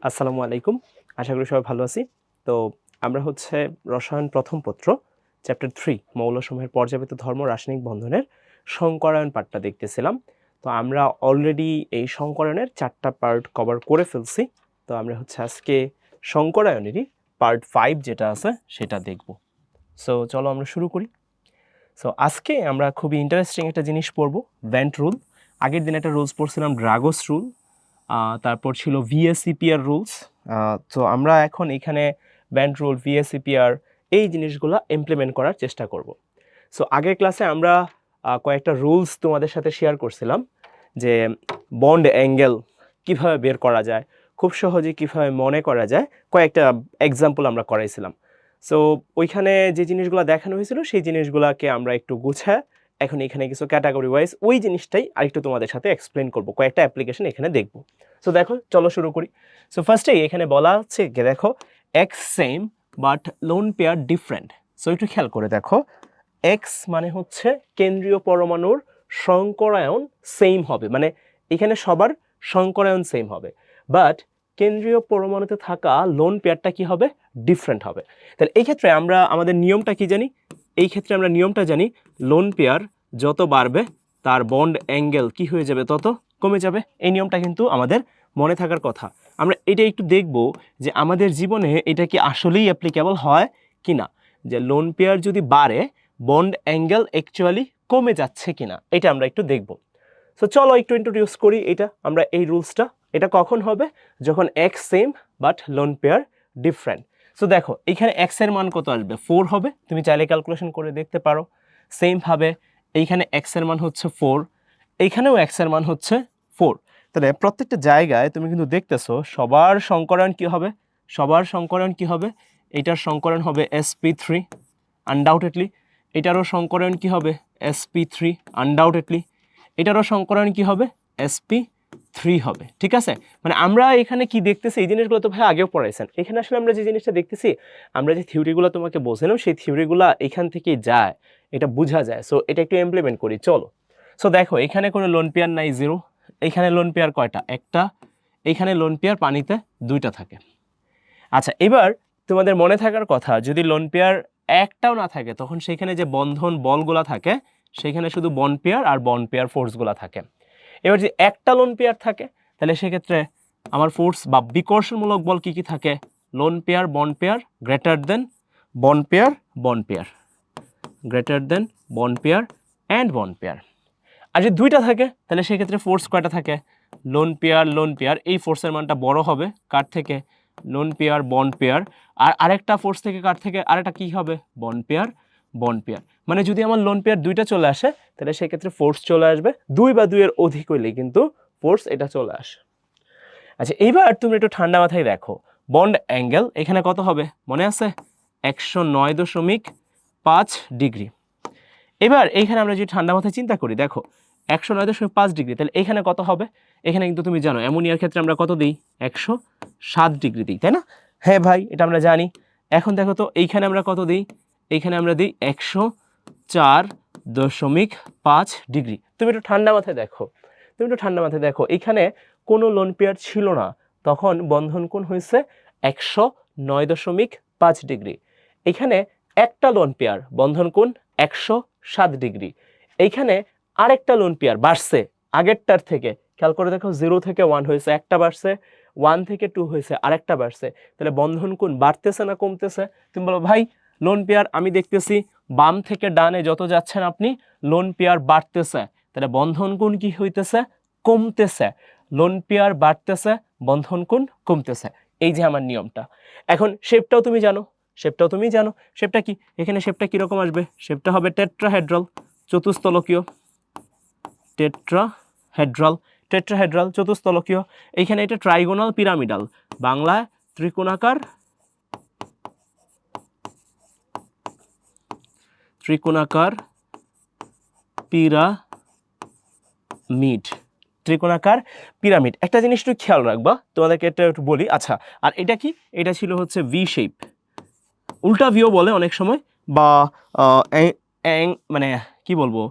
আসসালামু আলাইকুম। আশা করি সবাই ভালো আছি। তো আমরা হচ্ছে রসায়ন প্রথম পত্র চ্যাপ্টার 3 মৌলসমূহের পর্যাবৃত্ত ধর্ম রাসায়নিক বন্ধনের সংকরায়ন পার্টটা দেখতেছিলাম। তো আমরা অলরেডি এই সংকরায়নের 4টা পার্ট কভার করে ফেলছি। তো আমরা হচ্ছে আজকে সংকরায়নেরই পার্ট 5 যেটা আছে সেটা দেখব। সো চলো আমরা শুরু করি। সো আজকে আমরা খুবই ইন্টারেস্টিং একটা জিনিস পড়ব, ভেন্ট রুল। আগের দিন একটা রুলস পড়ছিলাম ড্রাগোস রুল, তারপর ছিল ভিএসিপিআর রুলস। তো আমরা এখন এখানে ব্যান্ড রুল, ভিএসিপিআর এই জিনিসগুলো ইমপ্লিমেন্ট করার চেষ্টা করব। সো আগের ক্লাসে আমরা কয়েকটা রুলস তোমাদের সাথে শেয়ার করছিলাম যে বন্ড অ্যাঙ্গেল কিভাবে বের করা যায়, খুব সহজে কিভাবে মনে করা যায়, কয়েকটা এক্সাম্পল আমরা করাইছিলাম। সো ওইখানে যে জিনিসগুলো দেখানো হয়েছিল সেই জিনিসগুলোকে আমরা একটু গুছায় এখন এখানে কিছু ক্যাটাগরি ওয়াইজ ওই জিনিসটাই আরেকটু তোমাদের সাথে এক্সপ্লেন করব, কয়েকটা অ্যাপ্লিকেশন এখানে দেখব। সো দেখো, চলো শুরু করি। সো ফার্স্টেই এখানে বলা হচ্ছে দেখো x same but lone pair different. So একটু খেয়াল করে দেখো, এক্স মানে হচ্ছে কেন্দ্রীয় পরমাণুর সংকরায়ন সেম হবে, মানে এখানে সবার সংকরায়ন সেম হবে, বাট কেন্দ্রীয় পরমাণুতে থাকা লোন পেয়ারটা কি হবে, ডিফারেন্ট হবে। তাহলে এই ক্ষেত্রে আমরা আমাদের নিয়মটা কি জানি, এই ক্ষেত্রে আমরা নিয়মটা জানি, লোন পেয়ার যত বাড়বে তার বন্ড অ্যাঙ্গেল কি হয়ে যাবে, তত কমে যাবে। এই নিয়মটা কিন্তু আমাদের মনে থাকার কথা। আমরা এটা একটু দেখব যে আমাদের জীবনে এটা কি আসলেই অ্যাপ্লিকেবল হয় কি না, যে লোন পেয়ার যদি বাড়ে বন্ড অ্যাঙ্গেল অ্যাকচুয়ালি কমে যাচ্ছে কিনা, এটা আমরা একটু দেখব। সো চলো একটু ইন্ট্রোডিউস করি এটা আমরা এই রুলসটা। এটা কখন হবে, যখন x same but lone pair different. So দেখো এখানে এক্স এর মান কত আসবে, 4 হবে, তুমি চাইলে ক্যালকুলেশন করে দেখতে পারো। সেম ভাবে এইখানে এক্স এর মান হচ্ছে 4, এইখানেও এক্স এর মান হচ্ছে 4। তাহলে প্রত্যেকটা জায়গায় তুমি কিন্তু দেখতেছো সবার সংকরণ কি হবে, সবার সংকরণ কি হবে, এটার সংকরণ হবে sp3 আনডাউটেডলি, এটারও সংকরণ কি হবে sp3 আনডাউটেডলি, এটারও সংকরণ কি হবে sp3 হবে। ঠিক আছে, মানে আমরা এখানে কি দেখতেছি, এই জিনিসগুলো তো ভাই আগেও পড়াইছেন। এখানে আসলে আমরা যে জিনিসটা দেখতেছি, আমরা যে থিওরিগুলো তোমাকে বলছিলাম সেই থিওরিগুলো এখান থেকেই যায়, এটা বোঝা যায়। সো এটা একটু ইমপ্লিমেন্ট করি, চলো। সো দেখো এখানে কোনো লোন পেয়ার নাই, 0। এইখানে লোন পেয়ার কয়টা, একটা। এইখানে লোন পেয়ার পানিতে 2টা থাকে। আচ্ছা, এবার তোমাদের মনে থাকার কথা, যদি লোন পেয়ার একটাও না থাকে তখন সেখানে যে বন্ধন বলগুলা থাকে সেখানে শুধু বন্ড পেয়ার আর বন্ড পেয়ার ফোর্সগুলা থাকে। এবার যদি একটা লোন পেয়ার থাকে তাহলে সেক্ষেত্রে আমার ফোর্স বা বিকর্ষণমূলক বল কি কি থাকে, lone pair bond pair greater than bond pair bond pair, greater than bond pair and bond pair. আর যদি 2টা থাকে তাহলে সেক্ষেত্রে ফোর্স কয়টা থাকে, লোন পেয়ার, এই ফোর্সের মানটা বড় হবে কার থেকে, লোন পেয়ার বন্ড পেয়ার, আর আরেকটা ফোর্স থেকে কার থেকে, আরেকটা কি হবে, বন্ড পেয়ার। মানে যদি আমার লোন পেয়ার 2টা চলে আসে তাহলে সেক্ষেত্রে ফোর্স চলে আসবে 2 বা 2 এর অধিক হইলে কিন্তু ফোর্স এটা চলে আসে। আচ্ছা, এইবার তুমি একটু ঠান্ডা মাথায় দেখো, বন্ড অ্যাঙ্গেল এখানে কত হবে মনে আছে, 109.5 ডিগ্রি। এবার এইখানে আমরা যদি ঠান্ডা মাথায় চিন্তা করি, দেখো 109.5 ডিগ্রি, তাহলে এখানে কত হবে, এখানে কিন্তু তুমি জানো অ্যামোনিয়ার ক্ষেত্রে আমরা কত দিই, 107 ডিগ্রি দিই, তাই না? হ্যাঁ ভাই, এটা আমরা জানি। এখন দেখো তো এইখানে আমরা কত দিই, এইখানে আমরা দিই 104.5 ডিগ্রি। তুমি একটু ঠান্ডা মাথায় দেখো, এখানে কোনো লোন পেয়ার ছিল না, তখন বন্ধন কোণ হয়েছে 109.5 ডিগ্রি। এখানে একটা লোন পেয়ার, বন্ধন কোণ 107 ডিগ্রি। এইখানে আরেকটা লোন পেয়ার বাড়ছে আগেরটার থেকে, খেয়াল করে দেখো 0 থেকে 1 হয়েছে, একটা বাড়ছে, 1 থেকে 2 হয়েছে, আরেকটা বাড়ছে। তাহলে বন্ধন কোণ বাড়তেছে না কমতেছে? তুমি বলো ভাই লোন পেয়ার আমি দেখতেছি বাম থেকে ডানে যত যাচ্ছেন আপনি লোন পেয়ার বাড়তেছে, তাহলে বন্ধন কোণ কি হইতেছে, কমতেছে। লোন পেয়ার বাড়তেছে, বন্ধন কোণ কমতেছে। এই যে আমার নিয়মটা। এখন শেপটাও তুমি জানো, শেপটা কি, এখানে শেপটা কিরকম আসবে, শেপটা হবে টেট্রাহেড্রাল, চতুস্তলকীয়, টেট্রাহেড্রাল চতুস্তলকীয়। এইখানে এটা ট্রাইগোনাল পিরামিডাল, বাংলায় ত্রিকোণাকার পিরামিড। একটা জিনিস একটু খেয়াল রাখবা, তোমাদেরকে এটা একটু বলি। আচ্ছা, আর এটা কি, এটা ছিল হচ্ছে ভি শেপ, উল্টা ভিও বলে অনেক সময়, বা মানে কি বলবো,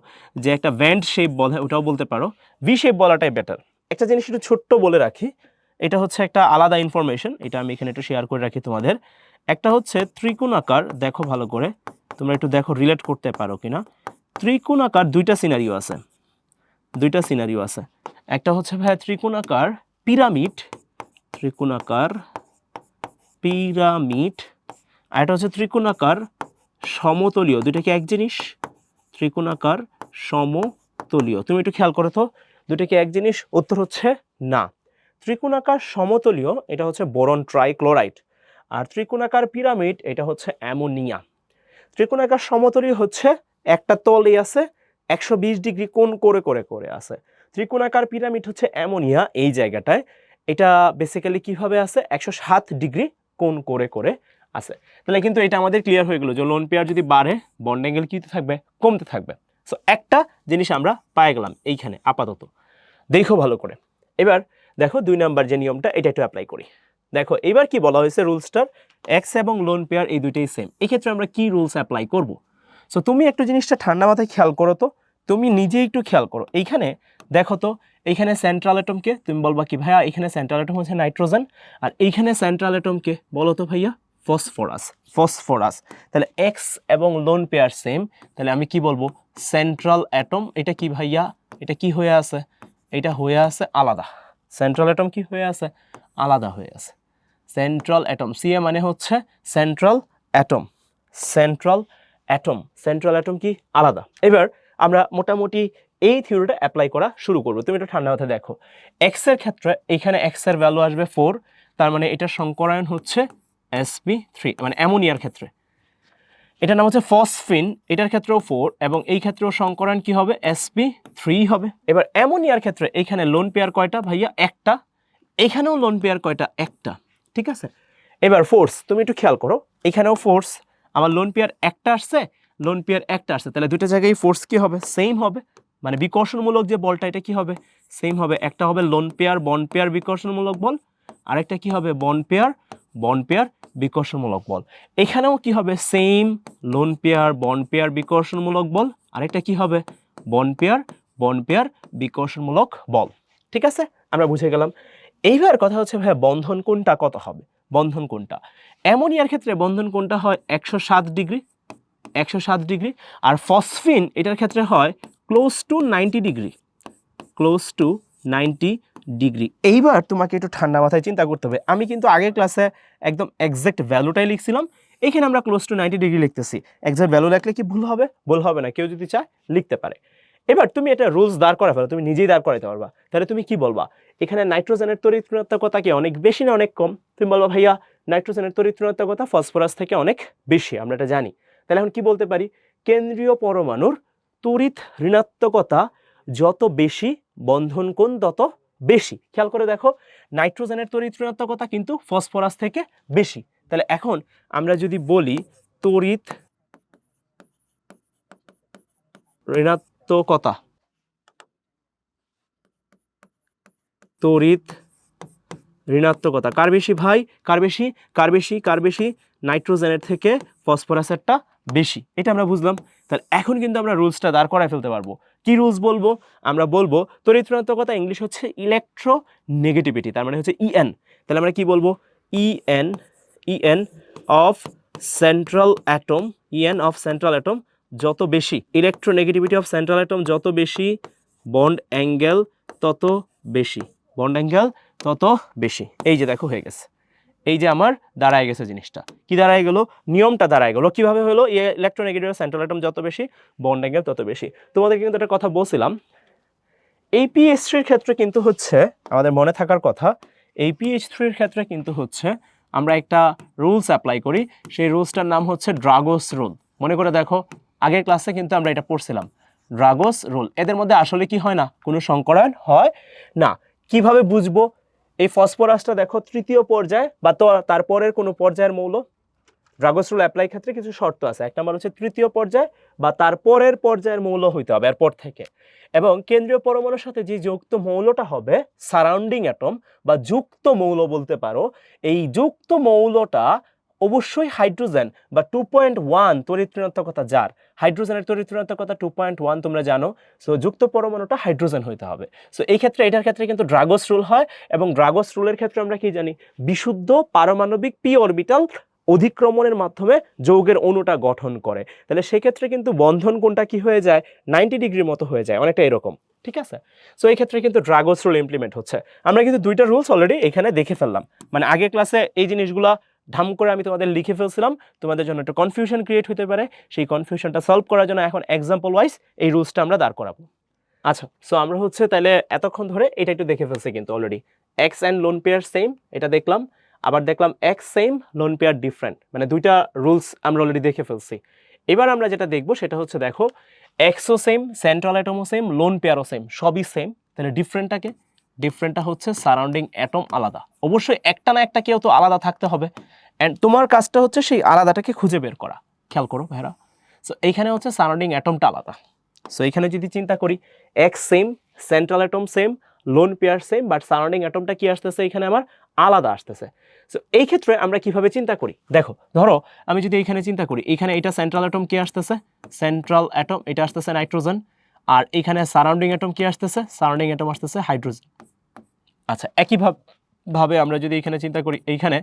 যে একটা ভ্যান্ড শেপ বলে ওটাও বলতে পারো, ভি শেপ বলাটাই বেটার। একটা জিনিস একটু ছোট্ট বলে রাখি, এটা হচ্ছে একটা আলাদা ইনফরমেশন, এটা আমি এখানে একটু শেয়ার করে রাখি তোমাদের। একটা হচ্ছে ত্রিকোণাকার, দেখো ভালো করে তোমরা একটু দেখো রিলেট করতে পারো কিনা। ত্রিকোণাকার দুইটা সিনারিও আছে, দুইটা সিনারিও আছে। একটা হচ্ছে ভাইয়া ত্রিকোণাকার পিরামিড, ত্রিকোণাকার পিরামিড, আর এটা হচ্ছে ত্রিকোণাকার সমতলীয়। দুইটা কি এক জিনিস? ত্রিকোণাকার সমতলীয়, তুমি একটু খেয়াল করো তো দুইটা কি এক জিনিস? উত্তর হচ্ছে না। ত্রিকোণাকার সমতলীয় এটা হচ্ছে বোরন ট্রাইক্লোরাইড, আর ত্রিকোণাকার পিরামিড এটা হচ্ছে অ্যামোনিয়া। ত্রিকোণাকার সমতলীয় হচ্ছে একটা তলে আছে 120 ডিগ্রি কোণ করে করে করে আছে। ত্রিকোণাকার পিরামিড হচ্ছে অ্যামোনিয়া এই জায়গাটায়, এটা বেসিক্যালি কিভাবে আছে 107 ডিগ্রি কোণ করে করে আছে। তাহলে কিন্তু এটা আমাদের ক্লিয়ার হয়ে গেল যে লোন পেয়ার যদি বাড়ে বন্ড অ্যাঙ্গেল কি থাকবে? কমতে থাকবে। সো একটা জিনিস আমরা পেয়ে গেলাম এইখানে আপাতত, দেখো ভালো করে। এবার দেখো 2 নাম্বার যে নিয়মটা এটা একটু অ্যাপ্লাই করি। দেখো এবার কি বলা হয়েছে রুলসটার, এক্স এবং লোন পেয়ার এই দুইটাই সেম, এই ক্ষেত্রে আমরা কি রুলস অ্যাপ্লাই করব? সো তুমি একটু জিনিসটা ঠান্ডা মাথায় খেয়াল করো তো, তুমি নিজেই একটু খেয়াল করো। এইখানে দেখো তো, এইখানে সেন্ট্রাল অ্যাটমকে তুমি বলবা কি ভাইয়া এখানে সেন্ট্রাল অ্যাটম হচ্ছে নাইট্রোজেন, আর এইখানে সেন্ট্রাল অ্যাটমকে বলো তো ভাইয়া ফসফরাস, ফসফরাস। তাহলে এক্স এবং লোন পেয়ার সেম, তাহলে আমি কি বলবো সেন্ট্রাল অ্যাটম এটা কি ভাইয়া, এটা কি হয়ে আছে? এটা হয়ে আছে আলাদা। সেন্ট্রাল অ্যাটম কি হয়ে আছে? আলাদা হয়ে আছে। সেন্ট্রাল অ্যাটম, সিএ মানে হচ্ছে central atom, central atom, central atom কি আলাদা। এবার আমরা মোটামুটি এই থিওরিটা অ্যাপ্লাই করা শুরু করবো। তুমি একটু ঠান্ডা মাথায় দেখো, এক্স এর ক্ষেত্রে এখানে এক্স এর ভ্যালু আসবে 4, তার মানে এটা সংকরায়ন হচ্ছে sp3, মানে অ্যামোনিয়ার ক্ষেত্রে এটার নাম হচ্ছে ফসফিন, এটার ক্ষেত্রেও 4 এবং এই ক্ষেত্রেও সংকরায়ন কি হবে? sp3 হবে। এবার অ্যামোনিয়ার ক্ষেত্রে এখানে লোন পেয়ার কয়টা ভাইয়া? একটা। এখানেও লোন পেয়ার কয়টা? একটা। ঠিক আছে, এবার ফোর্স তুমি একটু খেয়াল করো, এখানেও ফোর্স, আমার লোন পেয়ার একটা আসছে, লোন পেয়ার একটা আসছে, তাহলে দুটো জায়গায় ফোর্স কি হবে? সেম হবে, মানে বিকর্ষণমূলক যে বলটা এটা কি হবে? সেম হবে। একটা হবে লোন পেয়ার বন্ড পেয়ার বিকর্ষণমূলক বল, আরেকটা কি হবে? বন্ড পেয়ার বিকর্ষণমূলক বল। এখানেও কি হবে? Same lone pair bond pair বিকর্ষণমূলক বল, আরেকটা কি হবে? বন্ড পেয়ার বিকর্ষণমূলক বল। ঠিক আছে, আমরা বুঝে গেলাম। এইবার কথা হচ্ছে ভাই বন্ধন কোণটা কত হবে? বন্ধন কোণটা অ্যামোনিয়ার ক্ষেত্রে বন্ধন কোণটা হয় 107 ডিগ্রি, 107 ডিগ্রি, আর ফসফিন এটার ক্ষেত্রে হয় close two 90 degree, close two 90 degree. এইবার তোমাকে একটু ঠান্ডা মাথায় চিন্তা করতে হবে, আমি কিন্তু আগের ক্লাসে একদম এক্সাক্ট ভ্যালুটাই লিখছিলাম, এখানে আমরা ক্লোজ টু 90 ডিগ্রি লিখতেছি। এক্সাক্ট ভ্যালু লিখলে কি ভুল হবে? ভুল হবে না, কেউ যদি চায় লিখতে পারে। এবার তুমি এটা রুলস দাঁড় করা ফেলো, তুমি নিজেই দাঁড় করাইতে পারবা। তাহলে তুমি কি বলবা? এখানে নাইট্রোজেনের তড়িৎ ঋণাত্মকতা কি অনেক বেশি না অনেক কম? তুমি বলবা ভাইয়া নাইট্রোজেনের তড়িৎ ঋণাত্মকতা ফসফরাস থেকে অনেক বেশি, আমরা এটা জানি। তাহলে এখন কি বলতে পারি? কেন্দ্রীয় পরমাণুর তড়িৎ ঋণাত্মকতা যত বেশি বন্ধন কোণ তত বেশি। খেয়াল করে দেখো, নাইট্রোজেনের তড়িৎ ঋণাত্মকতা কিন্তু ফসফরাস থেকে বেশি। তাহলে এখন আমরা যদি বলি তড়িৎ ঋণাত্মকতা, তড়িৎ ঋণাত্মকতা কার বেশি ভাই? কার বেশি? কার বেশি? কার বেশি? নাইট্রোজেনের থেকে ফসফরাসেরটা বেশি। এটা আমরা বুঝলাম। তাহলে এখন কিন্তু আমরা রুলসটা দাঁড় করায় ফেলতে পারবো। কি রুলস বলবো? আমরা বলবো তড়িৎ ঋণাত্মকতা ইংলিশ হচ্ছে ইলেকট্রো নেগেটিভিটি, তার মানে হচ্ছে ইএন। তাহলে আমরা কি বলবো? EN, EN of central atom, EN of central atom যত বেশি, ইলেকট্রোনেগেটিভিটি অফ সেন্ট্রাল অ্যাটম যত বেশি, বন্ড অ্যাঙ্গেল তত বেশি, বন্ড অ্যাঙ্গেল তত বেশি। এই যে দেখো হয়ে গেছে, এই যে আমার দাঁড়ায় গেছে জিনিসটা। কি দাঁড়ায় গেল? নিয়মটা দাঁড়ায় গেল। কিভাবে হলো? ইলেকট্রোনেগেটিভ সেন্ট্রাল অ্যাটম যত বেশি, বন্ড অ্যাঙ্গেল তত বেশি। তোমাদের কিন্তু একটা কথা বলছিলাম, এই পিএইচ3 এর ক্ষেত্রে কিন্তু হচ্ছে আমাদের মনে থাকার কথা, এই পিএইচ3 এর ক্ষেত্রে কিন্তু হচ্ছে আমরা একটা রুলস অ্যাপ্লাই করি, সেই রুলসটার নাম হচ্ছে ড্রাগোস রুল। মনে করে দেখো, আগের ক্লাসে কিন্তু আমরা এটা পড়ছিলাম, ড্রাগোস রুল। এদের মধ্যে আসলে কি হয় না? কোনো সংকরায়ন হয় না। কিভাবে বুঝবো? এই ফসফরাসটা দেখো তৃতীয় পর্যায়ে বা তারপরের কোনো পর্যায়ের মৌল। ড্রাগোস রুল অ্যাপ্লাই ক্ষেত্রে কিছু শর্ত আছে। এক নম্বর হচ্ছে তৃতীয় পর্যায় বা তারপরের পর্যায়ের মৌল হইতে হবে এরপর থেকে, এবং কেন্দ্রীয় পরমাণুর সাথে যে যুক্ত মৌলটা হবে সারাউন্ডিং অ্যাটম বা যুক্ত মৌল বলতে পারো, এই যুক্ত মৌলটা অবশ্যই হাইড্রোজেন বা 2.1 তড়িৎ ঋণাত্মকতা যার, হাইড্রোজেনের তড়িৎ ঋণাত্মকতা 2.1 তোমরা জানো, সো যুক্ত পরমাণুটা হাইড্রোজেন হইতে হবে। সো এই ক্ষেত্রে এটার ক্ষেত্রে কিন্তু ড্রাগস রুল হয়, এবং ড্রাগস রুলের ক্ষেত্রে আমরা কি জানি, বিশুদ্ধ পারমাণবিক পি অরবিটাল অধিক্রমণের মাধ্যমে যৌগের অণুটা গঠন করে। তাহলে সেক্ষেত্রে কিন্তু বন্ধন কোণটা কি হয়ে যায়, 90 ডিগ্রির মতো হয়ে যায়, অনেকটা এরকম, ঠিক আছে। সো এই ক্ষেত্রে কিন্তু ড্রাগস রুল ইমপ্লিমেন্ট হচ্ছে। আমরা কিন্তু দুইটা রুলস অলরেডি এখানে দেখে ফেললাম, মানে আগের ক্লাসে এই জিনিসগুলো ধাম করে আমি তোমাদের লিখে ফেলছিলাম, তোমাদের জন্য একটা কনফিউশন ক্রিয়েট হতে পারে, সেই কনফিউশনটা সলভ করার জন্য এখন এক্সাম্পল ওয়াইজ এই রুলসটা আমরা দাঁড় করাবো। আচ্ছা, সো আমরা হচ্ছে তাহলে এতক্ষণ ধরে এটা একটু দেখে ফেলছি কিন্তু already, x and loan pair same, এটা দেখলাম, আবার দেখলাম x same lone pair different, মানে দুইটা রুলস আমরা অলরেডি দেখে ফেলছি। এবার আমরা যেটা দেখবো সেটা হচ্ছে, দেখো এক্সও সেম, সেন্ট্রাল অ্যাটমও সেম, লোন পেয়ারও সেম, সবই সেম, তাহলে ডিফারেন্টটাকে, ডিফারেন্টটা হচ্ছে সারাউন্ডিং অ্যাটম আলাদা, অবশ্যই একটা না একটা কেউ তো আলাদা থাকতে হবে, অ্যান্ড তোমার কাজটা হচ্ছে সেই আলাদাটাকে খুঁজে বের করা। খেয়াল করো ভাইরা, সো এইখানে হচ্ছে সারাউন্ডিং অ্যাটমটা আলাদা। সো এখানে যদি চিন্তা করি, X same, central atom same, lone pair same, but surrounding অ্যাটমটা কি আসতেছে এখানে আমার আলাদা আসতেছে। সো এই ক্ষেত্রে আমরা কিভাবে চিন্তা করি, দেখো ধরো আমি যদি এখানে চিন্তা করি, এখানে এটা সেন্ট্রাল অ্যাটম কি আসতেছে, সেন্ট্রাল অ্যাটম এটা আসতেছে নাইট্রোজেন, আর এখানে সারাউন্ডিং অ্যাটম কি আসতেছে, সারাউন্ডিং অ্যাটম আসতেছে হাইড্রোজেন। আচ্ছা, একইভাবে আমরা যদি এখানে চিন্তা করি, এইখানে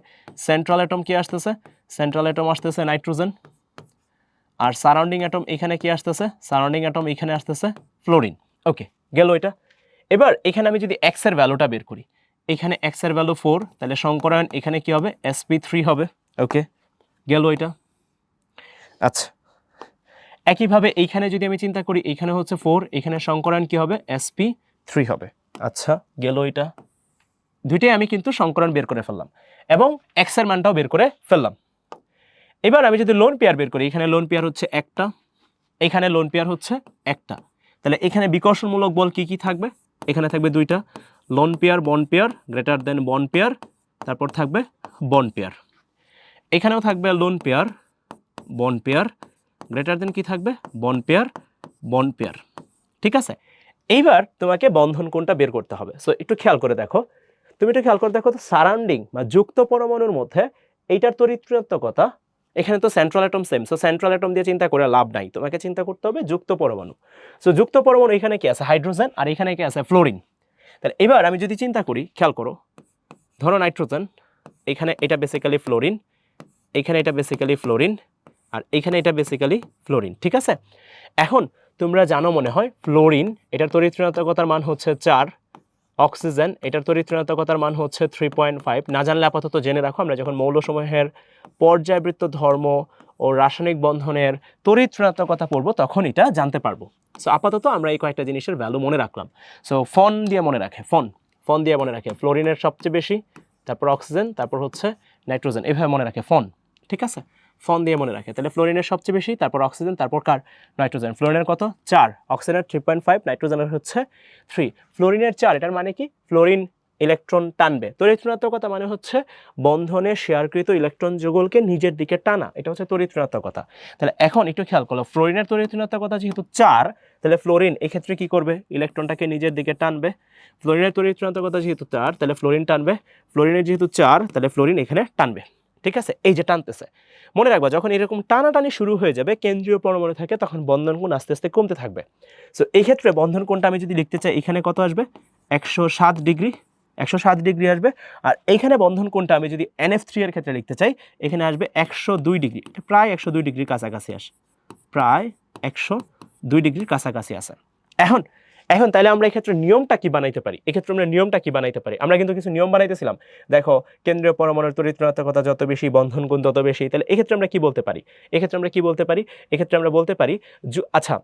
সেন্ট্রাল অ্যাটম কি আসতেছে, সেন্ট্রাল অ্যাটম আসতেছে নাইট্রোজেন, আর সারাউন্ডিং অ্যাটম এখানে কি আসতেছে, সারাউন্ডিং অ্যাটম এখানে আসতেছে ফ্লোরিন। ওকে, গেল এটা। এবার এখানে আমি যদি এক্স এর ভ্যালুটা বের করি, এখানে এক্স এর ভ্যালু 4, তাহলে সংকরায়ন এখানে কি হবে, sp3 হবে। ওকে, গেল এটা। আচ্ছা, একইভাবে এইখানে যদি আমি চিন্তা করি, এখানে হচ্ছে 4, এখানে সংকরায়ন কি হবে, sp3 হবে। আচ্ছা, গেল এটা। দুইটাই আমি কিন্তু সংকরণ বের করে ফেললাম এবং এক্স এর মানটাও বের করে ফেললাম। এবার আমি যদি লোন পেয়ার বের করি, এখানে লোন পেয়ার হচ্ছে একটা, এখানে লোন পেয়ার হচ্ছে একটা, তাহলে এখানে বিকর্ষণমূলক বল কি কি থাকবে, এখানে থাকবে দুইটা, loan pair bond pair greater than bond pair, তারপর থাকবে বন্ড পেয়ার। এখানেও থাকবে loan pair bond pair greater দেন কি থাকবে, বন্ড পেয়ার বন্ড পেয়ার, ঠিক আছে। এইবার তোমাকে বন্ধন কোণটা বের করতে হবে। সো একটু খেয়াল করে দেখো, তুমি একটু খেয়াল করে দেখো তো, সারাউন্ডিং বা যুক্ত পরমাণুর মধ্যে এইটার তড়িৎ ঋণাত্মকতা, এখানে তো central atom same, so central atom দিয়ে চিন্তা করে লাভ নাই, তোমাকে চিন্তা করতে হবে যুক্ত পরমাণু। সো যুক্ত পরমাণু এখানে কি আছে, হাইড্রোজেন, আর এখানে কি আছে, ফ্লোরিন। তাহলে এবার আমি যদি চিন্তা করি, খেয়াল করো, ধরো নাইট্রোজেন, এখানে এটা বেসিক্যালি ফ্লোরিন, এখানে এটা বেসিক্যালি ফ্লোরিন, আর এখানে এটা বেসিক্যালি ফ্লোরিন, ঠিক আছে। এখন তোমরা জানো মনে হয় ফ্লোরিন এটার তড়িৎ ঋণাত্মকতার মান হচ্ছে 4, অক্সিজেন এটার তড়িৎ ঋণাত্মকতার মান হচ্ছে 3.5। না জানলে আপাতত জেনে রাখো, আমরা যখন মৌলসমূহের পর্যায়বৃত্ত ধর্ম ও রাসায়নিক বন্ধনের তড়িৎ ঋণাত্মকতা পড়বো তখন এটা জানতে পারবো। সো আপাতত আমরা এই কয়েকটা জিনিসের ভ্যালু মনে রাখলাম। সো ফন দিয়ে মনে রাখে, ফন দিয়ে মনে রাখে, ফ্লোরিনের সবচেয়ে বেশি, তারপর অক্সিজেন, তারপর হচ্ছে নাইট্রোজেন, এভাবে মনে রাখে ফন, ঠিক আছে। ফন দিয়ে মনে রাখে, তাহলে ফ্লোরিনের সবচেয়ে বেশি, তারপর অক্সিজেন, তারপর কার, নাইট্রোজেন। ফ্লোরিনের কত, 4, অক্সিজেনের 3.5, নাইট্রোজেনের হচ্ছে 3। ফ্লোরিনের 4, এটার মানে কি, ফ্লোরিন ইলেকট্রন টানবে। তড়িৎ ঋণাত্মকতা মানে হচ্ছে বন্ধনে শেয়ারকৃত ইলেকট্রন যুগলকে নিজের দিকে টানা, এটা হচ্ছে তড়িৎ ঋণাত্মকতা। তাহলে এখন একটু খেয়াল করো, ফ্লোরিনের তড়িৎ ঋণাত্মকতা যেহেতু 4, তাহলে ফ্লোরিন এক্ষেত্রে কি করবে, ইলেকট্রনটাকে নিজের দিকে টানবে। ফ্লোরিনের তড়িৎ ঋণাত্মকতা যেহেতু 4, তাহলে ফ্লোরিন টানবে। ফ্লোরিনের যেহেতু 4, তাহলে ফ্লোরিন এখানে টানবে, ঠিক আছে। এই যে টানতেছে, মনে রাখবা যখন এরকম টানাটানি শুরু হয়ে যাবে কেন্দ্রীয় পরমাণু থেকে, তখন বন্ধন কোণ আস্তে আস্তে কমতে থাকবে। সো এই ক্ষেত্রে বন্ধন কোণটা আমি যদি লিখতে চাই, এখানে কত আসবে, 107 ডিগ্রি, 107 ডিগ্রি আসবে। আর এইখানে বন্ধন কোণটা আমি যদি NF3 এর ক্ষেত্রে লিখতে চাই, এখানে আসবে 102 ডিগ্রি, প্রায় 102 ডিগ্রির কাছাকাছি আসে, প্রায় 102 ডিগ্রির কাছাকাছি আসে। এখন তাহলে আমরা এই ক্ষেত্রে নিয়মটা কি বানাইতে পারি, এক্ষেত্রে আমরা নিয়মটা কি বানাইতে পারি, আমরা কিন্তু কিছু নিয়ম বানাইতেছিলাম। দেখো, কেন্দ্রীয় পরমাণুর তড়িৎ ঋণাত্মকতা যত বেশি, বন্ধন কোণ তত বেশি, তাহলে এক্ষেত্রে আমরা কি বলতে পারি, এক্ষেত্রে আমরা কি বলতে পারি, এক্ষেত্রে আমরা বলতে পারি, আচ্ছা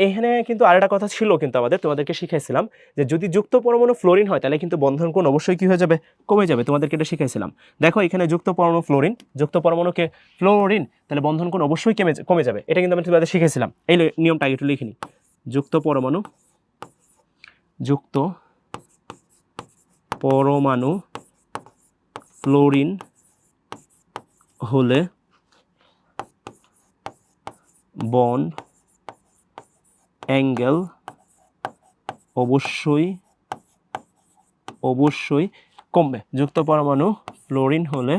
এখানে কিন্তু আরেকটা কথা ছিল, কিন্তু তোমাদেরকে শিখাইছিলাম যে যদি যুক্ত পরমাণু ফ্লোরিন হয় তাহলে কিন্তু বন্ধন কোণ অবশ্যই কি হয়ে যাবে, কমে যাবে, তোমাদেরকে এটা শিখাইছিলাম। দেখো এখানে যুক্ত পরমাণু ফ্লোরিন, যুক্ত পরমাণুকে ফ্লোরিন, তাহলে বন্ধন কোণ অবশ্যই কমে যাবে, এটা কিন্তু আমি তোমাদের শিখাইছিলাম। এই নিয়মটা একটু লিখে নিই, যুক্ত পরমাণু ফ্লোরিন হলে বন্ড অ্যাঙ্গেল অবশ্যই কমবে। যুক্ত পরমাণু ফ্লোরিন হলে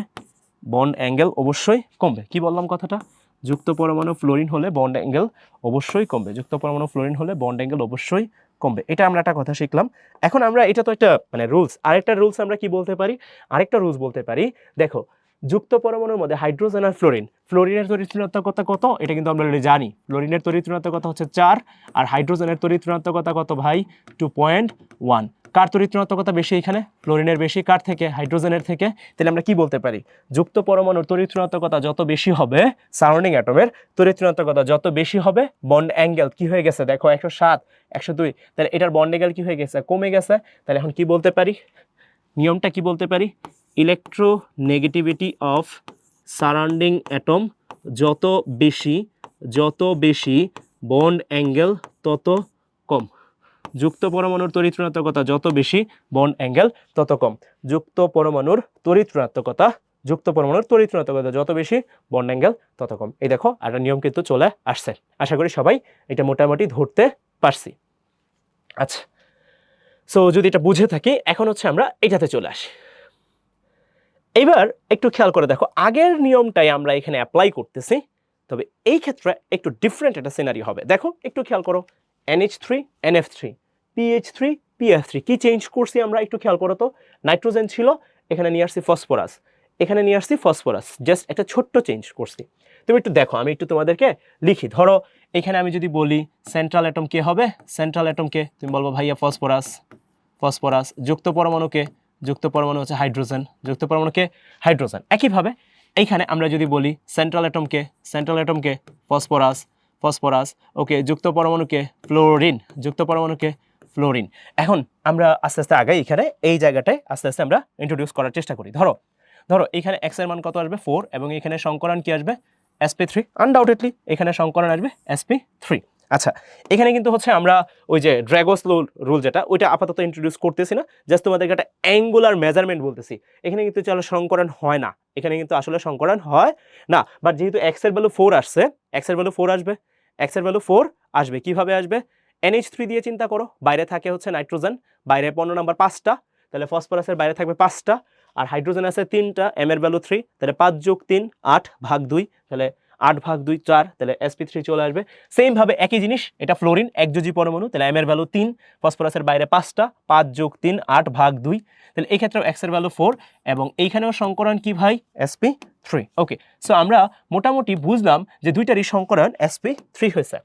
বন্ড অ্যাঙ্গেল অবশ্যই কমবে। কি বললাম কথাটা? যুক্ত পরমাণু ফ্লোরিন হলে বন্ড অ্যাঙ্গেল অবশ্যই কমবে, যুক্ত পরমাণু ফ্লোরিন হলে বন্ড অ্যাঙ্গেল অবশ্যই কমবে। এটা আমরা একটা কথা শিখলাম। এখন আমরা, এটা তো একটা মানে রুলস, আরেকটা রুলস আমরা কি বলতে পারি, আরেকটা রুলস বলতে পারি। দেখো, যুক্ত পরমাণুর মধ্যে হাইড্রোজেন আর ফ্লোরিন, ফ্লোরিনের তড়িৎ ঋণাত্মকতা কত এটা কিন্তু আমরা অলরেডি জানি। ফ্লোরিনের তড়িৎ ঋণাত্মকতা হচ্ছে 4 আর হাইড্রোজেনের তড়িৎ ঋণাত্মকতা কত ভাই? 2.1। কার তড়িৎ ঋণাত্মকতা বেশি এখানে? ফ্লোরিনের বেশি। কার থেকে? হাইড্রোজেনের থেকে। তাহলে আমরা কি বলতে পারি? যুক্ত পরমাণুর তড়িৎ ঋণাত্মকতা যত বেশি হবে, সারাউন্ডিং অ্যাটমের তড়িৎ ঋণাত্মকতা যত বেশি হবে, বন্ড অ্যাঙ্গেল কি হয়ে গেছে দেখো 107, 102, তাহলে এটার বন্ড অ্যাঙ্গেল কি হয়ে গেছে? কমে গেছে। তাহলে এখন কি বলতে পারি? নিয়মটা কি বলতে পারি? ইলেকট্রোনেগেটিভিটি অফ সারাউন্ডিং অ্যাটম যত বেশি বন্ড অ্যাঙ্গেল তত কম। যুক্ত পরমাণুর তড়িৎ ঋণাত্মকতা যত বেশি, বন্ড অ্যাঙ্গেল তত কম। যুক্ত পরমাণুর তড়িৎ ঋণাত্মকতা যত বেশি, বন্ড অ্যাঙ্গেল তত কম। এই দেখো, একটা নিয়ম কিন্তু চলে আসছে। আশা করি সবাই এটা মোটামুটি ধরতে পারছি। আচ্ছা, সো যদি এটা বুঝে থাকি, এখন হচ্ছে আমরা এটাতে চলে আসি। এবার একটু খেয়াল করে দেখো, আগের নিয়মটাই আমরা এখানে অ্যাপ্লাই করতেছি, তবে এই ক্ষেত্রে একটু ডিফারেন্ট একটা সিনারি হবে। দেখো একটু খেয়াল করো, NH3 NF3 PH3 PF3 কি চেঞ্জ করছি আমরা? একটু খেয়াল করো তো। নাইট্রোজেন ছিল, এখানে নিয়ে আসছি ফসফরাস, এখানে নিয়ে আসছি ফসফরাস, জাস্ট একটা ছোট্ট চেঞ্জ করছি। তুমি একটু দেখো, আমি একটু তোমাদেরকে লিখি। ধরো এখানে আমি যদি বলি সেন্ট্রাল অ্যাটম কে হবে? সেন্ট্রাল অ্যাটমকে তুমি বলবো ভাইয়া ফসফরাস। যুক্ত পরমাণু হচ্ছে হাইড্রোজেন, যুক্ত পরমাণুকে হাইড্রোজেন। একইভাবে এইখানে আমরা যদি বলি সেন্ট্রাল অ্যাটমকে ফসফরাস, ওকে, যুক্ত পরমাণুকে ফ্লোরিন। এখন আমরা আস্তে আস্তে আগে এখানে এই জায়গাটায় আস্তে আস্তে আমরা ইন্ট্রোডিউস করার চেষ্টা করি। ধরো এখানে x এর মান কত আসবে? 4, এবং এখানে সংকরণ কি আসবে? sp3। আনডাউটেডলি এখানে সংকরণ আসবে sp3। আচ্ছা, এখানে কিন্তু হচ্ছে আমরা ওই যে ড্র্যাগোস রুল যেটা, ওইটা আপাতত ইন্ট্রোডিউস করতেছি না, জাস্ট তোমাদেরকে একটা অ্যাঙ্গুলার মেজারমেন্ট বলতেছি। এখানে কিন্তু চলো সংকরণ হয় না, এখানে কিন্তু আসলে সংকরণ হয় না। বাট যেহেতু x এর ভ্যালু 4 আসছে, x এর ভ্যালু 4 আসবে। কিভাবে আসবে? NH3 দিয়ে চিন্তা করো, বাইরে থাকে হচ্ছে নাইট্রোজেন, বাইরে পণ্য নাম্বার 5টা, তাহলে ফসফরাসের বাইরে থাকবে 5টা, আর হাইড্রোজেন আছে 3টা, m এর ভ্যালু 3, তাহলে 5 + 3 8/2, তাহলে 8/2 4, তাহলে sp3 চলে আসবে। সেম ভাবে একই জিনিস, এটা ফ্লোরিন একযোজি পরমাণু, তাহলে m এর ভ্যালু 3, ফসফরাসের বাইরে 5টা, 5 + 3 8/2, তাহলে এই ক্ষেত্রেও x এর ভ্যালু 4, এবং এইখানেও সংকরণ কি ভাই? sp3। ওকে, সো আমরা মোটামুটি বুঝলাম যে দুইটারই সংকরণ sp3 হয়েছে।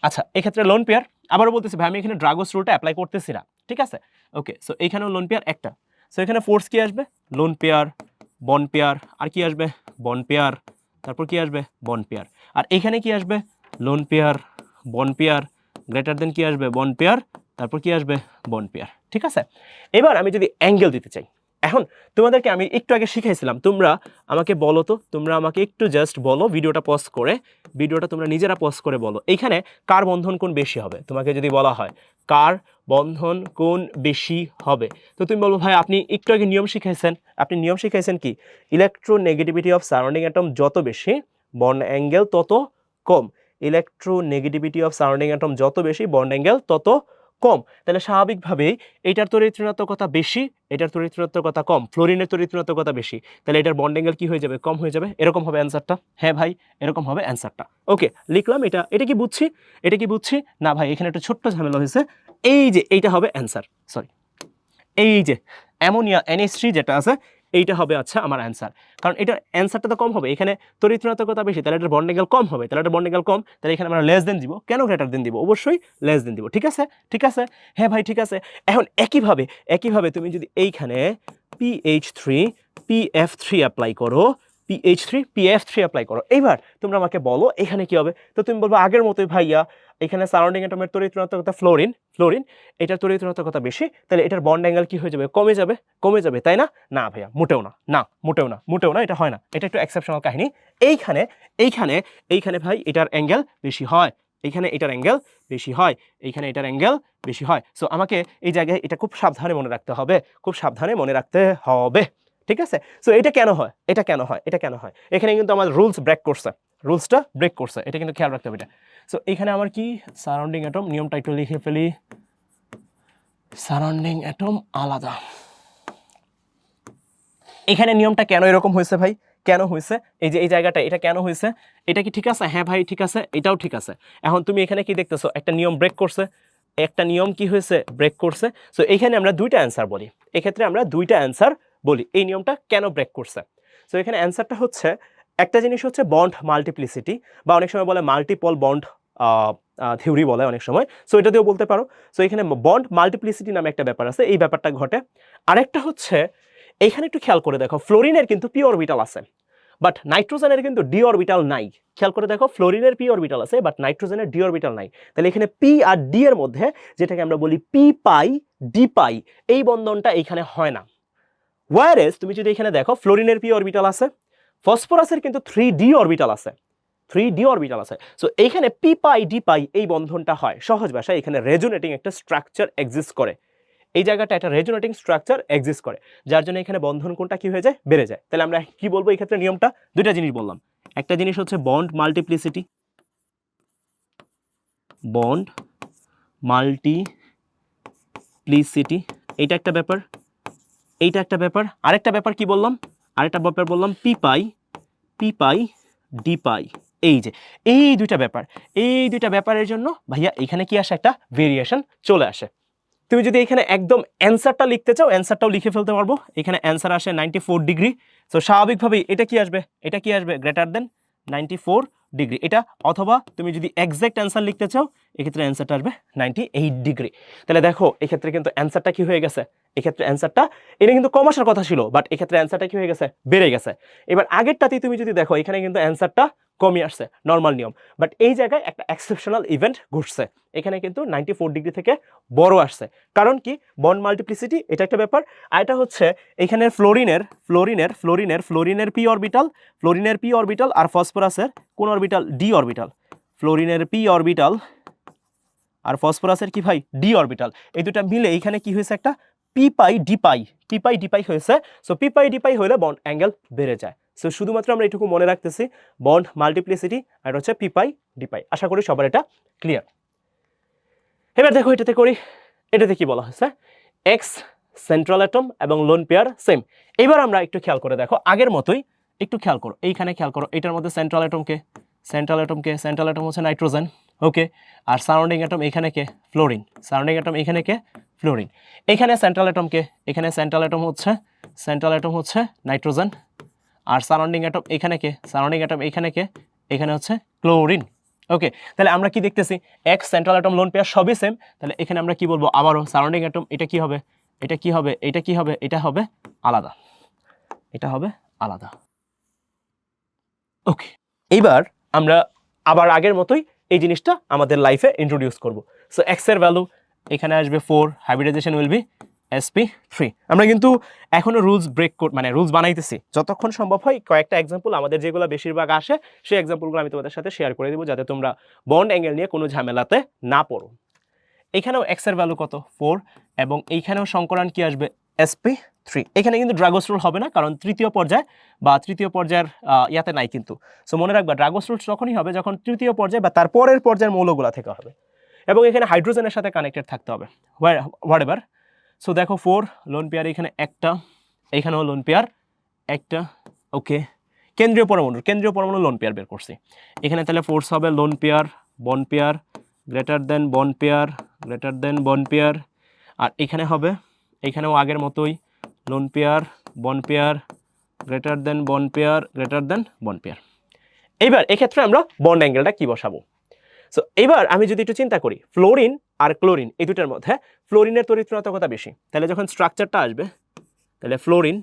আচ্ছা, এক্ষেত্রে লোন পেয়ার আবারও বলতেছি ভাই, আমি এখানে ড্রাগোস রুলটা অ্যাপ্লাই করতেছি না, ঠিক আছে? ওকে, সো এইখানেও লোন পেয়ার একটা। সো এখানে ফোর্স কি আসবে? লোন পেয়ার, বন্ড পেয়ার, আর কি আসবে? বন্ড পেয়ার, তারপর কি আসবে? Bond pair. আর এখানে কি আসবে? Loan pair, bond pair, greater দেন কি আসবে? বন্ড পেয়ার, তারপর কি আসবে? Bond pair. ঠিক আছে? এবার আমি যদি অ্যাঙ্গেল দিতে চাই, এখন তোমাদেরকে আমি একটু আগে শিখাইছিলাম, তোমরা আমাকে বলো তো, তোমরা আমাকে একটু জাস্ট বলো, ভিডিওটা পজ করে, ভিডিওটা তোমরা নিজেরা পজ করে বলো, এইখানে কার বন্ধন কোণ বেশি হবে? তোমাকে যদি বলা হয় কার বন্ধন কোণ বেশি হবে, তো তুমি বলবো ভাই আপনি একটু আগে নিয়ম শিখাইছেন কি? ইলেকট্রোনেগেটিভিটি অফ সারাউন্ডিং অ্যাটম যত বেশি, বন্ড অ্যাঙ্গেল তত কম। ইলেকট্রোনেগেটিভিটি অফ সারাউন্ডিং অ্যাটম যত বেশি, বন্ড অ্যাঙ্গেল তত কম। তাহলে স্বাভাবিকভাবেই এটার তড়িৎ ঋণাত্মকতা বেশি, এটার তড়িৎ ঋণাত্মকতা কম, ফ্লোরিনের তড়িৎ ঋণাত্মকতা বেশি, তাহলে এটার বন্ড অ্যাঙ্গেল কি হয়ে যাবে? কম হয়ে যাবে। এরকম হবে অ্যান্সারটা। হ্যাঁ ভাই, এরকম হবে অ্যান্সারটা। ওকে, লিখলাম। এটা কি বুঝছি না ভাই? এখানে একটা ছোট্ট ঝামেলা হয়েছে। এই যে এইটা হবে অ্যান্সার, সরি, এই যে অ্যামোনিয়া NH3 যেটা আছে, এইটা হবে আচ্ছা আমার অ্যান্সার। কারণ এটার অ্যান্সারটা তো কম হবে, এখানে তড়িৎ ঋণাত্মকতা বেশি, তাহলে এটার বন্ড অ্যাঙ্গেল কম হবে, তাহলে এটার বন্ড অ্যাঙ্গেল কম, তাহলে এখানে আমরা লেস দেন দিব। কেন গ্রেটার দেন দিব? অবশ্যই লেস দেন দিব। ঠিক আছে, হ্যাঁ ভাই ঠিক আছে। এখন একইভাবে তুমি যদি এইখানে PH3 PF3 অ্যাপ্লাই করো, এইবার তোমরা আমাকে বলো এখানে কি হবে? তো তুমি বলবো আগের মতোই ভাইয়া, এখানে সারাউন্ডিং অ্যাটমের তড়িৎ ঋণাত্মকতা ফ্লোরিন, এটার তড়িৎ ঋণাত্মকতা বেশি, তাহলে এটার বন্ড অ্যাঙ্গেল কি হয়ে যাবে? কমে যাবে, তাই না? না ভাইয়া, মোটেও না, এটা হয় না, এটা একটু এক্সেপশনাল কাহিনী। এইখানে ভাই এটার অ্যাঙ্গেল বেশি হয়, এইখানে এটার অ্যাঙ্গেল বেশি হয়। সো আমাকে এই জায়গায় এটা খুব সাবধানে মনে রাখতে হবে, ঠিক আছে? সো এটা কেন হয়? এখানে কিন্তু আমার রুলসটা ব্রেক করছে, এটা কিন্তু খেয়াল রাখতে হবে এটা। সো এখানে আমার কি সারাউন্ডিং অ্যাটম, নিয়মটা একটু লিখে ফেলি, সারাউন্ডিং অ্যাটম আলাদা। এখানে নিয়মটা কেন এরকম হয়েছে ভাই? কেন হয়েছে, এই যে এই জায়গাটা এটা কেন হয়েছে, এটা কি ঠিক আছে? হ্যাঁ ভাই ঠিক আছে, এটাও ঠিক আছে। এখন তুমি এখানে কি দেখতেছো, একটা নিয়ম ব্রেক করছে, একটা নিয়ম কি হয়েছে, ব্রেক করছে। সো এখানে আমরা দুইটা অ্যান্সার বলি, এক্ষেত্রে আমরা দুইটা অ্যান্সার বলি এই নিয়মটা কেন ব্রেক করছে। সো এখানে অ্যান্সারটা হচ্ছে, একটা জিনিস হচ্ছে বন্ড মাল্টিপ্লিসিটি, বা অনেক সময় বলে মাল্টিপল বন্ড থিওরি বলে অনেক সময়, সো এটা দিয়েও বলতে পারো। সো এখানে বন্ড মাল্টিপ্লিসিটি নামে একটা ব্যাপার আছে, এই ব্যাপারটা ঘটে। আরেকটা হচ্ছে এখানে একটু খেয়াল করে দেখো, ফ্লোরিনের কিন্তু পি অরবিটাল আছে, বাট নাইট্রোজেনের কিন্তু ডি অরবিটাল নাই। খেয়াল করে দেখো, ফ্লোরিনের পি অরবিটাল আছে, বাট নাইট্রোজেনের ডি অরবিটাল নাই। তাহলে এখানে পি আর ডি এর মধ্যে, যেটাকে আমরা বলি পি পাই ডি পাই, এই বন্ধনটা এইখানে হয় না। ওয়ারেস তুমি যদি এখানে দেখো, ফ্লোরিনের পি অরবিটাল আছে, ফসফরাসের কিন্তু 3d অরবিটাল আছে, 3d অরবিটাল আছে। সো এইখানে পি পাই ডি পাই এই বন্ধনটা হয়। সহজ ভাষায় এখানে রেজোনেটিং একটা স্ট্রাকচার এক্সিস্ট করে, এই জায়গাটা একটা রেজোনেটিং স্ট্রাকচার এক্সিস্ট করে, যার জন্য এখানে বন্ধন কোণটা কি হয়ে যায়, বেড়ে যায়। তাহলে আমরা কি বলবো এই ক্ষেত্রে, নিয়মটা দুইটা জিনিস বললাম। একটা জিনিস হচ্ছে বন্ড মাল্টিপ্লিসিটি, বন্ড মাল্টিপ্লিসিটি, এইটা একটা ব্যাপার, এইটা একটা ব্যাপার। আরেকটা ব্যাপার কি বললাম, আরেকটা ব্যাপার বললাম পি পাই ডি পাই। এই যে এই দুইটা ব্যাপার, এই দুইটা ব্যাপারের জন্য ভাইয়া এখানে কি আসে, একটা ভেরিয়েশন চলে আসে। তুমি যদি এখানে একদম অ্যান্সারটা লিখতে চাও, অ্যান্সারটাও লিখে ফেলতে পারবো। এখানে অ্যান্সার আসে 94 ডিগ্রি। সো স্বাভাবিকভাবেই এটা কি আসবে, এটা কি আসবে, গ্রেটার দেন 94 ডিগ্রি এটা। অথবা তুমি যদি এক্সাক্ট অ্যান্সার লিখতে চাও, এক্ষেত্রে অ্যান্সারটা আসবে 98 ডিগ্রি। তাহলে দেখো এক্ষেত্রে কিন্তু অ্যান্সারটা কি হয়ে গেছে, এক্ষেত্রে অ্যান্সারটা, এটা কিন্তু কম আসার কথা ছিল, বাট এক্ষেত্রে অ্যান্সারটা কি হয়ে গেছে, বেড়ে গেছে। এবার আগেরটাতেই তুমি যদি দেখো, এখানে কিন্তু অ্যান্সারটা কমই আসছে, নর্মাল নিয়ম, বাট এই জায়গায় একটা এক্সেপশনাল ইভেন্ট ঘটছে, এখানে কিন্তু 94 ডিগ্রি থেকে বড় আসছে। কারণ কি, বন্ড মাল্টিপ্লিসিটি এটা একটা ব্যাপার, আর এটা হচ্ছে এখানে ফ্লোরিনের পি অরবিটাল, আর ফসফরাসের কোন অরবিটাল, ডি অরবিটাল। ফ্লোরিনের পি অরবিটাল আর ফসফরাসের কি ভাই, ডি অরবিটাল। এই দুটা মিলে এখানে কি হয়েছে, একটা পি পাই ডি পাই হয়েছে। সো পি পাই ডি পাই হলে বন্ড অ্যাঙ্গেল বেড়ে যায়। সো শুধুমাত্র আমরা এটুকু মনে রাখতেছি, বন্ড মাল্টিপ্লিসিটি আর হচ্ছে পি পাই ডি পাই। আশা করি সবার এটা ক্লিয়ার। এবার দেখো এটাতে করি, এটাতে কি বলা হয়েছে, এক্স সেন্ট্রাল অ্যাটম এবং লোন পেয়ার সেম। এবার আমরা একটু খেয়াল করে দেখো, আগের মতোই একটু খেয়াল করো, এইখানে খেয়াল করো, এটার মধ্যে সেন্ট্রাল অ্যাটম হচ্ছে নাইট্রোজেন, ওকে। আর সারাউন্ডিং অ্যাটম এখানে কে, ফ্লোরিন, সারাউন্ডিং অ্যাটম এখানে কে, ফ্লোরিন। এখানে সেন্ট্রাল অ্যাটম কে, এখানে সেন্ট্রাল অ্যাটম হচ্ছে নাইট্রোজেন। আর সারাউন্ডিং অ্যাটম এখানে কে, সারাউন্ডিং অ্যাটম এখানে কে, এখানে হচ্ছে ক্লোরিন, ওকে। তাহলে আমরা কি দেখতেছি, x central atom lone pair সবই সেম। তাহলে এখানে আমরা কি বলবো, আবারও সারাউন্ডিং অ্যাটম এটা কি হবে, এটা কি হবে, এটা কি হবে, এটা হবে আলাদা, এটা হবে আলাদা, ওকে। এইবার আমরা আবার আগের মতোই এই জিনিসটা আমাদের লাইফে ইন্ট্রোডিউস করব। সো এক্স এর ভ্যালু এখানে আসবে 4, হাইব্রিডাইজেশন উইল বি sp3। আমরা কিন্তু এখনো রুলস মানে রুলস বানাইতেছি, যতক্ষণ সম্ভব হয় কয়েকটা এক্সাম্পল আমাদের যেগুলো বেশিরভাগ আসে, সেই এক্সাম্পলগুলো আমি তোমাদের সাথে শেয়ার করে দিব, যাতে তোমরা বন্ড অ্যাঙ্গেল নিয়ে কোনো ঝামেলাতে না পড়ো। এখানেও এক্স এর ভ্যালু কত, 4, এবং এইখানেও সংকরান কি আসবে, sp3। এখানে কিন্তু ড্রাগস রুল হবে না, কারণ তৃতীয় পর্যায়ের ইয়াতে নাই কিন্তু। সো মনে রাখবা, ড্রাগস রুল তখনই হবে যখন তৃতীয় পর্যায় বা তার পরের পর্যায়ের মৌলগুলা থেকে হবে, এবং এখানে হাইড্রোজেনের সাথে কানেক্টেড থাকতে হবে, হোয়াট এভার। সো দেখো 4 লোন পেয়ার এখানে একটা, এখানেও লোন পেয়ার একটা, ওকে। কেন্দ্রীয় পরমাণু লোন পেয়ার বের করছি এখানে। তাহলে ফোর্স হবে lone pair, bond pair, greater than bond pair. আর এখানে হবে, এখানেও আগের মতোই lone pair, bond pair, greater than bond pair. এইবার এক্ষেত্রে আমরা বন্ড অ্যাঙ্গেলটা কি বসাবো। সো এবার আমি যদি একটু চিন্তা করি, ফ্লোরিন আর ক্লোরিন এই দুটার মধ্যে ফ্লোরিনের তড়িৎ ঋণাত্মকতা বেশি, তাহলে যখন স্ট্রাকচারটা আসবে, তাহলে ফ্লোরিন,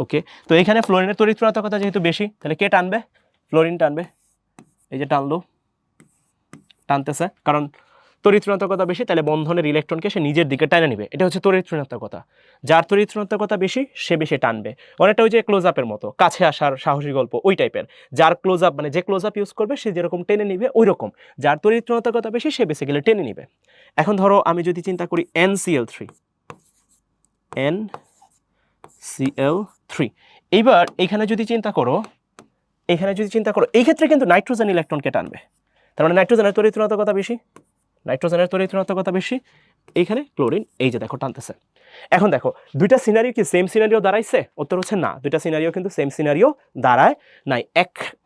ওকে। তো এখানে ফ্লোরিনের তড়িৎ ঋণাত্মকতা যেহেতু বেশি, তাহলে কে টানবে, ফ্লোরিন টানবে। এই যে টানতেছে, কারণ তড়িৎ ঋণাত্মকতা বেশি, তাহলে বন্ধনের ইলেকট্রনকে সে নিজের দিকে টানে নিবে। এটা হচ্ছে তড়িৎ ঋণাত্মকতা। যার তড়িৎ ঋণাত্মকতা বেশি সে বেশি টানবে। অনেকটা ওই যে ক্লোজ আপের মতো, কাছে আসার সাহসী গল্প ওই টাইপের। যার ক্লোজ আপ মানে যে ক্লোজ আপ ইউজ করবে সে যেরকম টেনে নিবে, ওই রকম যার তড়িৎ ঋণাত্মকতা বেশি সে বেসিক্যালি টেনে নিবে। এখন ধরো আমি যদি চিন্তা করি NCl3, এইবার এখানে যদি চিন্তা করো, এই ক্ষেত্রে কিন্তু নাইট্রোজেন ইলেকট্রনকে টানবে, তার মানে নাইট্রোজেনের তড়িৎ ঋণাত্মকতা বেশি, এইখানে ক্লোরিন এই যে দেখো টানতেছে। এখন দেখো দুইটা সিনারিও কি সেম সিনারিও দাঁড়াইছে? উত্তর হচ্ছে না, দুইটা সিনারিও কিন্তু সেম সিনারিও দাঁড়ায় নাই।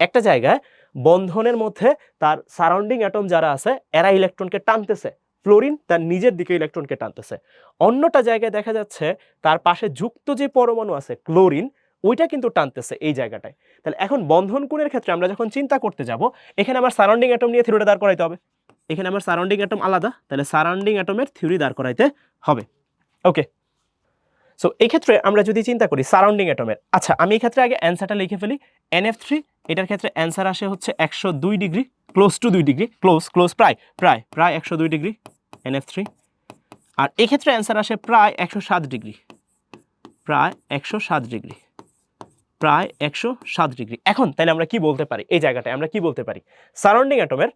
একটা জায়গায় বন্ধনের মধ্যে তার সারাউন্ডিং অ্যাটম যারা আছে এরা ইলেকট্রনকে টানতেছে, ফ্লোরিন তার নিজের দিকে ইলেকট্রনকে টানতেছে। অন্যটা জায়গায় দেখা যাচ্ছে তার পাশে যুক্ত যে পরমাণু আছে ক্লোরিন, ওইটা কিন্তু টানতেছে এই জায়গাটায়। তাহলে এখন বন্ধন কোণের ক্ষেত্রে আমরা যখন চিন্তা করতে যাব, এখানে আমার সারাউন্ডিং অ্যাটম নিয়ে থিওরিটা দাঁড় করাইতে হবে। এখানে আমার সারাউন্ডিং অ্যাটম আলাদা, তাহলে সারাউন্ডিং অ্যাটমের থিওরি দাঁড় করাইতে হবে। ওকে, সো এই ক্ষেত্রে আমরা যদি চিন্তা করি সারাউন্ডিং অ্যাটমের, আচ্ছা আমি এই ক্ষেত্রে আগে অ্যান্সারটা লিখে ফেলি। NF3 এটার ক্ষেত্রে অ্যান্সার আসে হচ্ছে 102 degree, close two 2 degree, close প্রায় 102 ডিগ্রি NF3। আর এই ক্ষেত্রে অ্যান্সার আসে প্রায় 107 ডিগ্রি, প্রায় 107 ডিগ্রি, প্রায় 107 ডিগ্রি। এখন তাহলে আমরা কি বলতে পারি এই জায়গাটায়, আমরা কি বলতে পারি সারাউন্ডিং অ্যাটমের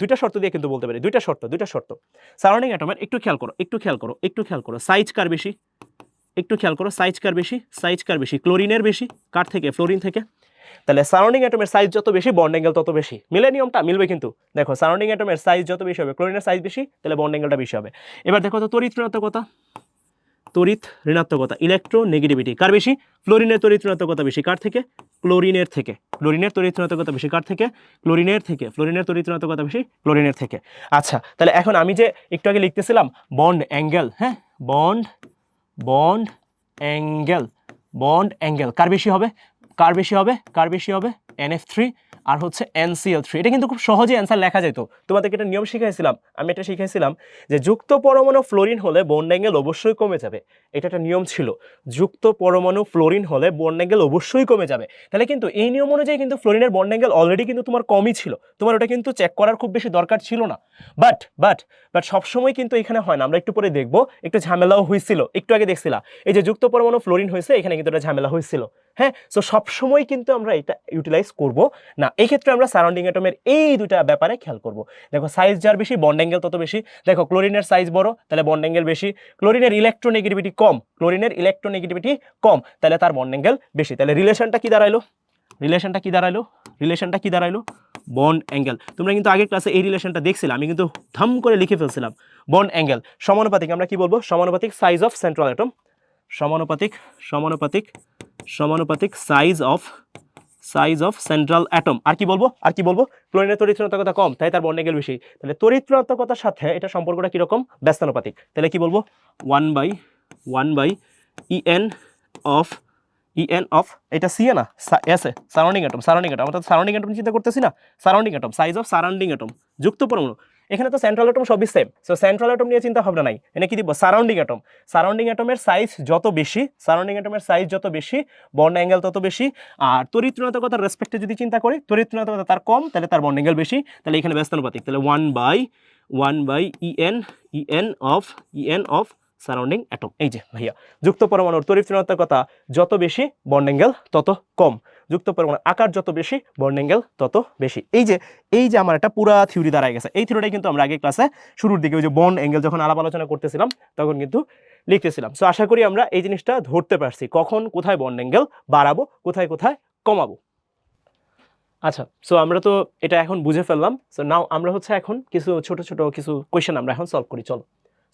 দুইটা শর্ত দিয়ে কিন্তু বলতে পারি, দুইটা শর্ত। সারাউন্ডিং অ্যাটমের একটু খেয়াল করো সাইজ কার বেশি, সাইজ কার বেশি ক্লোরিনের বেশি, কার থেকে? ফ্লোরিন থেকে। তাহলে সারাউন্ডিং অ্যাটমের সাইজ যত বেশি বন্ড অ্যাঙ্গেল তত বেশি। মিলে নিয়মটা? মিলবে কিন্তু। দেখো সারাউন্ডিং অ্যাটমের সাইজ যত বেশি হবে, ক্লোরিনের সাইজ বেশি, তাহলে বন্ড অ্যাঙ্গেলটা বেশি হবে। এবার দেখো তো তড়িৎ ঋণাত্মকতা ইলেকট্রোনেগেটিভিটি কার বেশি? ফ্লোরিনের তড়িৎ ঋণাত্মকতা বেশি, কার থেকে? ক্লোরিনের থেকে। ফ্লোরিনের তড়িৎ ঋণাত্মকতা বেশি, কার থেকে? ক্লোরিনের থেকে। ফ্লোরিনের তড়িৎ ঋণাত্মকতা বেশি, ক্লোরিনের থেকে। আচ্ছা তাহলে এখন আমি যে একটু আগে লিখতেছিলাম বন্ড অ্যাঙ্গেল, হ্যাঁ বন্ড অ্যাঙ্গেল কার বেশি হবে? NF3 আর হচ্ছে NCl3। এটা কিন্তু খুব সহজে অ্যান্সার লেখা যেত। তোমাদেরকে একটা নিয়ম শিখাইছিলাম, আমি এটা শিখাইছিলাম যে যুক্ত পরমাণু ফ্লোরিন হলে বন্ড অ্যাঙ্গেল অবশ্যই কমে যাবে। এটা একটা নিয়ম ছিল, যুক্ত পরমাণু ফ্লোরিন হলে বন্ড অ্যাঙ্গেল অবশ্যই কমে যাবে। তাহলে কিন্তু এই নিয়ম অনুযায়ী কিন্তু ফ্লোরিনের বন্ড অ্যাঙ্গেল অলরেডি কিন্তু তোমার কমই ছিল, তোমার ওটা কিন্তু চেক করার খুব বেশি দরকার ছিল না। বাট সবসময় কিন্তু এখানে হয় না, আমরা একটু পরে দেখবো একটু ঝামেলাও হয়েছিল। একটু আগে দেখছিলা এই যে যুক্ত পরমাণু ফ্লোরিন হয়েছে, এখানে কিন্তু একটা ঝামেলা হয়েছিল। হ্যাঁ, সো সবসময় কিন্তু আমরা এটা ইউটিলাইজ করব না। এই ক্ষেত্রে আমরা সারাউন্ডিং অ্যাটমের এই দুইটা ব্যাপারে খেয়াল করব। দেখো সাইজ যার বেশি বন্ড অ্যাঙ্গেল তত বেশি। দেখো ক্লোরিনের সাইজ বড়, তাহলে বন্ড অ্যাঙ্গেল বেশি। ক্লোরিনের ইলেকট্রোনেগেটিভিটি কম, তাহলে তার বন্ড অ্যাঙ্গেল বেশি। তাহলে রিলেশনটা কি দাঁড়াইলো? Bond angle. তোমরা কিন্তু আগের ক্লাসে এই রিলেশনটা দেখছিলাম, আমি কিন্তু ধাম করে লিখে ফেলছিলাম। বন্ড অ্যাঙ্গেল সমানুপাতিক, আমরা কি বলবো? সমানুপাতিক সাইজ অফ সেন্ট্রাল অ্যাটম, সমানুপাতিক সাইজ অফ সেন্ট্রাল অ্যাটম। আর কি বলবো? ক্লোরিনের তড়িৎ ঋণাত্মকতা কম, তাই তার বন্ড অ্যাঙ্গেল বেশি। তাহলে তড়িৎ ঋণাত্মকতার সাথে এটা সম্পর্কটা কিরকম? ব্যস্তানুপাতিক। তাহলে কি বলবো? 1/1 EN অফ এটা সিএ না এসে সারাউন্ডিং অ্যাটম। আমরা তো সারাউন্ডিং অ্যাটম চিন্তা করতেছি না, surrounding atom, size of surrounding atom, যুক্ত পরমাণু। এখানে তো সেন্ট্রাল অ্যাটম সবই সেম, সো সেন্ট্রাল অ্যাটম নিয়ে চিন্তা ভাবনা নাই। এনে কি দিব? সারাউন্ডিং অ্যাটমের সাইজ যত বেশি বন্ড অ্যাঙ্গেল তত বেশি। আর তড়িৎ ঋণাত্মকতার রেসপেক্টে যদি চিন্তা করি, তড়িৎ ঋণাত্মকতা তার কম, তাহলে তার বন্ড অ্যাঙ্গেল বেশি। তাহলে এখানে ব্যস্তানুপাতিক, তাহলে 1/EN অফ সারাউন্ডিং অ্যাটম। এই যে ভাইয়া যুক্ত পরমাণুর তড়িৎ ঋণাত্মকতা যত বেশি বন্ড অ্যাঙ্গেল তত কম, যুক্ত পরমাণুর আকার যত বেশি বন্ড অ্যাঙ্গেল তত বেশি। এই যে আমার একটা পুরা থিওরি দাঁড়ায় গেছে। এই থিওরিটাই কিন্তু আমরা আগে ক্লাসে শুরুর দিকে ওই যে বন্ড অ্যাঙ্গেল যখন আলাপ আলোচনা করতেছিলাম তখন কিন্তু লিখতেছিলাম। সো আশা করি আমরা এই জিনিসটা ধরতে পারছি, কখন কোথায় বন্ড অ্যাঙ্গেল বাড়াবো, কোথায় কমাবো। আচ্ছা, সো আমরা তো এটা এখন বুঝে ফেললাম। সো নাও আমরা হচ্ছে এখন কিছু ছোট কিছু কোয়েশ্চেন আমরা এখন সলভ করি, চলো।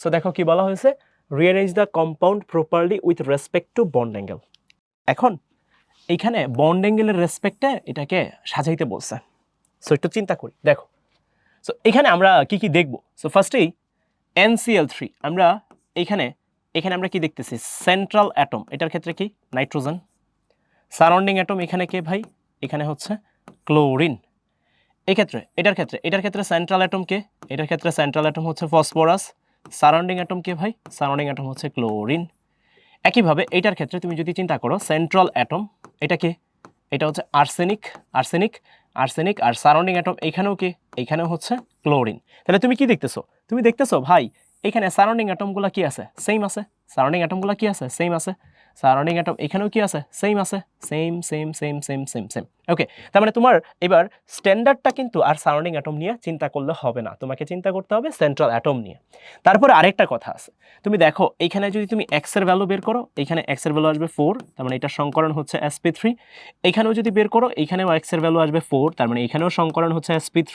সো দেখো কি বলা হয়েছে, rearrange the compound properly with respect to bond angle। এখন এইখানে বন্ড অ্যাঙ্গেলের রেসপেক্টে এটাকে সাজাইতে বলছে। সো একটু চিন্তা করি, দেখো। সো এখানে আমরা কি দেখবো? সো ফার্স্টেই NCl3 আমরা এখানে আমরা কি দেখতেছি? সেন্ট্রাল অ্যাটম, এটার ক্ষেত্রে কি? নাইট্রোজেন। সারাউন্ডিং অ্যাটম এখানে কে ভাই? এখানে হচ্ছে ক্লোরিন। এটার ক্ষেত্রে সেন্ট্রাল অ্যাটম কে? এটার ক্ষেত্রে সেন্ট্রাল অ্যাটম হচ্ছে ফসফরাস। সারাউন্ডিং অ্যাটম কে ভাই? সারাউন্ডিং অ্যাটম হচ্ছে ক্লোরিন। একইভাবে এটার ক্ষেত্রে তুমি যদি চিন্তা করো সেন্ট্রাল অ্যাটম, এটা কে? এটা হচ্ছে আর্সেনিক। আর সারাউন্ডিং অ্যাটম এইখানেও হচ্ছে ক্লোরিন। তাহলে তুমি কি দেখতেছো? ভাই এখানে সারাউন্ডিং অ্যাটমগুলো কি আছে? সেম আছে। সারাউন্ডিং অ্যাটম এখানেও কি আছে সেম আছে same same same same same same ওকে তার মানে তোমার এবার স্ট্যান্ডার্ডটা কিন্তু আর সারাউন্ডিং অ্যাটম নিয়ে চিন্তা করলে হবে না তোমাকে চিন্তা করতে হবে সেন্ট্রাল অ্যাটম নিয়ে তারপরে আরেকটা কথা আছে তুমি দেখো এইখানে যদি তুমি এক্স এর ভ্যালু বের করো এইখানে এক্স এর ভ্যালু আসবে 4 তার মানে এটা সংকরণ হচ্ছে sp3 এইখানেও যদি বের করো এইখানেও এক্স এর ভ্যালু আসবে 4 তার মানে এইখানেও সংকরণ হচ্ছে sp3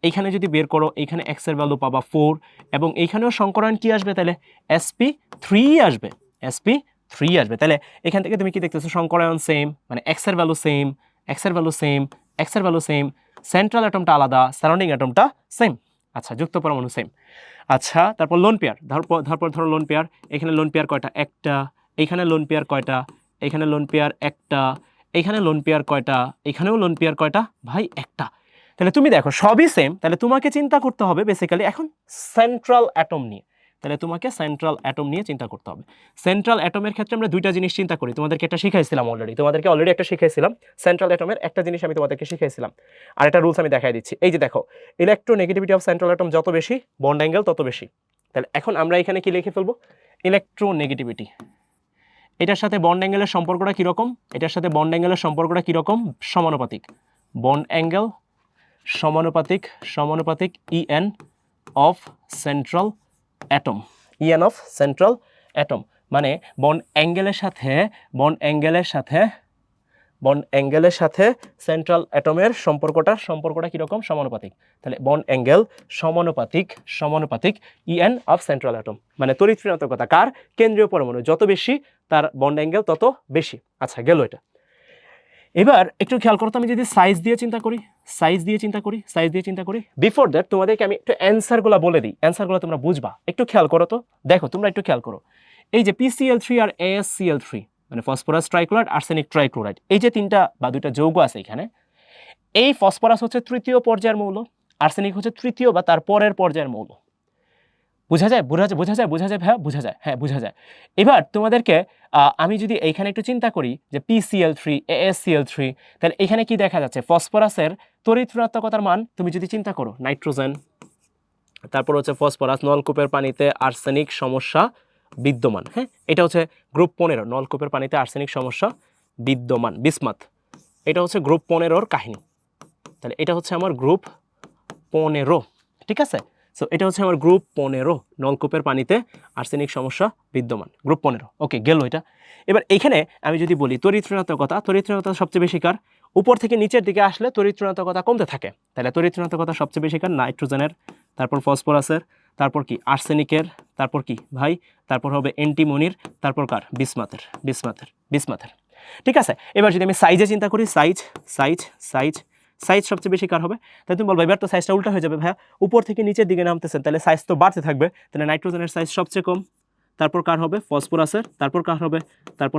এইখানে যদি বের করো এইখানে এক্স এর ভ্যালু পাবা 4 এবং এইখানেও সংকরণ কি আসবে তাহলে sp3 আসবে sp3 আসবে তাহলে এখান থেকে তুমি কি দেখতেছো সংকরায়ন সেম মানে এক্স এর ভ্যালু সেম এক্স এর ভ্যালু সেম এক্স এর ভ্যালু সেম সেন্ট্রাল অ্যাটমটা আলাদা সারাউন্ডিং অ্যাটমটা সেম আচ্ছা যুক্ত পরমাণু সেম আচ্ছা তারপর লোন পেয়ার ধরো লোন পেয়ার এখানে লোন পেয়ার কয়টা একটা এইখানে লোন পেয়ার কয়টা এখানে লোন পেয়ার একটা এইখানে লোন পেয়ার কয়টা এখানেও লোন পেয়ার কয়টা ভাই একটা তাহলে তুমি দেখো সবই সেম তাহলে তোমাকে চিন্তা করতে হবে বেসিক্যালি এখন সেন্ট্রাল অ্যাটম নিয়ে তাহলে তোমাকে সেন্ট্রাল অ্যাটম নিয়ে চিন্তা করতে হবে সেন্ট্রাল অ্যাটমের ক্ষেত্রে আমরা দুইটা জিনিস চিন্তা করি তোমাদেরকে একটা শিখাইছিলাম তোমাদেরকে অলরেডি একটা শিখাইছিলাম সেন্ট্রাল অ্যাটমের একটা জিনিস আমি তোমাদেরকে শিখাইছিলাম আর একটা রুলস আমি দেখাই দিচ্ছি এই যে দেখো ইলেকট্রোনেগেটিভিটি অফ সেন্ট্রাল অ্যাটম যত বেশি বন্ড অ্যাঙ্গেল তত বেশি তাহলে এখন আমরা এখানে কি লিখে ফেলবো ইলেকট্রোনেগেটিভিটি এটার সাথে বন্ড অ্যাঙ্গেলের সম্পর্কটা কীরকম এটার সাথে বন্ড অ্যাঙ্গেলের সম্পর্কটা কীরকম সমানুপাতিক বন্ড অ্যাঙ্গেল সমানুপাতিক সমানুপাতিক EN of central atom EN of central atom মানে বন্ড অ্যাঙ্গেলের সাথে সেন্ট্রাল অ্যাটমের সম্পর্কটা কীরকম সমানুপাতিক তাহলে বন্ড অ্যাঙ্গেল সমানুপাতিক ইএন অফ সেন্ট্রাল অ্যাটম মানে তড়িৎ ঋণাত্মকতা কার কেন্দ্রীয় পরমাণু যত বেশি তার বন্ড অ্যাঙ্গেল তত বেশি আচ্ছা গেল এটা এবার একটু খেয়াল করো তো আমি যদি সাইজ দিয়ে চিন্তা করি বিফোর দ্যাট তোমাদেরকে আমি একটু অ্যান্সারগুলো বলে দিই অ্যান্সারগুলো তোমরা বুঝবা একটু খেয়াল করো তো দেখো তোমরা একটু খেয়াল করো এই যে PCl3 আর AsCl3 মানে ফসফরাস ট্রাইক্লোরাইড আর্সেনিক ট্রাইক্লোরাইড এই যে তিনটা বা দুইটা যৌগ আছে এখানে এই ফসফরাস হচ্ছে তৃতীয় পর্যায়ের মৌল আর্সেনিক হচ্ছে তৃতীয় বা তার পরের পর্যায়ের মৌল বোঝা যায় ভাইয়া বোঝা যায় এবার তোমাদেরকে আমি যদি এইখানে একটু চিন্তা করি যে PCl3 AsCl3 তাহলে এখানে কি দেখা যাচ্ছে ফসফরাসের তড়িৎ ঋণাত্মকতার মান তুমি যদি চিন্তা করো নাইট্রোজেন তারপর হচ্ছে ফসফরাস নলকূপের পানিতে আর্সেনিক সমস্যা বিদ্যমান হ্যাঁ এটা হচ্ছে গ্রুপ 15 নলকূপের পানিতে আর্সেনিক সমস্যা বিদ্যমান বিসমাত এটা হচ্ছে গ্রুপ 15 কাহিনী তাহলে এটা হচ্ছে আমার গ্রুপ 15 ঠিক আছে সো এটা হচ্ছে আমার গ্রুপ 15 নলকূপের পানিতে আর্সেনিক সমস্যা বিদ্যমান গ্রুপ 15 ওকে গেল এটা এবার এখানে আমি যদি বলি তড়িৎ ঋণাত্মকতা সবচেয়ে বেশি কার উপর থেকে নিচের দিকে আসলে তড়িৎ ঋণাত্মকতা কমতে থাকে তাহলে তড়িৎ ঋণাত্মকতা সবচেয়ে বেশি কার নাইট্রোজেনের তারপর ফসফরাসের তারপর কি আর্সেনিকের তারপর কি ভাই তারপর হবে অ্যান্টিমনির তারপর কার বিসমাথের ঠিক আছে এবার যদি আমি সাইজে চিন্তা করি সাইজ সবচেয়ে বেশি কার হবে তাহলে তুমি বলবো এবার তো সাইজটা উল্টা হয়ে যাবে ভাইয়া উপর থেকে নিচের দিকে নামতেছেন তাহলে সাইজ তো বাড়তে থাকবে তাহলে নাইট্রোজেনের সাইজ সবচেয়ে কম তারপর কার হবে ফসফরাসের তারপর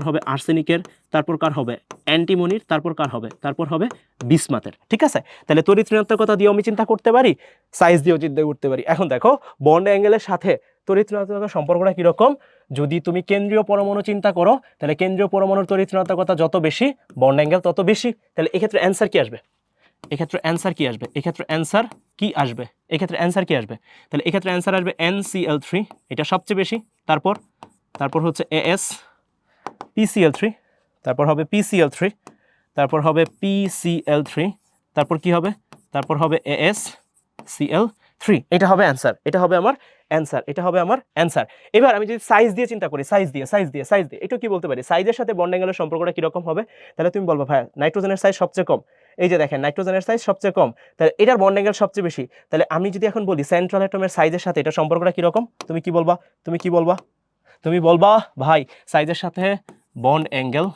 হবে আর্সেনিকের তারপর কার হবে অ্যান্টিমনির তারপর হবে বিসমাথের ঠিক আছে তাহলে তড়িৎ ঋণাত্মকতা দিয়েও আমি চিন্তা করতে পারি সাইজ দিয়েও চিন্তা করতে পারি এখন দেখো বন্ড অ্যাঙ্গেলের সাথে তড়িৎ ঋণাত্মকতার সম্পর্কটা কীরকম যদি তুমি কেন্দ্রীয় পরমাণু চিন্তা করো তাহলে কেন্দ্রীয় পরমাণুর তড়িৎ ঋণাত্মকতা যত বেশি বন্ড অ্যাঙ্গেল তত বেশি তাহলে এক্ষেত্রে অ্যান্সার কি আসবে তাহলে এক্ষেত্রে অ্যান্সার আসবে NCl3 এটা সবচেয়ে বেশি তারপর হচ্ছে PCl3 তারপর হবে PCl3 তারপর হবে PCl3 তারপর কি হবে তারপর হবে AsCl3 এটা হবে অ্যান্সার এটা হবে আমার অ্যান্সার এবার আমি যদি সাইজ দিয়ে চিন্তা করি সাইজ দিয়ে একটু কি বলতে পারি সাইজের সাথে বন্ড অ্যাঙ্গেলের সম্পর্কটা কিরকম হবে তাহলে তুমি বলবো ভাই নাইট্রোজেনের সাইজ সবচেয়ে কম এই যে দেখেন নাইট্রোজেনের সাইজ সবচেয়ে কম তাহলে এটার বন্ড অ্যাঙ্গেল সবচেয়ে বেশি তাহলে আমি যদি এখন বলি সেন্ট্রাল অ্যাটমের সাইজের সাথে এটা সম্পর্কটা কিরকম তুমি কি বলবা ভাই সাইজের সাথে বন্ড অ্যাঙ্গেল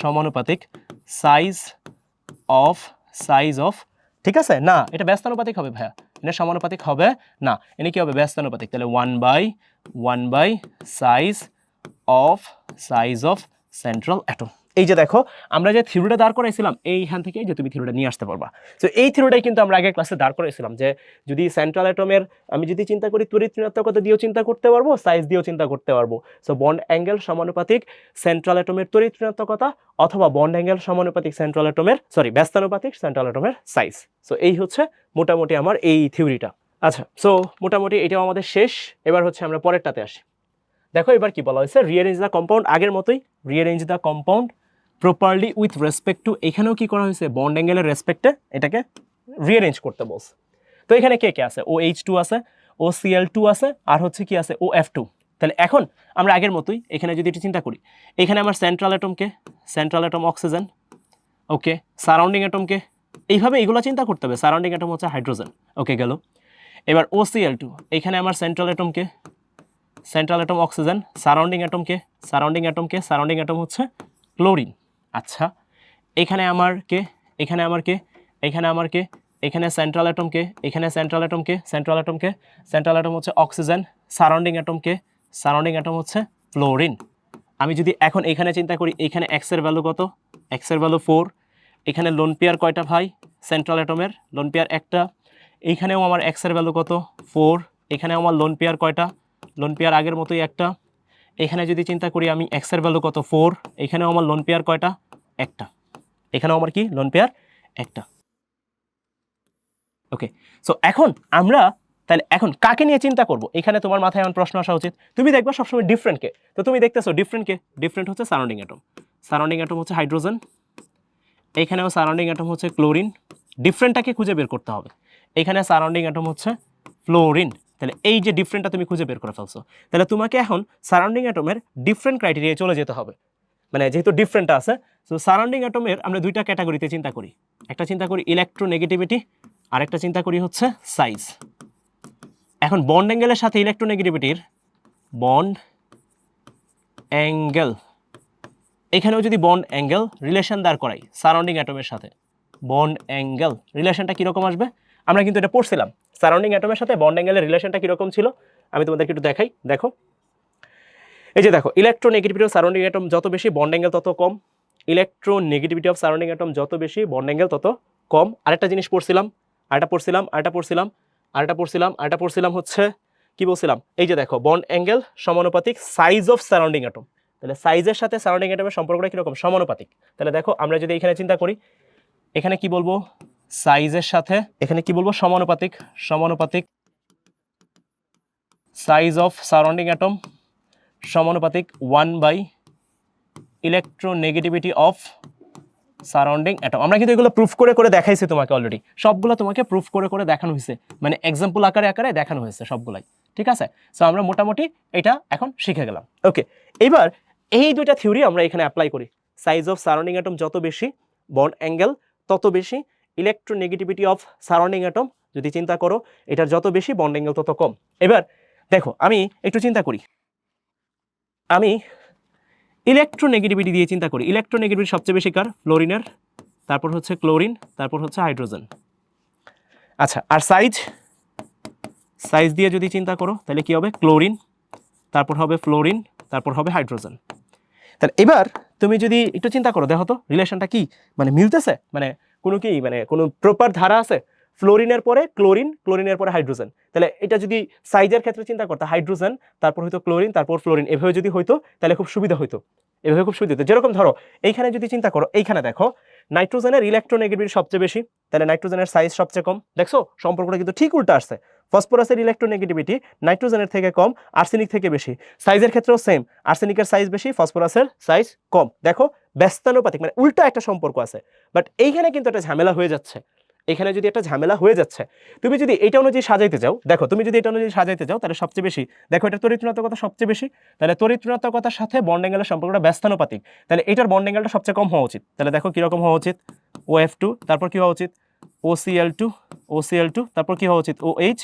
সমানুপাতিক সাইজ অফ ঠিক আছে না এটা ব্যস্তানুপাতিক হবে ভাইয়া এটা সমানুপাতিক হবে না এটা কি হবে ব্যস্তানুপাতিক তাহলে 1/1 সাইজ অফ সেন্ট্রাল অ্যাটম এই যে দেখো আমরা যে থিওরিটা দাঁড় করাইছিলাম এইখান থেকে যে তুমি থিওরিটা নিয়ে আসতে পারবা তো এই থিওরিটাই কিন্তু আমরা আগে ক্লাসে দাঁড় করাইছিলাম যে যদি সেন্ট্রাল অ্যাটমের আমি যদি চিন্তা করি তড়িৎ ঋণাত্মকতা দিয়েও চিন্তা করতে পারবো সাইজ দিয়েও চিন্তা করতে পারবো সো বন্ড অ্যাঙ্গেল সমানুপাতিক সেন্ট্রাল অ্যাটমের তড়িৎ ঋণাত্মকতা অথবা বন্ড অ্যাঙ্গেল সমানুপাতিক ব্যস্তানুপাতিক সেন্ট্রাল অ্যাটমের সাইজ সো এই হচ্ছে মোটামুটি আমার এই থিওরিটা আচ্ছা, সো মোটামুটি এটাও আমাদের শেষ। এবার হচ্ছে আমরা পরেরটাতে আসি। দেখো এবার কি বলা হয়েছে, রিঅ্যারেঞ্জ দ্য কম্পাউন্ড, আগের মতোই rearrange the compound properly with respect to, এখানেও কি করা হয়েছে, বন্ড অ্যাঙ্গেলের রেসপেক্টে এটাকে রিঅ্যারেঞ্জ করতে বলছে। তো এখানে কে কে আছে, OH2 আছে, OCl2 আছে, আর হচ্ছে কি আছে, OF2। তাহলে এখন আমরা আগের মতোই এখানে যদি একটু চিন্তা করি, এখানে আমার সেন্ট্রাল অ্যাটমকে, central atom oxygen, okay, surrounding অ্যাটমকে এইভাবে এগুলো চিন্তা করতে হবে, সারাউন্ডিং অ্যাটম হচ্ছে হাইড্রোজেন, ওকে গেল। এবার OCl2, এখানে আমার সেন্ট্রাল অ্যাটমকে, সেন্ট্রাল অ্যাটম অক্সিজেন, সারাউন্ডিং অ্যাটমকে, সারাউন্ডিং অ্যাটমকে, সারাউন্ডিং অ্যাটম হচ্ছে ক্লোরিন। আচ্ছা, এখানে আমার কে, এখানে আমার কে, এখানে আমার কে, এখানে সেন্ট্রাল অ্যাটমকে, এখানে সেন্ট্রাল অ্যাটমকে, সেন্ট্রাল অ্যাটমকে, সেন্ট্রাল অ্যাটম হচ্ছে অক্সিজেন, সারাউন্ডিং অ্যাটমকে, সারাউন্ডিং অ্যাটম হচ্ছে ফ্লোরিন। আমি যদি এখন এখানে চিন্তা করি, এখানে এক্সের ভ্যালু কত, এক্সের ভ্যালু 4, এখানে লোন পেয়ার কয়টা ভাই, সেন্ট্রাল অ্যাটমের লোন পেয়ার একটা, এইখানেও আমার এক্সের ভ্যালু কত 4, এখানে আমার লোন পেয়ার কয়টা, লোন পেয়ার আগের মতোই একটা, এখানে যদি চিন্তা করি আমি এক্সের ভ্যালু কত 4, এখানেও আমার লোন পেয়ার কয়টা, একটা, এখানেও আমার কি লোন পেয়ার একটা। ওকে, সো এখন আমরা তাহলে এখন কাকে নিয়ে চিন্তা করব, এখানে তোমার মাথায় এমন প্রশ্ন আসা উচিত, তুমি দেখবা সবসময় ডিফারেন্টকে, তো তুমি দেখতেছো ডিফারেন্টকে, ডিফারেন্ট হচ্ছে সারাউন্ডিং অ্যাটম, সারাউন্ডিং অ্যাটম হচ্ছে হাইড্রোজেন, এইখানেও সারাউন্ডিং অ্যাটম হচ্ছে ক্লোরিন, ডিফারেন্টটাকে খুঁজে বের করতে হবে, এখানে সারাউন্ডিং অ্যাটম হচ্ছে ফ্লোরিন। তাহলে এই যে ডিফারেন্টটা তুমি খুঁজে বের করে ফেলছো, তাহলে তোমাকে এখন সারাউন্ডিং অ্যাটমের ডিফারেন্ট ক্রাইটেরিয়ায় চলে যেতে হবে, মানে যেহেতু ডিফারেন্ট আছে। সো সারাউন্ডিং অ্যাটমের আমরা দুইটা ক্যাটাগরিতে চিন্তা করি, একটা চিন্তা করি ইলেকট্রোনেগেটিভিটি, আর একটা চিন্তা করি হচ্ছে সাইজ। এখন বন্ড অ্যাঙ্গেলের সাথে ইলেকট্রোনেগেটিভিটির বন্ড অ্যাঙ্গেল, এখানেও যদি বন্ড অ্যাঙ্গেল রিলেশন দাঁড় করাই সারাউন্ডিং অ্যাটমের সাথে, বন্ড অ্যাঙ্গেল রিলেশনটা কীরকম আসবে, আমরা কিন্তু এটা পড়ছিলাম, সারাউন্ডিং অ্যাটমের সাথে বন্ড অ্যাঙ্গেলের রিলেশনটা কীরকম ছিল, আমি তোমাদেরকে একটু দেখাই। দেখো এই যে দেখো, ইলেকট্রোনেগেটিভিটি অফ সারাউন্ডিং অ্যাটম যত বেশি বন্ড অ্যাঙ্গেল তত কম, ইলেকট্রোনেগেটিভিটি অফ সারাউন্ডিং অ্যাটম যত বেশি বন্ড অ্যাঙ্গেল তত কম। আরেকটা জিনিস পড়ছিলাম, আরেকটা পড়ছিলাম, আরেকটা পড়ছিলাম, আরেকটা পড়ছিলাম, আরেকটা পড়ছিলাম হচ্ছে কি বলছিলাম, এই যে দেখো বন্ড অ্যাঙ্গেল সমানুপাতিক সাইজ অফ সারাউন্ডিং অ্যাটম, তাহলে সাইজের সাথে সারাউন্ডিং অ্যাটমের সম্পর্কটা কীরকম, সমানুপাতিক। তাহলে দেখো আমরা যদি এখানে চিন্তা করি, এখানে কি বলবো, সাইজের সাথে এখানে কি বলবো, সমানুপাতিক, সমানুপাতিক সাইজ অফ সারাউন্ডিং অ্যাটম সমানুপাতিক 1 ইলেকট্রোনেগেটিভিটি অফ সারাউন্ডিং অ্যাটম। আমরা কিন্তু এগুলো প্রুফ করে করে দেখাইছি তোমাকে অলরেডি, সবগুলো তোমাকে প্রুফ করে করে দেখানো হয়েছে, মানে এক্সাম্পল আকারে আকারে দেখানো হয়েছে সবগুলাই, ঠিক আছে। সো আমরা মোটামুটি এটা এখন শিখে গেলাম। ওকে, এবার এই দুইটা থিওরি আমরা এখানে অ্যাপ্লাই করি, সাইজ অফ সারাউন্ডিং অ্যাটম যত বেশি বন্ড অ্যাঙ্গেল তত বেশি, ইলেকট্রোনেগেটিভিটি অফ সারাউন্ডিং অ্যাটম যদি চিন্তা করো এটার যত বেশি বন্ড অ্যাঙ্গেল তত কম। এবার দেখো আমি একটু চিন্তা করি, আমি ইলেকট্রোনেগেটিভিটি দিয়ে চিন্তা করি, ইলেকট্রোনেগেটিভিটি সবচেয়ে বেশি কার, ফ্লোরিনের, তারপর হচ্ছে ক্লোরিন, তারপর হচ্ছে হাইড্রোজেন। আচ্ছা, আর সাইজ, সাইজ দিয়ে যদি চিন্তা করো তাহলে কি হবে, ক্লোরিন, তারপর হবে ফ্লোরিন, তারপর হবে হাইড্রোজেন। তাহলে এবার তুমি যদি একটু চিন্তা করো, দেখো তো রিলেশনটা কি, মানে মিলতেছে, মানে কোনো কি মানে কোনো প্রপার ধারা আছে, ফ্লোরিনের পরে ক্লোরিন, ক্লোরিনের পরে হাইড্রোজেন। তাহলে এটা যদি সাইজের ক্ষেত্রে চিন্তা করতে, হাইড্রোজেন তারপর হয়তো ক্লোরিন তারপর ফ্লোরিন, এভাবে যদি হইতো তাহলে খুব সুবিধা হইতো, এভাবে খুব সুবিধা হতো। যেরকম ধরো এইখানে যদি চিন্তা করো, এইখানে দেখো নাইট্রোজেনের ইলেকট্রোনেগেটিভিটি সবচেয়ে বেশি, তাহলে নাইট্রোজেনের সাইজ সবচেয়ে কম। দেখছো সম্পর্কটা কিন্তু ঠিক উল্টা আসছে, ফসফরাসের ইলেকট্রোনেগেটিভিটি নাইট্রোজেনের থেকে কম, আর্সেনিক থেকে বেশি, সাইজের ক্ষেত্রেও সেম, আর্সেনিকের সাইজ বেশি, ফসফরাসের সাইজ কম। দেখো ব্যস্তানুপাতিক, মানে উল্টা একটা সম্পর্ক আছে। বাট এইখানে কিন্তু একটা ঝামেলা হয়ে যাচ্ছে, এখানে যদি একটা ঝামেলা হয়ে যাচ্ছে, তুমি যদি এটা অনুযায়ী সাজাইতে যাও, দেখো তুমি যদি এটা অনুযায়ী সাজাইতে যাও তাহলে সবচেয়ে বেশি, দেখো এটা তড়িৎ ঋণাত্মকতা সবচেয়ে বেশি, তাহলে তড়িৎ ঋণাত্মকতার সাথে বন্ড অ্যাঙ্গেলের সম্পর্কটা ব্যস্তানুপাতিক, তাহলে এটার বন্ড অ্যাঙ্গেলটা সবচেয়ে কম হওয়া উচিত। তাহলে দেখো কিরকম হওয়া উচিত, OF2, তারপর কি হওয়া উচিত, OCl2, OCl2, তারপর কি হওয়া উচিত,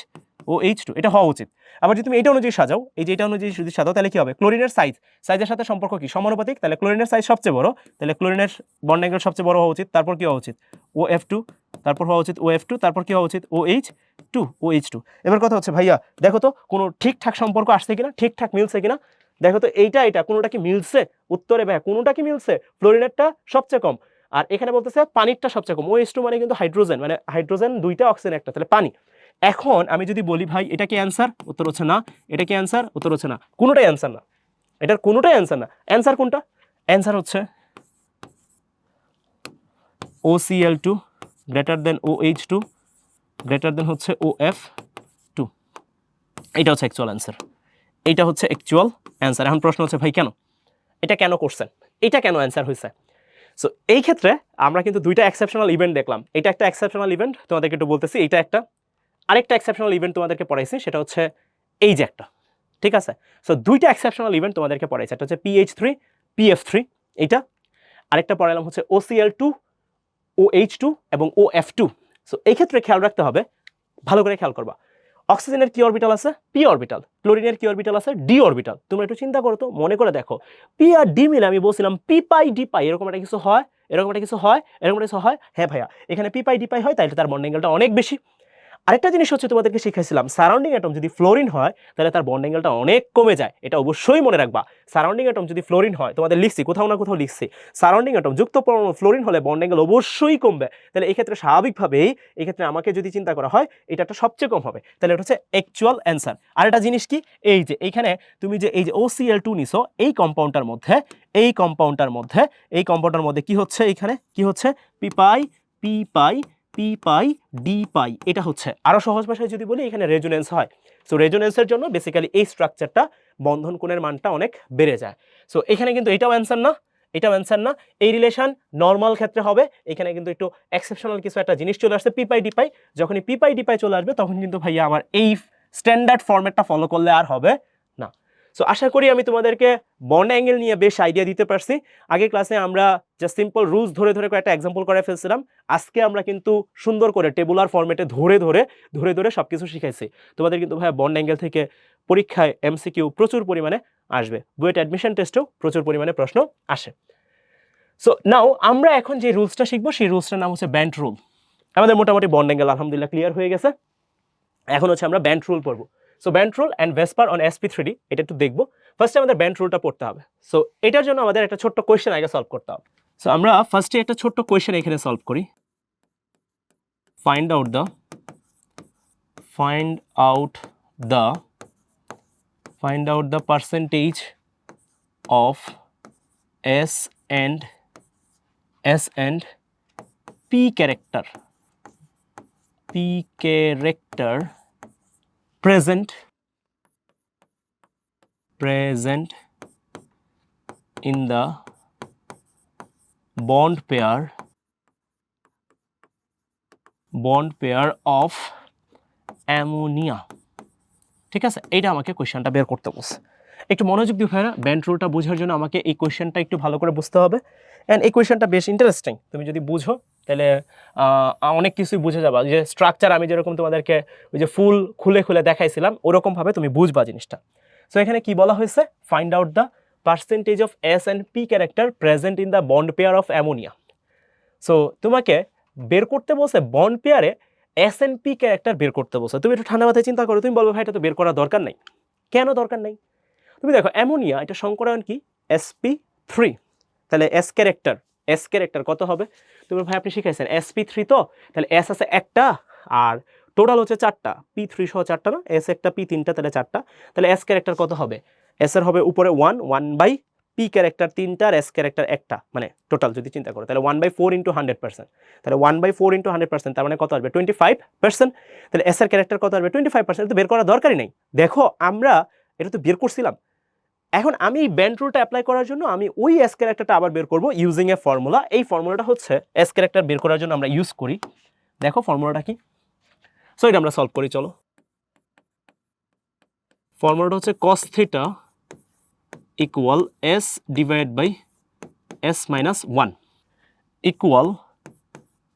OH2, এটা হওয়া উচিত। আবার যদি তুমি এটা অনুযায়ী সাজাও, এই যে এটা অনুযায়ী যদি সাজাও তাহলে কি হবে, ক্লোরিনের সাইজ, সাইজের সাথে সম্পর্ক কি, সমানুপাতিক, তাহলে ক্লোরিনের সাইজ সবচেয়ে বড়, তাহলে ক্লোরিনের বন্ড অ্যাঙ্গেল সবচেয়ে বড় হওয়া উচিত। তারপর কি হওয়া উচিত, OF2, তারপর হওয়া উচিত OF2, তারপর কি হওয়া উচিত, OH2। এবার কথা হচ্ছে ভাইয়া দেখো তো কোনো ঠিকঠাক সম্পর্ক আসছে কিনা, ঠিকঠাক মিলছে কিনা, দেখো তো এইটা এটা কোনোটা কি মিলছে, উত্তরে ভাইয়া কোনোটা কি মিলছে, ফ্লোরিনেরটা সবচেয়ে কম, আর এখানে বলতেছে পানিরটা সবচেয়ে কম। OH2 মানে কিন্তু হাইড্রোজেন, মানে হাইড্রোজেন দুইটা, অক্সিজেন একটা, তাহলে পানি। এখন আমি যদি বলি ভাই এটা কি অ্যান্সার, উত্তর হচ্ছে না, এটা কি অ্যান্সার, উত্তর হচ্ছে না, কোনোটাই অ্যান্সার না, এটার কোনোটাই অ্যান্সার না। অ্যান্সার কোনটা, অ্যান্সার হচ্ছে OCl2 greater than OH2 greater than হচ্ছে OF, এটা হচ্ছে অ্যাকচুয়াল অ্যান্সার, এইটা হচ্ছে অ্যাকচুয়াল অ্যান্সার। এখন প্রশ্ন হচ্ছে ভাই কেন এটা কেন করছেন, এটা কেন অ্যান্সার হয়েছে? সো এই ক্ষেত্রে আমরা কিন্তু দুইটা এক্সেপশনাল ইভেন্ট দেখলাম। এটা একটা এক্সেপশনাল ইভেন্ট তোমাদেরকে একটু বলতেছি, এটা একটা। আরেকটা এক্সেপশনাল ইভেন্ট তোমাদেরকে পড়াইছি, সেটা হচ্ছে এই যে একটা, ঠিক আছে? সো দুইটা এক্সেপশনাল ইভেন্ট তোমাদেরকে পড়াইছে, একটা হচ্ছে PH3 PF3 এইটা, আরেকটা পড়াইলাম হচ্ছে OCl2 OH2 এবং OF2। সো এই ক্ষেত্রে খেয়াল রাখতে হবে, ভালো করে খেয়াল করবা, অক্সিজেনের কি অরবিটাল আছে? P orbital. ক্লোরিনের কি অরবিটাল আছে? D orbital. তোমরা একটু চিন্তা করো তো, মনে করে দেখো, পি আর ডি মিলে আমি বলছিলাম পি পাই ডি পাই, এরকম একটা কিছু হয়, এরকম একটা কিছু হয়, এরকম একটা কিছু হয়। হ্যাঁ ভাইয়া, এখানে পি পাই ডি পাই হয়, তাহলে তার বন্ড অ্যাঙ্গেলটা অনেক বেশি। আরেকটা জিনিস হচ্ছে তোমাদেরকে শিখাইছিলাম, সারাউন্ডিং অ্যাটম যদি ফ্লোরিন হয় তাহলে তার বন্ড অ্যাঙ্গেলটা অনেক কমে যায়। এটা অবশ্যই মনে রাখবা, সারাউন্ডিং অ্যাটম যদি ফ্লোরিন হয়, তোমাদের লিখছি কোথাও না কোথাও লিখছি, সারাউন্ডিং অ্যাটম যুক্ত পরমাণু ফ্লোরিন হলে বন্ড অ্যাঙ্গেল অবশ্যই কমবে। তাহলে এই ক্ষেত্রে স্বাভাবিকভাবেই এই ক্ষেত্রে আমাকে যদি চিন্তা করা হয়, এটা একটা সবচেয়ে কম হবে। তাহলে এটা হচ্ছে অ্যাকচুয়াল অ্যান্সার। আর একটা জিনিস কি, এই যে এইখানে তুমি যে এই যে OCl2 নিছো, এই কম্পাউন্ডটার মধ্যে কি হচ্ছে, এখানে কি হচ্ছে, পি পাই পি পাই ডি পাই, এটা হচ্ছে। আরো সহজ ভাষায় যদি বলি, এখানে রেজোনেন্স হয়। সো রেজোনেন্সের জন্য বেসিক্যালি এই স্ট্রাকচারটা, বন্ধন কোণের মানটা অনেক বেড়ে যায়। সো এখানে কিন্তু এটাও অ্যান্সার না, এটাও অ্যান্সার না। এই রিলেশন নর্মাল ক্ষেত্রে হবে, এখানে কিন্তু একটু এক্সেপশনাল কিছু একটা জিনিস চলে আসছে, পি পাই ডি পাই। যখনই পি পাই ডি পাই চলে আসবে, তখন কিন্তু ভাইয়া আমার এই স্ট্যান্ডার্ড ফরম্যাটটা ফলো করলে আর হবে না। সো আশা করি আমি তোমাদেরকে বন্ড অ্যাঙ্গেল নিয়ে বেশ আইডিয়া দিতে পারছি। আগের ক্লাসে আমরা জাস্ট সিম্পল রুলস ধরে ধরে কয়েকটা এক্সাম্পল করে ফেলছিলাম। আজকে আমরা কিন্তু সুন্দর করে টেবুলার ফরম্যাটে ধরে ধরে সবকিছু শিখাইছি। তোমাদের কিন্তু ভাইয়া বন্ড অ্যাঙ্গেল থেকে পরীক্ষায় MCQ প্রচুর পরিমাণে আসবে, বুয়েট অ্যাডমিশন টেস্টেও প্রচুর পরিমাণে প্রশ্ন আসে। সো নাও আমরা এখন যে রুলসটা শিখবো, সেই রুলসটার নাম হচ্ছে ব্যান্ড রুল। আমাদের মোটামুটি বন্ড অ্যাঙ্গেল আলহামদুলিল্লাহ ক্লিয়ার হয়ে গেছে। এখন হচ্ছে আমরা ব্যান্ড রুল পড়বো। So bent rule and VSEPR on sp3d, এটা একটু দেখবো। ফার্স্টে আমাদের ব্যান্ড রুলটা পড়তে হবে। সো এটার জন্য আমাদের একটা ছোট্ট কোয়েশ্চেন আগে সলভ করতে হবে। সো আমরা ফার্স্টে একটা ছোট্ট কোয়েশ্চেন এখানে সলভ করি। Find out the percentage of S and P character present in the bond pair of ammonia। ঠিক আছে, এইটা আমাকে কোয়েশ্চেনটা বের করতে বলছে। একটু মনোযোগ দিয়ে ভাইরা, ব্যান্ড রুলটা বোঝার জন্য আমাকে এই কোয়েশ্চেনটা একটু ভালো করে বুঝতে হবে। অ্যান্ড এই কোয়েশ্চেনটা বেশ ইন্টারেস্টিং, তুমি যদি বুঝো তাহলে অনেক কিছুই বুঝে যাবা। যে স্ট্রাকচার আমি যেরকম তোমাদেরকে ওই যে ফুল খুলে খুলে দেখাইছিলাম, ওরকমভাবে তুমি বুঝবা জিনিসটা। সো এখানে কি বলা হয়েছে, find out the percentage of S and P character present in the bond pair of ammonia. So তোমাকে বের করতে বলছে বন্ড পেয়ারে S and P ক্যারেক্টার বের করতে বলছে। তুমি একটু ঠান্ডা মাথায় চিন্তা করো, তুমি বলবে ভাই এটা তো বের করার দরকার নাই। কেন দরকার নাই? তুমি দেখো অ্যামোনিয়া, এটা সংকরায়ন কি, sp3। তাহলে S ক্যারেক্টার কত হবে? তুমি ভাই আপনি শিখাইছেন sp3, তো তাহলে S আছে একটা, আর টোটাল হচ্ছে 4টা, P3 সহ 4টা না, S একটা P 3টা, তাহলে 4টা। তাহলে S ক্যারেক্টার কত হবে? S এর হবে উপরে 1 বাই P ক্যারেক্টার 3টা আর S ক্যারেক্টার একটা, মানে টোটাল যদি চিন্তা করো তাহলে 1/4 × 100%। তাহলে 1/4 × 100%, তার মানে কত আসবে? 25%। তাহলে S এর ক্যারেক্টার কত আসবে? 25%। তো বের করার দরকারই নেই। দেখো আমরা এটা তো বের করছিলাম। এখন আমি এই ব্যান্ড রুলটা অ্যাপ্লাই করার জন্য আমি ওই S ক্যারেক্টারটা আবার বের করব ইউজিং এ ফর্মুলা। এই ফর্মুলাটা হচ্ছে S ক্যারেক্টার বের করার জন্য আমরা ইউজ করি। দেখো ফর্মুলাটা কি। সো এটা আমরা সলভ করি, চলো। ফর্মুলাটা হচ্ছে cos θ = S divide by S minus 1 equal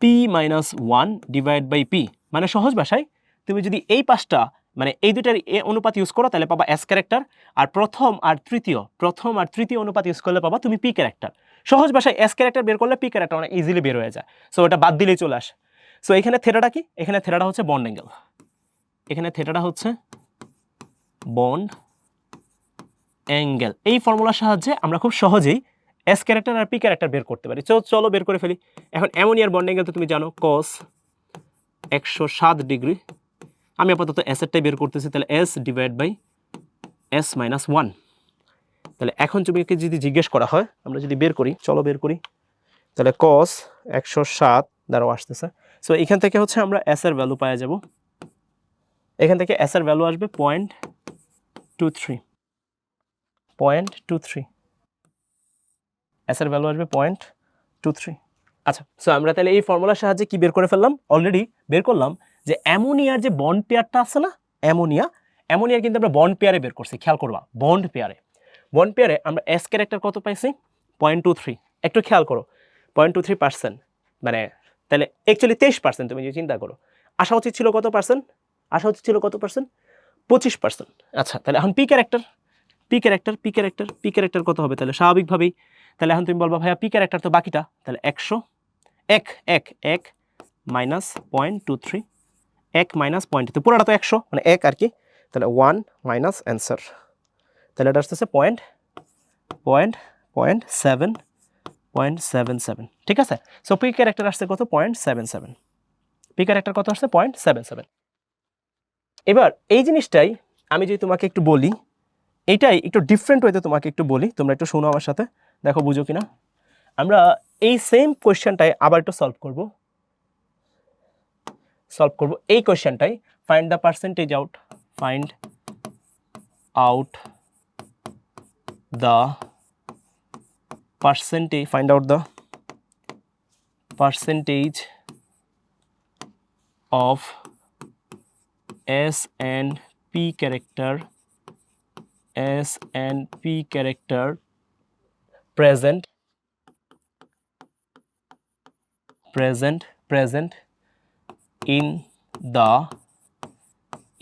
P minus 1 divide by P। মানে সহজ ভাষায় তুমি যদি এই পাঁচটা, মানে এই দুটার অনুপাত ইউজ করো তাহলে পাবা S ক্যারেক্টার, আর প্রথম আর তৃতীয় অনুপাত ইউজ করলে পাবা তুমি P ক্যারেক্টার। সহজ ভাষায় S ক্যারেক্টার বের করলে P ক্যারেক্টার অনেক ইজিলি বের হয়ে যায়। সো এটা বাদ দিলেই চলে আসে। সো এখানে থেটাটা কি? এখানে থেটাটা হচ্ছে বন্ড অ্যাঙ্গেল, এখানে থেটাটা হচ্ছে বন্ড অ্যাঙ্গেল। এই ফর্মুলার সাহায্যে আমরা খুব সহজেই S ক্যারেক্টার আর P ক্যারেক্টার বের করতে পারি। চলো বের করে ফেলি। এখন অ্যামোনিয়ার বন্ড অ্যাঙ্গেল তো তুমি জানো, cos 107 ডিগ্রি। আমি আপাতত S এরটাই বের করতেছি, তাহলে S divide by S minus 1। তাহলে এখন তুমি যদি জিজ্ঞেস করা হয়, আমরা যদি বের করি, চলো বের করি। তাহলে cos 107 দ্বারাও আসতেছে। সো এখান থেকে হচ্ছে আমরা S এর ভ্যালু পাওয়া যাব এখান থেকে এস এর ভ্যালু আসবে 0.23 এস এর ভ্যালু আসবে 0.23। আচ্ছা, সো আমরা তাহলে এই ফর্মুলার সাহায্যে কি বের করে ফেললাম, অলরেডি বের করলাম যে অ্যামোনিয়ার যে বন্ড পেয়ারটা আছে না, অ্যামোনিয়া কিন্তু আমরা বন্ড পেয়ারে বের করছি, খেয়াল করবা বন্ড পেয়ারে আমরা এস ক্যারেক্টার কত পাইছি 0.23। একটু খেয়াল করো 0.23%, মানে তাহলে অ্যাকচুয়ালি 23%। তুমি যদি চিন্তা করো আশা উচিত ছিল কত পার্সেন্ট, 25%। আচ্ছা, তাহলে এখন পি ক্যারেক্টার কত হবে, তাহলে স্বাভাবিকভাবেই তাহলে এখন তুমি বলবা ভাইয়া পি ক্যারেক্টার তো বাকিটা, তাহলে 100 মাইনাস 0.23, 1 মাইনাস 0.2, তো পুরোটা তো 100 মানে 1 আর কি, তাহলে 1 মাইনাস অ্যান্সার, তাহলে এটা আসতেছে 0.77, ঠিক আছে। সো পি ক্যারেক্টার আসছে কত 0.77, পি ক্যারেক্টার কত আসছে 0.77। এবার এই জিনিসটাই আমি যদি তোমাকে একটু বলি, এইটাই একটু ডিফারেন্ট ওয়েতে তোমাকে একটু বলি, তোমরা একটু শোনো আমার সাথে, দেখো বুঝো কিনা। আমরা এই সেম কোয়েশ্চেনটাই আবার একটু সলভ করব এই কোয়েশ্চেনটাই, find out the percentage of S and P character present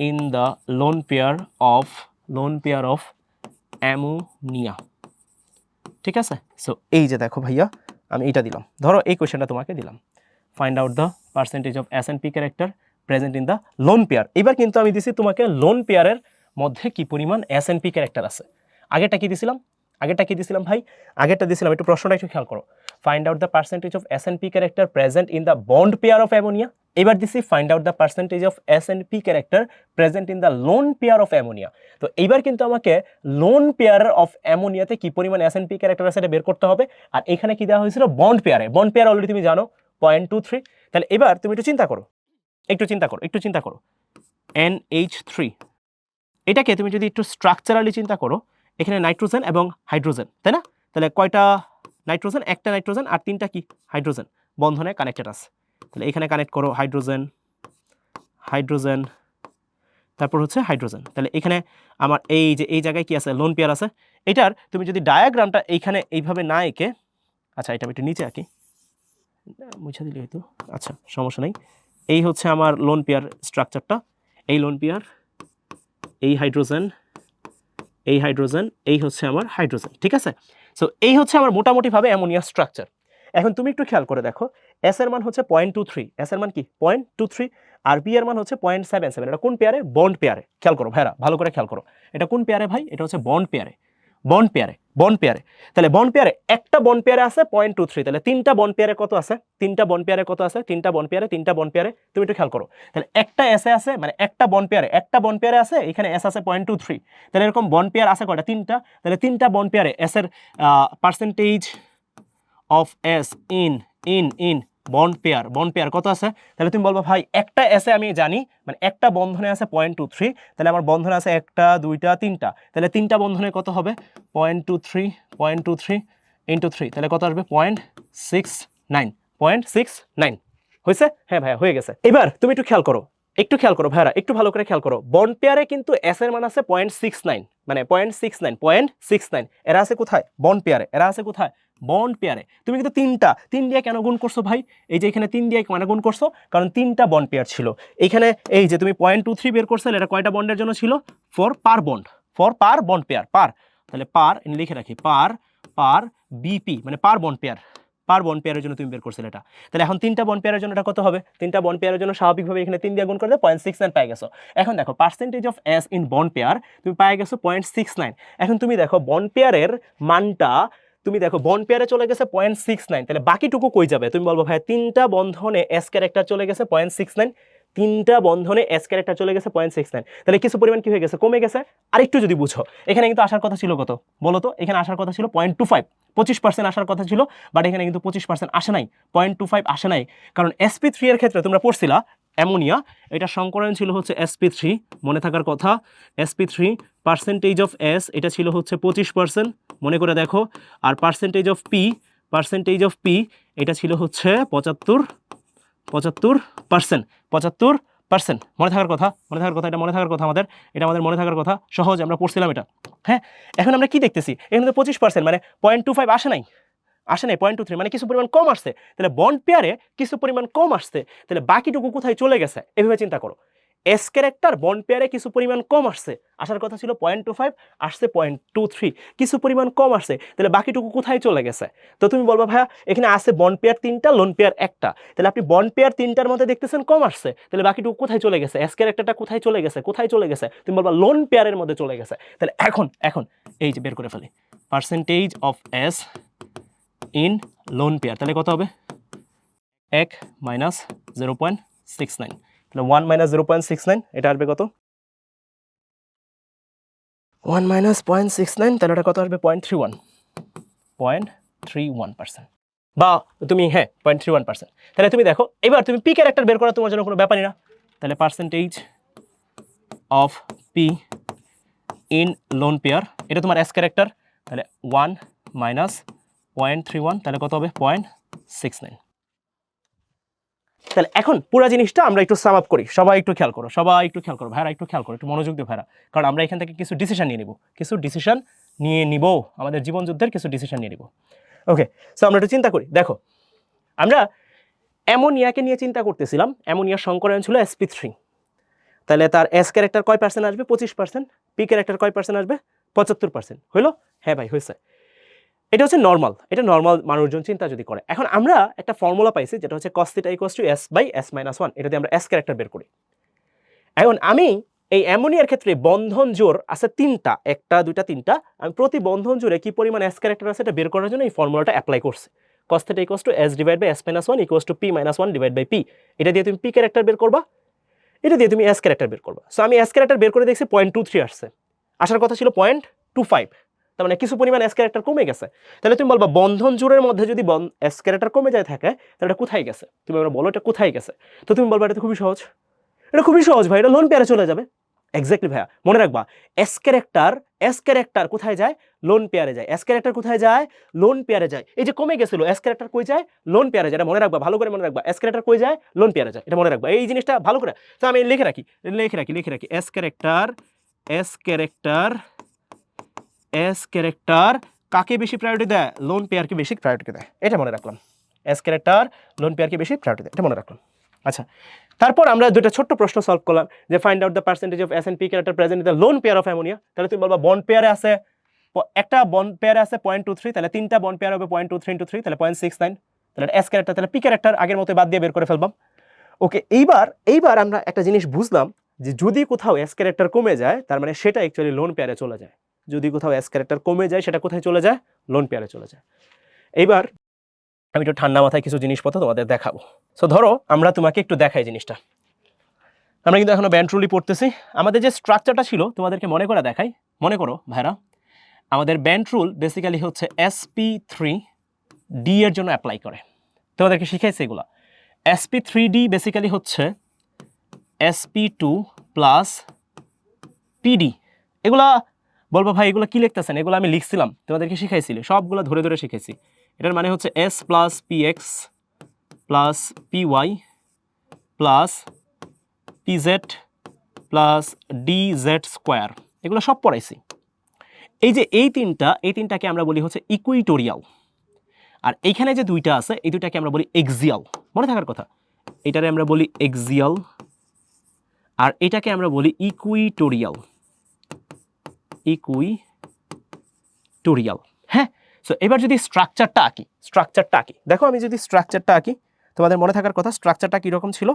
in the lone pair of ammonia, ঠিক আছে। সো এই যে দেখো ভাইয়া আমি এটা দিলাম, ধরো এই কোয়েশ্চেনটা তোমাকে দিলাম, find out the percentage of s and p character present in the lone pair. এবার কিন্তু আমি দিছি তোমাকে লোন পেয়ারের মধ্যে কি পরিমাণ এস এন্ড পি ক্যারেক্টার আছে। আগেরটা কি দিছিলাম ভাই, আগেরটা দিছিলাম, একটু প্রশ্নটা একটু খেয়াল করো, find out the percentage of s and p character present in the bond pair of ammonia. এবার দিছি find out the percentage of s and p character present in the lone pair of ammonia. তো এইবার কিন্তু আমাকে loan pair of অ্যামোনিয়াতে কি পরিমাণ S and p character আছে এটা বের করতে হবে। আর এখানে কি দেওয়া হয়েছিল বন্ড পেয়ার অলরেডি তুমি জানো 0.23। তাহলে এবার তুমি একটু চিন্তা করো NH3, এটাকে তুমি যদি একটু স্ট্রাকচারালি চিন্তা করো, এখানে নাইট্রোজেন এবং হাইড্রোজেন, তাই না? তাহলে কয়টা নাইট্রোজেন, একটা নাইট্রোজেন আর তিনটা কি হাইড্রোজেন বন্ধনে কানেক্টেড আছে। তাহলে এখানে কানেক্ট করো হাইড্রোজেন, তারপর হচ্ছে হাইড্রোজেন। তাহলে এখানে আমার এই যে এই জায়গায় কি আছে, লোন পেয়ার আছে। এটার তুমি যদি ডায়াগ্রামটা এইখানে এইভাবে না এঁকে, আচ্ছা এটা আমি একটু নিচে আঁকি, মুছে দিলে হয়তো, আচ্ছা সমস্যা নেই। এই হচ্ছে আমার লোন পেয়ার স্ট্রাকচারটা, এই লোন পেয়ার, এই হাইড্রোজেন, এই হচ্ছে আমার হাইড্রোজেন, ঠিক আছে। সো এই হচ্ছে আমার মোটামুটিভাবে অ্যামোনিয়া স্ট্রাকচার। এখন তুমি একটু খেয়াল করে দেখো, এস এর মান হচ্ছে 0.23, এস এর মান কি 0.23, আর পি এর মান হচ্ছে 0.77। এটা কোন পেয়ারে? বন্ড পেয়ারে। খেয়াল করো ভাইরা, ভালো করে খেয়াল করো, এটা কোন পেয়ারে ভাই? এটা হচ্ছে বন্ড পেয়ারে। তাহলে বন্ড পেয়ারে একটা বন্ড পেয়ারে আছে 0.23, তাহলে তিনটা বন্ড পেয়ারে কত আছে? তিনটা বন্ড পেয়ারে তুমি একটু খেয়াল করো। তাহলে একটা এসে আছে, মানে একটা বন্ড পেয়ারে আছে, এখানে এস আছে 0.23, তাহলে এরকম বন্ড পেয়ার আছে কয়টা? তিনটা। তাহলে তিনটা বন্ড পেয়ারে এস এর percentage of S in bond pair কত আছে? তাহলে তুমি বলবো ভাই একটা এসে আমি জানি, মানে একটা বন্ধনে আছে 0.23, তাহলে আমার বন্ধনে আছে একটা, দুইটা, তিনটা, তাহলে তিনটা বন্ধনে কত হবে? 0.23 ইন্টু 3, তাহলে কত আসবে? 0.69 হয়েছে? হ্যাঁ ভাইয়া হয়ে গেছে। এবার তুমি একটু খেয়াল করো ভাইয়ারা, একটু ভালো করে খেয়াল করো, বন্ড পেয়ারে কিন্তু এস এর মান আছে 0.69, মানে 0.69। এরা আছে কোথায়? বন্ড পেয়ারে। তুমি কিন্তু তিন দিয়ে কেন গুণ করছো ভাই? এই যে এখানে 3 দিয়ে কেন গুণ করছো? কারণ তিনটা বন্ড পেয়ার ছিল এখানে। এই যে তুমি 0.23 বের করছো, এটা কয়টা বন্ডের জন্য ছিল? ফর পার বন্ড পেয়ার, তাহলে পার লিখে রাখি, পার বিপি, মানে পার বন্ড পেয়ারের জন্য তুমি বের করছিলে এটা। তাহলে এখন তিনটা বন্ড পেয়ারের জন্য এটা কত হবে? তিনটা বন্ড পেয়ারের জন্য স্বাভাবিকভাবে এখানে 3 দিয়ে গুণ করলে 0.69 পেয়ে গেছো। এখন দেখো percentage of S in bond pair তুমি পেয়ে গেছো 0.69। এখন তুমি দেখো বন্ড পেয়ারের মানটা, তুমি দেখো বন্ড পেয়ারে চলে গেছে 0.69, তাহলে বাকিটুকু কই যাবে? তুমি বলবো ভাই তিনটা বন্ধনে এস ক্যারেক্টার চলে গেছে 0.69, তিনটা বন্ধনে এস ক্যারেক্টার চলে গেছে 0.69, তাহলে কিছু পরিমাণ কি হয়ে গেছে? কমে গেছে। আরেকটু যদি বুঝো, এখানে কিন্তু আসার কথা ছিল কত বলো তো? এখানে আসার কথা ছিল 0.25, 25% আসার কথা ছিল, বাট এখানে কিন্তু 25% আসে নাই, 0.25 আসে নাই। কারণ sp3 এর ক্ষেত্রে তোমরা পড়ছিলা অ্যামোনিয়া, এটা সংকরায়ন ছিল হচ্ছে sp3, মনে থাকার কথা sp3, পার্সেন্টেজ অফ s এটা ছিল হচ্ছে 25%, মনে করে দেখো, আর পার্সেন্টেজ অফ p এটা ছিল হচ্ছে 75%, মনে থাকার কথা, এটা মনে থাকার কথা আমাদের, এটা আমাদের মনে থাকার কথা, সহজ আমরা পড়ছিলাম এটা। হ্যাঁ, এখন আমরা কি দেখতেছি, এখানে তো 25% মানে 0.25 আসে নাই, 0.23 মানে কিছু পরিমাণ কম আসছে, তাহলে বন্ড পেয়ারে কিছু পরিমাণ কম আসছে, তাহলে বাকিটুকু কোথায় চলে গেছে এভাবে চিন্তা করো। এস ক্যারেক্টার বন্ড পেয়ারে কিছু পরিমাণ কম আসছে, আসার কথা ছিল 0.25, আসছে 0.23, কিছু পরিমাণ কম আসছে, তাহলে বাকিটুকু কোথায় চলে গেছে? তো তুমি বলবা ভাইয়া এখানে আছে বন্ড পেয়ার 3টা, লোন পেয়ার 1টা, তাহলে আপনি বন্ড পেয়ার 3টার মধ্যে দেখতেছেন কম আসছে, তাহলে বাকিটুকু কোথায় চলে গেছে? এস ক্যারেক্টারটা কোথায় চলে গেছে? তুমি বলবা লোন পেয়ারের মধ্যে চলে গেছে। তাহলে এখন এই যে বের করে ফেলি, percentage of S in loan pair, তাহলে কত হবে? 1 মাইনাস 0.69, তাহলে 1 মাইনাস 0.69, এটা আসবে কত? 1 মাইনাস 0.69, তাহলে এটা কত আসবে? 0.31%, বা তুমি 0.31%। তাহলে তুমি দেখো এবার তুমি পি ক্যারেক্টার বের করা তোমার জন্য কোনো ব্যাপারই না, তাহলে percentage of P in lone pair, এটা তোমার এস ক্যারেক্টার, তাহলে 1 মাইনাস 0.31, তাহলে কত হবে? 0.69। তাহলে এখন পুরো জিনিসটা আমরা একটু সাম আপ করি, সবাই একটু খেয়াল করো, ভাইরা একটু খেয়াল করো, একটু মনোযোগ দিও ভাইরা, কারণ আমরা এখান থেকে কিছু ডিসিশন নিয়ে নিব, আমাদের জীবন যুদ্ধের কিছু ডিসিশন নিয়ে নিব। ওকে, সো আমরা একটু চিন্তা করি, দেখো আমরা অ্যামোনিয়াকে নিয়ে চিন্তা করতেছিলাম, অ্যামোনিয়ার সংকরায়ন ছিল sp3, তাহলে তার এস ক্যারেক্টার কয় পার্সেন্ট আসবে? 25%, পি ক্যারেক্টার কয় পার্সেন্ট আসবে? 75%, হইলো? হ্যাঁ ভাই হয়েছে। এটা হচ্ছে নর্মাল, এটা নর্মাল মানুষজন চিন্তা যদি করে। এখন আমরা একটা ফর্মুলা পাইছি যেটা হচ্ছে cos θ = s/s-1, এটা দিয়ে আমরা s ক্যারেক্টার বের করি। এখন আমি এই অ্যামোনিয়ার ক্ষেত্রে বন্ধন জোড় আছে 3টা, 1টা 2টা 3টা, আমি প্রতি বন্ধন জোড়ে কি পরিমাণ s ক্যারেক্টার আছে এটা বের করার জন্য এই ফর্মুলাটা অ্যাপ্লাই করছি। cos θ = s/s-1 = p-1/p, এটা দিয়ে তুমি p ক্যারেক্টার বের করবা, এটা দিয়ে তুমি s ক্যারেক্টার বের করবা। সো আমি s ক্যারেক্টার বের করে দেখছি 0.23 আসছে, আসার কথা ছিল 0.25, তার মানে কিছু পরিমাণ এস ক্যারেক্টার কমে গেছে। তাহলে তুমি বলবা বন্ধন জোড়ের মধ্যে যদি এস ক্যারেক্টার কমে যায় থাকে, তাহলে এটা কোথায় গেছে? তুমি আমরা বলো এটা কোথায় গেছে? তো তুমি বলবা এটা তো খুবই সহজ, এটা খুবই সহজ ভাই, এটা লোন পেয়ারে চলে যাবে। এক্স্যাক্টলি ভাইয়া, মনে রাখবা এস ক্যারেক্টার কোথায় যায়? লোন পেয়ারে যায়। এস ক্যারেক্টার কোথায় যায়? লোন পেয়ারে যায়। এই যে কমে গেছিল এস ক্যারেক্টার কই যায়? লোন পেয়ারে যায়। এটা মনে রাখবা, ভালো করে মনে রাখবা, এস ক্যারেক্টার কই যায়? লোন পেয়ারে যায়, এটা মনে রাখবা, এই জিনিসটা ভালো করে। তো আমি লিখে রাখি এস ক্যারেক্টার কাকে বেশি প্রায়োরিটি দেয়? লোন পেয়ারকে বেশি প্রায়োরিটি দেয়, এটা মনে রাখলাম। এস ক্যারেক্টার লোন পেয়ারকে বেশি প্রায়োরিটি দেয়, এটা মনে রাখলাম। আচ্ছা, তারপর আমরা দুটো ছোট্ট প্রশ্ন সলভ করলাম, যে find out the percentage of s and p character present in the lone pair of ammonia. তাহলে তুমি বলবা বন্ড পেয়ারে আছে, একটা বন্ড পেয়ারে আছে 0.23, তাহলে 3টা বন্ড পেয়ার হবে 0.23 × 3, তাহলে 0.69, তাহলে এস ক্যারেক্টার, তাহলে পি ক্যারেক্টার আগের মতো বাদ দিয়ে বের করে ফেলবাম। ওকে, এইবার আমরা একটা জিনিস বুঝলাম, যে যদি কোথাও এস ক্যারেক্টার কমে যায়, তার মানে সেটা অ্যাকচুয়ালি লোন পেয়ারে চলে যায়। যদি কোথাও এস ক্যারেক্টার কমে যায়, সেটা কোথায় চলে যায়? লোন পেয়ারে চলে যায়। এইবার আমি একটু ঠান্ডা মাথায় কিছু জিনিসপত্র তোমাদের দেখাবো। সো ধরো আমরা তোমাকে একটু দেখাই জিনিসটা, আমরা কিন্তু এখনো ব্যান্ড রুলই পড়তেছি। আমাদের যে স্ট্রাকচারটা ছিল তোমাদেরকে মনে করে দেখাই, মনে করো ভাইরা, আমাদের ব্যান্ড রুল বেসিক্যালি হচ্ছে sp3d এর জন্য অ্যাপ্লাই করে, তোমাদেরকে শিখাইছে এগুলা। sp3d বেসিক্যালি হচ্ছে sp2 প্লাস pd। এগুলা বলবো ভাই এগুলো কি লিখতেছেন? এগুলো আমি লিখছিলাম, তোমাদেরকে শিখাইছিল, সবগুলো ধরে ধরে শিখাইছি। এটার মানে হচ্ছে s plus px plus py plus pz plus dz square, এগুলো সব পড়াইছি। এই যে এই তিনটাকে আমরা বলি হচ্ছে ইকুইটোরিয়াল, আর এইখানে যে দুইটা আছে এই দুইটাকে আমরা বলি এক্সিয়াল, মনে থাকার কথা। এটারে আমরা বলি এক্সিয়াল, আর এটাকে আমরা বলি ইকুইটোরিয়াল। হ্যাঁ, সো এবার যদি স্ট্রাকচারটা আঁকি, দেখো আমি যদি স্ট্রাকচারটা আঁকি, তোমাদের মনে থাকার কথা স্ট্রাকচারটা কীরকম ছিল?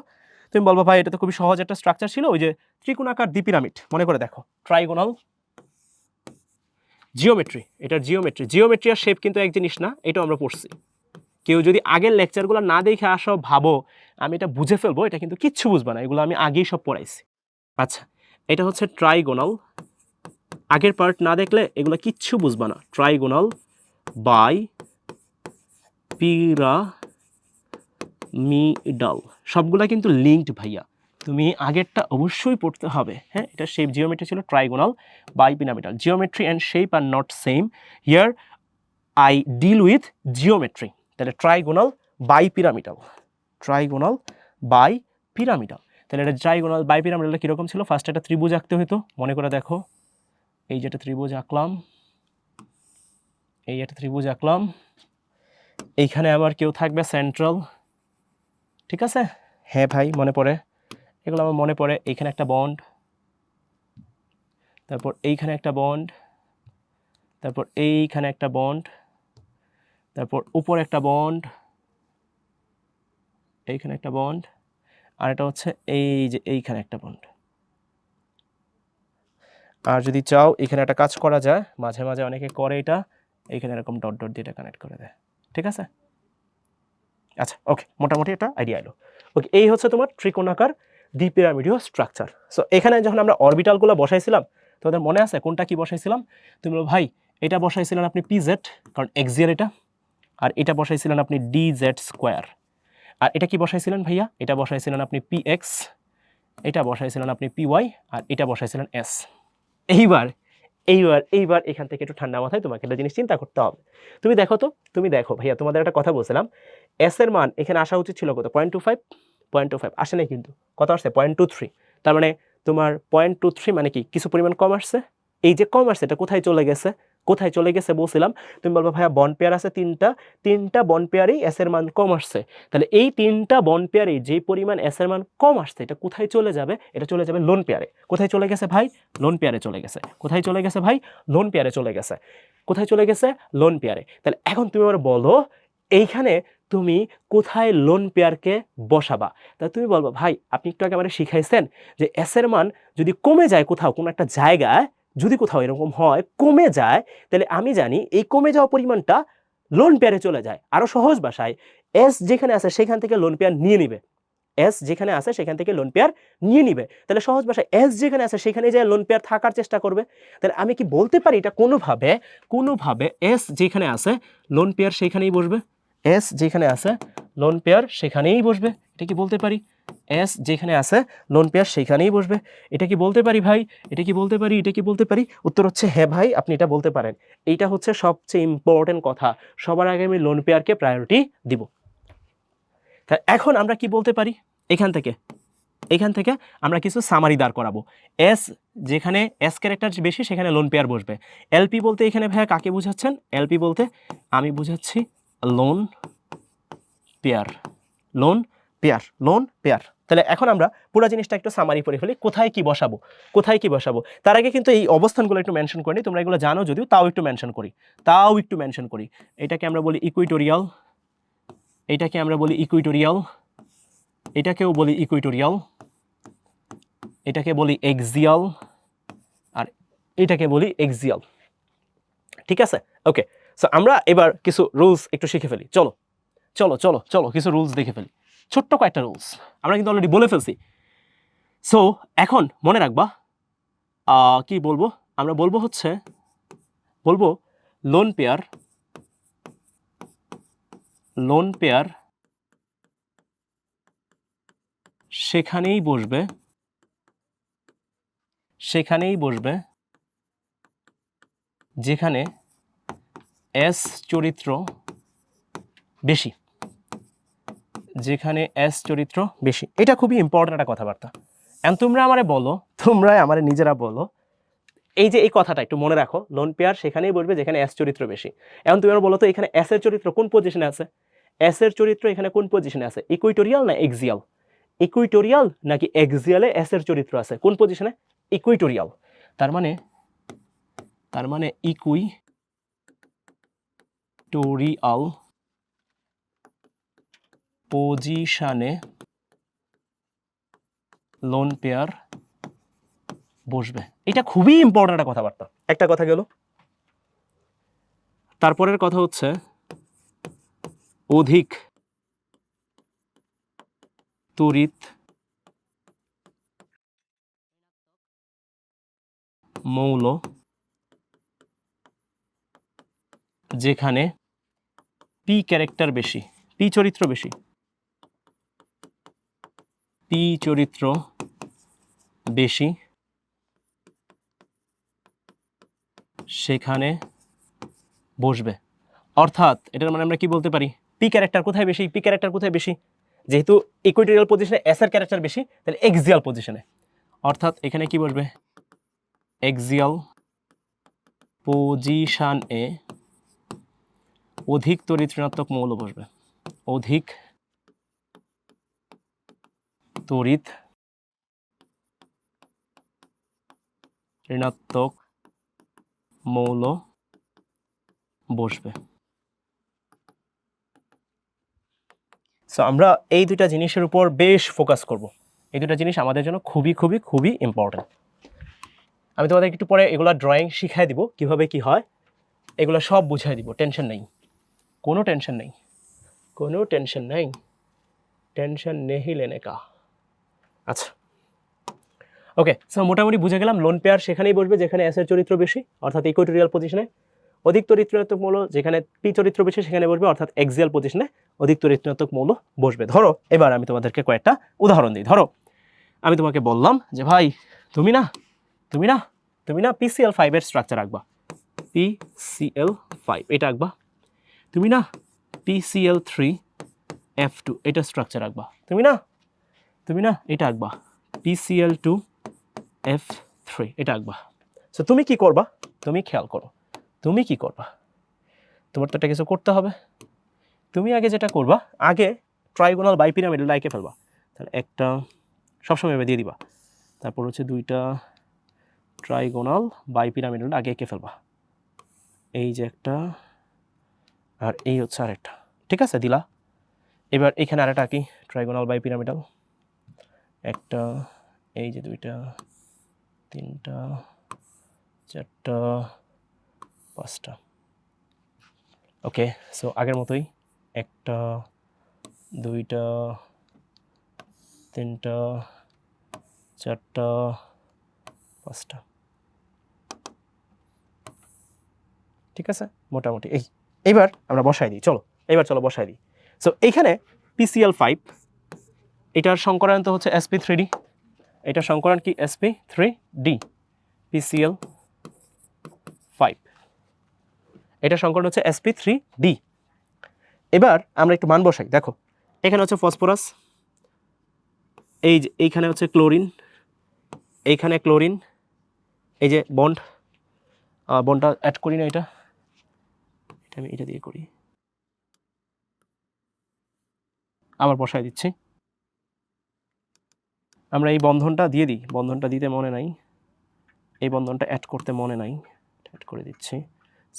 তুমি বলবো ভাই এটা তো খুবই সহজ একটা স্ট্রাকচার ছিল, ওই যে ত্রিকোণাকার দ্বিপিরামিড, মনে করে দেখো, ট্রাইগোনাল জিওমেট্রি, এটার জিওমেট্রি আর শেপ কিন্তু এক জিনিস না, এটাও আমরা পড়ছি। কেউ যদি আগের লেকচারগুলো না দেখে আসো, ভাবো আমি এটা বুঝে ফেলবো, এটা কিন্তু কিচ্ছু বুঝবা না, এগুলো আমি আগেই সব পড়াইছি। আচ্ছা, এটা হচ্ছে ট্রাইগোনাল, আগের পার্ট না দেখলে এগুলো কিচ্ছু বুঝবা না। ট্রাইগোনাল বাই পিরামিডাল, সবগুলা কিন্তু লিঙ্কড ভাইয়া, তুমি আগেরটা অবশ্যই পড়তে হবে, হ্যাঁ। এটা শেপ জিওমেট্রি ছিল, trigonal bipyramidal. Geometry and shape are not same, here I deal with geometry. তাহলে ট্রাইগোনাল বাইপিরামিডাল, ট্রাইগোনাল বাইপিরামিডাল। তাহলে এটা ট্রাইগোনাল বাইপিরামিডালটা কীরকম ছিল? ফার্স্ট একটা ত্রিভুজ আঁকতে হতো, মনে করে দেখো। এই যে একটা ত্রিভুজ আঁকলাম, এই একটা ত্রিভুজ আঁকলাম, এইখানে আবার কেউ থাকবে সেন্ট্রাল, ঠিক আছে? হ্যাঁ ভাই মনে পড়ে, এগুলো আমার মনে পড়ে। এইখানে একটা বন্ড, তারপর এইখানে একটা বন্ড, তারপর এইখানে একটা বন্ড, তারপর উপরে একটা বন্ড, এইখানে একটা বন্ড, আর এটা হচ্ছে এই যে এইখানে একটা বন্ড। আর যদি চাও এখানে একটা কাজ করা যায়, মাঝে মাঝে অনেকে করে এটা, এইখানে এরকম ডট ডট দিয়ে এটা কানেক্ট করে দেয়, ঠিক আছে? আচ্ছা ওকে, মোটামুটি একটা আইডিয়া এলো। ওকে, এই হচ্ছে তোমার ত্রিকোণাকার দ্বিপিরামিডীয় স্ট্রাকচার। সো এখানে যখন আমরা অরবিটালগুলো বসাইছিলাম, তোমাদের মনে আছে কোনটা কি বসাইছিলাম? তুমি বলো ভাই এটা বসাইছিলেন আপনি পিজেড, কারণ এক্সিয়ার এটা, আর এটা বসাইছিলেন আপনি ডিজেড স্কোয়ার। আর এটা কি বসাইছিলেন ভাইয়া? এটা বসাইছিলেন আপনি পিএক্স, এটা বসাইছিলেন আপনি পিওয়াই, আর এটা বসাইছিলেন এস। এইবার এইবার এইবার এখান থেকে একটু ঠান্ডা মাথায় তোমাকে একটা জিনিস চিন্তা করতে হবে। তুমি দেখো তো, তুমি দেখো ভাইয়া, তোমাদের একটা কথা বলছিলাম, এস এর মান এখানে আসা উচিত ছিল কত? 0.25, 0.25 আসে নাই, কিন্তু কত আসছে? 0.23। তার মানে তোমার 0.23 মানে কি কিছু পরিমাণ কম আসছে। এই যে কম আসছে এটা কোথায় চলে গেছে? কোথায় চলে গেছে বলছিলাম? তুমি বলবো ভাইয়া বন্ড পেয়ার আছে তিনটা বন্ড পেয়ারেই এস এর মান কম আসছে। তাহলে এই তিনটা বন্ড পেয়ারে যে পরিমাণ এস এর মান কম আসছে, এটা কোথায় চলে যাবে? এটা চলে যাবে লোন পেয়ারে। কোথায় চলে গেছে ভাই? লোন পেয়ারে চলে গেছে। কোথায় চলে গেছে ভাই? লোন পেয়ারে চলে গেছে। কোথায় চলে গেছে? লোন পেয়ারে। তাহলে এখন তুমি আমার বলো এইখানে তুমি কোথায় লোন পেয়ারকে বসাবা? তা তুমি বলবো ভাই আপনি একটু আগে আমাদের শিখাইছেন যে এস এর মান যদি কমে যায় কোথাও, কোনো একটা জায়গায় যদি কোথাও এরকম হয় কমে যায়, তাহলে আমি জানি এই কমে যাওয়া পরিমাণটা লোন পেয়ারে চলে যায়। আরো সহজ ভাষায় এস যেখানে আছে সেখান থেকে লোন পেয়ার নিয়ে নিবে, এস যেখানে আছে সেখান থেকে লোন পেয়ার নিয়ে নিবে। তাহলে সহজ ভাষায় এস যেখানে আছে সেখানে যায় লোন পেয়ার থাকার চেষ্টা করবে। তাহলে আমি কি বলতে পারি এটা কোনোভাবে এস যেখানে আছে লোন পেয়ার সেখানেই বসবে? এস যেখানে আছে লোন পেয়ার সেখানেই বসবে, এটা কি বলতে পারি? এস যেখানে আছে লোন পেয়ার সেখানেই বসবে, এটা কি বলতে পারি ভাই? এটা কি বলতে পারি? এটা কি বলতে পারি? উত্তর হচ্ছে হ্যাঁ ভাই, আপনি এটা বলতে পারেন। এইটা হচ্ছে সবচেয়ে ইম্পর্টেন্ট কথা, সবার আগে আমি লোন পেয়ারকে প্রায়োরিটি দিব। তা এখন আমরা কি বলতে পারি? এখান থেকে আমরা কিছু সামারি দাঁড় করাবো। এস যেখানে এস ক্যারেক্টার বেশি সেখানে লোন পেয়ার বসবে। এলপি বলতে এখানে ভাইয়া কাকে বোঝাচ্ছেন? এলপি বলতে আমি বুঝাচ্ছি lone pair, lone pair, lone pair. তাহলে এখন আমরা পুরো জিনিসটা একটু সামারি করে ফেলি, কোথায় কি বসাবো, কোথায় কি বসাবো। তার আগে কিন্তু এই অবস্থানগুলো একটু মেনশন করে নিই, তোমরা এগুলো জানো যদিও, তাও একটু মেনশন করি। এটাকে আমরা বলি ইকুইটোরিয়াল, এটাকে আমরা বলি ইকুইটোরিয়াল, এটাকেও বলি ইকুইটোরিয়াল, এটাকে বলি এক্সিয়াল, আর এটাকে বলি এক্সিয়াল, ঠিক আছে? ওকে, সো আমরা এবার কিছু রুলস একটু শিখে ফেলি। চলো চলো চলো চলো কিছু রুলস দেখে ফেলি, ছোট্ট কয়েকটা রুলস আমরা কিন্তু অলরেডি বলে ফেলছি। সো এখন মনে রাখবা কি বলবো, আমরা বলবো লোন পেয়ার সেখানেই বসবে যেখানে এস চরিত্র বেশি, যেখানে এস চরিত্র বেশি। এটা খুবই ইম্পর্টেন্ট একটা কথাবার্তা। এখন তোমরা আমারে নিজেরা বলো, এই যে এই কথাটা একটু মনে রাখো, লোন পেয়ার সেখানেই বসবে যেখানে এস চরিত্র বেশি। এখন তুমি বলো তো এখানে এস এর চরিত্র কোন পজিশনে আছে? এস এর চরিত্র এখানে কোন পজিশনে আছে? ইকুইটোরিয়াল না এক্সিয়াল? ইকুইটোরিয়াল নাকি এক্সিয়ালে এস এর চরিত্র আছে? কোন পজিশনে? ইকুইটোরিয়াল। তার মানে ইকুইটোরিয়াল পজিশনে লোন পেয়ার বসবে। এটা খুবই ইম্পর্টেন্ট একটা কথাবার্তা, একটা কথা গেল। তারপরের কথা হচ্ছে অধিক তড়িৎ মৌল যেখানে পি ক্যারেক্টার বেশি, পি চরিত্র বেশি, পি চরিত্র বেশি সেখানে বসবে। অর্থাৎ এটার মানে আমরা কি বলতে পারি, পি ক্যারেক্টার কোথায় বেশি, পি ক্যারেক্টার কোথায় বেশি, যেহেতু ইকুয়েটোরিয়াল পজিশনে এস এর ক্যারেক্টার বেশি, তাহলে এক্সিয়াল পজিশনে, অর্থাৎ এখানে কি বসবে, এক্সিয়াল পজিশনে অধিক তড়িৎ ঋণাত্মক মৌল বসবে, অধিক তড়িৎ ঋণাত্মক মৌল বসবে। সো আমরা এই দুইটা জিনিসের উপর বেশ ফোকাস করব। এই দুইটা জিনিস আমাদের জন্য খুবই খুবই খুবই ইম্পর্টেন্ট। আমি তোমাদের একটু পরে এগুলা ড্রয়িং শিখাই দিব, কিভাবে কি হয় এগুলো সব বুঝাই দিব, টেনশন নেই, কোনো টেনশন নেই, কোনো টেনশন নেই, টেনশন নেহি লেনে কা। আচ্ছা ওকে, সো মোটামুটি বুঝে গেলাম লোন পেয়ার সেখানেই বসবে যেখানে এস এর চরিত্র বেশি, অর্থাৎ ইকুয়েটোরিয়াল পজিশনে। অধিক তড়িৎ ঋণাত্মক মৌল যেখানে পি চরিত্র বেশি সেখানে বসবে, অর্থাৎ এক্সিয়াল পজিশনে অধিক তড়িৎ ঋণাত্মক মৌল বসবে। ধরো এবার আমি তোমাদেরকে কয়েকটা উদাহরণ দিই। ধরো আমি তোমাকে বললাম যে ভাই তুমি না PCl5 এর স্ট্রাকচার আঁকবা, PCl5 এটা আঁকবা, তুমি না PCl3F2 এটা স্ট্রাকচার আঁকবা, তুমি না এটা আঁকবা, PCl2F3 এটা আঁকবা। সো তুমি কি করবা, তুমি খেয়াল করো, তুমি কি করবা, তোমার তো একটা কিছু করতে হবে। তুমি আগে যেটা করবা, আগে ট্রাইগোনাল বাইপিরামিডাল এঁকে ফেলবা, তাহলে একটা সবসময় এভাবে দিয়ে দিবা, তারপর হচ্ছে দুইটা ট্রাইগোনাল বাইপিরামিডাল আগে এঁকে ফেলবা, এই যে একটা আর এই হচ্ছে আরেকটা, ঠিক আছে দিলা। এবার এখানে আরেকটা আঁকি ট্রাইগোনাল বাইপিরামিডাল, একটা, এই যে দুইটা, তিনটা, চারটা, পাঁচটা। ওকে, সো আগের মতোই একটা, দুইটা, তিনটা, চারটা, পাঁচটা, ঠিক আছে মোটামুটি। এইবার আমরা বসাই দিই, চলো বসাই দিই। সো এইখানে PCl5 এটার সংকরায়ন তো হচ্ছে sp3d, এটার সংকরায়ন কি sp3d, PCl5 এটা সংকরণ হচ্ছে sp3d। এবার আমরা একটু মান বসাই, দেখো এখানে হচ্ছে ফসফরাস, এই যে এইখানে হচ্ছে ক্লোরিন, এইখানে ক্লোরিন, এই যে বন্ডটা অ্যাড করি না, এটা আমি এটা দিয়ে করি, আবার বসাই দিচ্ছি। আমরা এই বন্ধনটা দিয়ে দিই, বন্ধনটা দিতে মনে নাই, এই বন্ধনটা অ্যাড করতে মনে নাই, অ্যাড করে দিচ্ছি।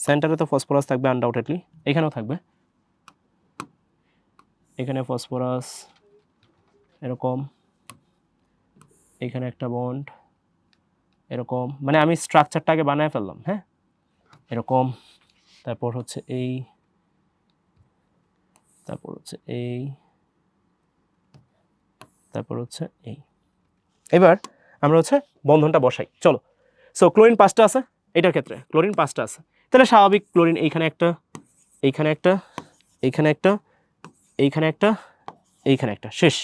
সেন্টারে তো ফসফরাস থাকবে আনডাউটেডলি, এখানেও থাকবে, এখানে ফসফরাস এরকম, এখানে একটা বন্ড এরকম, মানে আমি স্ট্রাকচারটা আগে বানায় ফেললাম, হ্যাঁ এরকম, তারপর হচ্ছে এই, তারপর হচ্ছে এই, তারপর হচ্ছে এই। এবার আমরা হচ্ছে বন্ধনটা বসাই, চলো। সো ক্লোরিন 5টা আছে, এটার ক্ষেত্রে ক্লোরিন 5টা আছে, তাহলে স্বাভাবিক ক্লোরিন এইখানে একটা, এইখানে একটা, এইখানে একটা, এইখানে একটা, এইখানে একটা, শেষ।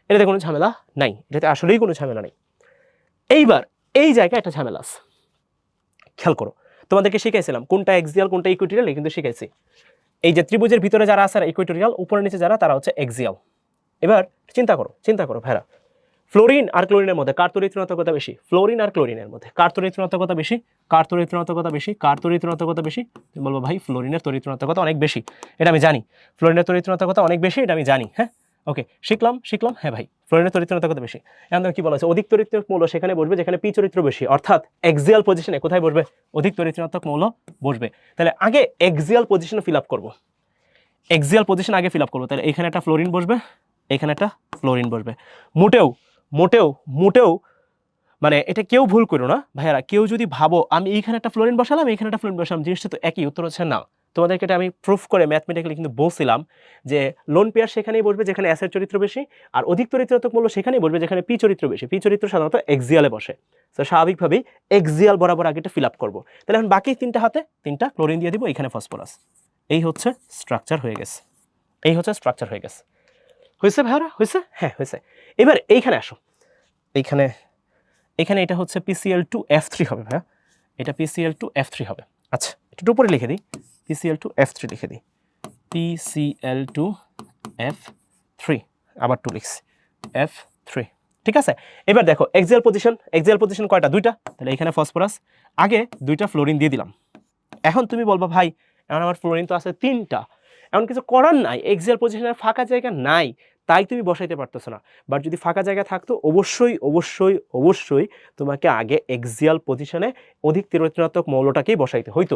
এটাতে কোনো ঝামেলা নাই, এটাতে আসলেই কোনো ঝামেলা নেই। এইবার এই জায়গায় একটা ঝামেলা আছে, খেয়াল করো, তোমাদেরকে শিখাইছিলাম কোনটা এক্সিয়াল কোনটা ইকুয়েটোরিয়াল, কিন্তু শিখাইছি। এই যে ত্রিভুজের ভিতরে যারা আছে ইকুয়েটোরিয়াল, উপরে নিচে যারা তারা হচ্ছে এক্সিয়াল। এবার চিন্তা করো ভাইরা, ফ্লোরিন আর ক্লোরিনের মধ্যে কার তড়িৎ ঋণাত্মকতা বেশি, ফ্লোরিন আর ক্লোরিনের মধ্যে কার তড়িৎ ঋণাত্মকতা বেশি, কার তড়িৎ ঋণাত্মকতা বেশি, কার তড়িৎ ঋণাত্মকতা বেশি, তুমি বলবো ভাই ফ্লোরিনের তড়িৎ ঋণাত্মকতা অনেক বেশি, এটা আমি জানি, ফ্লোরিনের তড়িৎ ঋণাত্মকতা অনেক বেশি, এটা আমি জানি, হ্যাঁ ওকে শিখলাম, হ্যাঁ ভাই ফ্লোরিনের তড়িৎ ঋণাত্মকতা বেশি। এখন কি বলা হচ্ছে, অধিক তড়িৎ মৌল সেখানে বসবে যেখানে পি চরিত্র বেশি, অর্থাৎ এক্সিয়াল পজিশনে কোথায় বসবে, অধিক তড়িৎ ঋণাত্মক মৌল বসবে। তাহলে আগে এক্সিয়াল পজিশন ফিল আপ করবো, এক্সিয়াল পজিশন আগে ফিল আপ করবো, তাহলে এখানে একটা ফ্লোরিন বসবে, এখানে একটা ফ্লোরিন বসবে। মোটেও মোটেও মোটেও মানে এটা কেউ ভুল করো না ভাইয়ারা, কেউ যদি ভাবো আমি এইখানে একটা ফ্লোরিন বসালাম এইখানে একটা ফ্লোরিন বসালাম জিনিসটা তো একই, উত্তর হচ্ছে না। তোমাদেরকে এটা আমি প্রুফ করে ম্যাথমেটিক্যালি কিন্তু বলছিলাম যে লোন পেয়ার সেখানেই বসবে যেখানে অ্যাসের চরিত্র বেশি, আর অধিক তড়িৎ মূল্য সেখানেই বসবে যেখানে পি চরিত্র বেশি, পি চরিত্র সাধারণত এক্সিয়ালে বসে। তো স্বাভাবিকভাবেই এক্সিয়াল বরাবর আগেটা ফিল আপ করবো। তাহলে এখন বাকি তিনটা হাতে তিনটা ক্লোরিন দিয়ে দিব, এখানে ফসফরাস, এই হচ্ছে স্ট্রাকচার হয়ে গেছে, এই হচ্ছে স্ট্রাকচার হয়ে গেছে। হয়েছে ভাইরা, হয়েছে? হ্যাঁ হয়েছে। এবার এইখানে আসো, এইখানে এখানে এটা হচ্ছে PCl2F3 হবে ভাইয়া, এটা PCl2F3 হবে। আচ্ছা একটু উপরে লিখে দিই, PCl2F3 লিখে দিই, PCl2F3, আবার 2 লিখছি, F3, ঠিক আছে। এবার দেখো এক্সিয়াল পজিশন কয়টা? দুইটা, তাহলে এখানে ফসফরাস, আগে দুইটা ফ্লোরিন দিয়ে দিলাম। এখন তুমি বলবা ভাই এখন আমার ফ্লোরিন তো আছে তিনটা, এমন কিছু করার নাই, এক্সিয়াল পজিশনের ফাঁকা জায়গা নাই, তাই তুমি বসাইতে পারতেছো না। বাট যদি ফাঁকা জায়গা থাকতো অবশ্যই অবশ্যই অবশ্যই তোমাকে আগে এক্সিয়াল পজিশনে অধিক তীব্রতাত্মক মৌলটাকেই বসাইতে হইতো।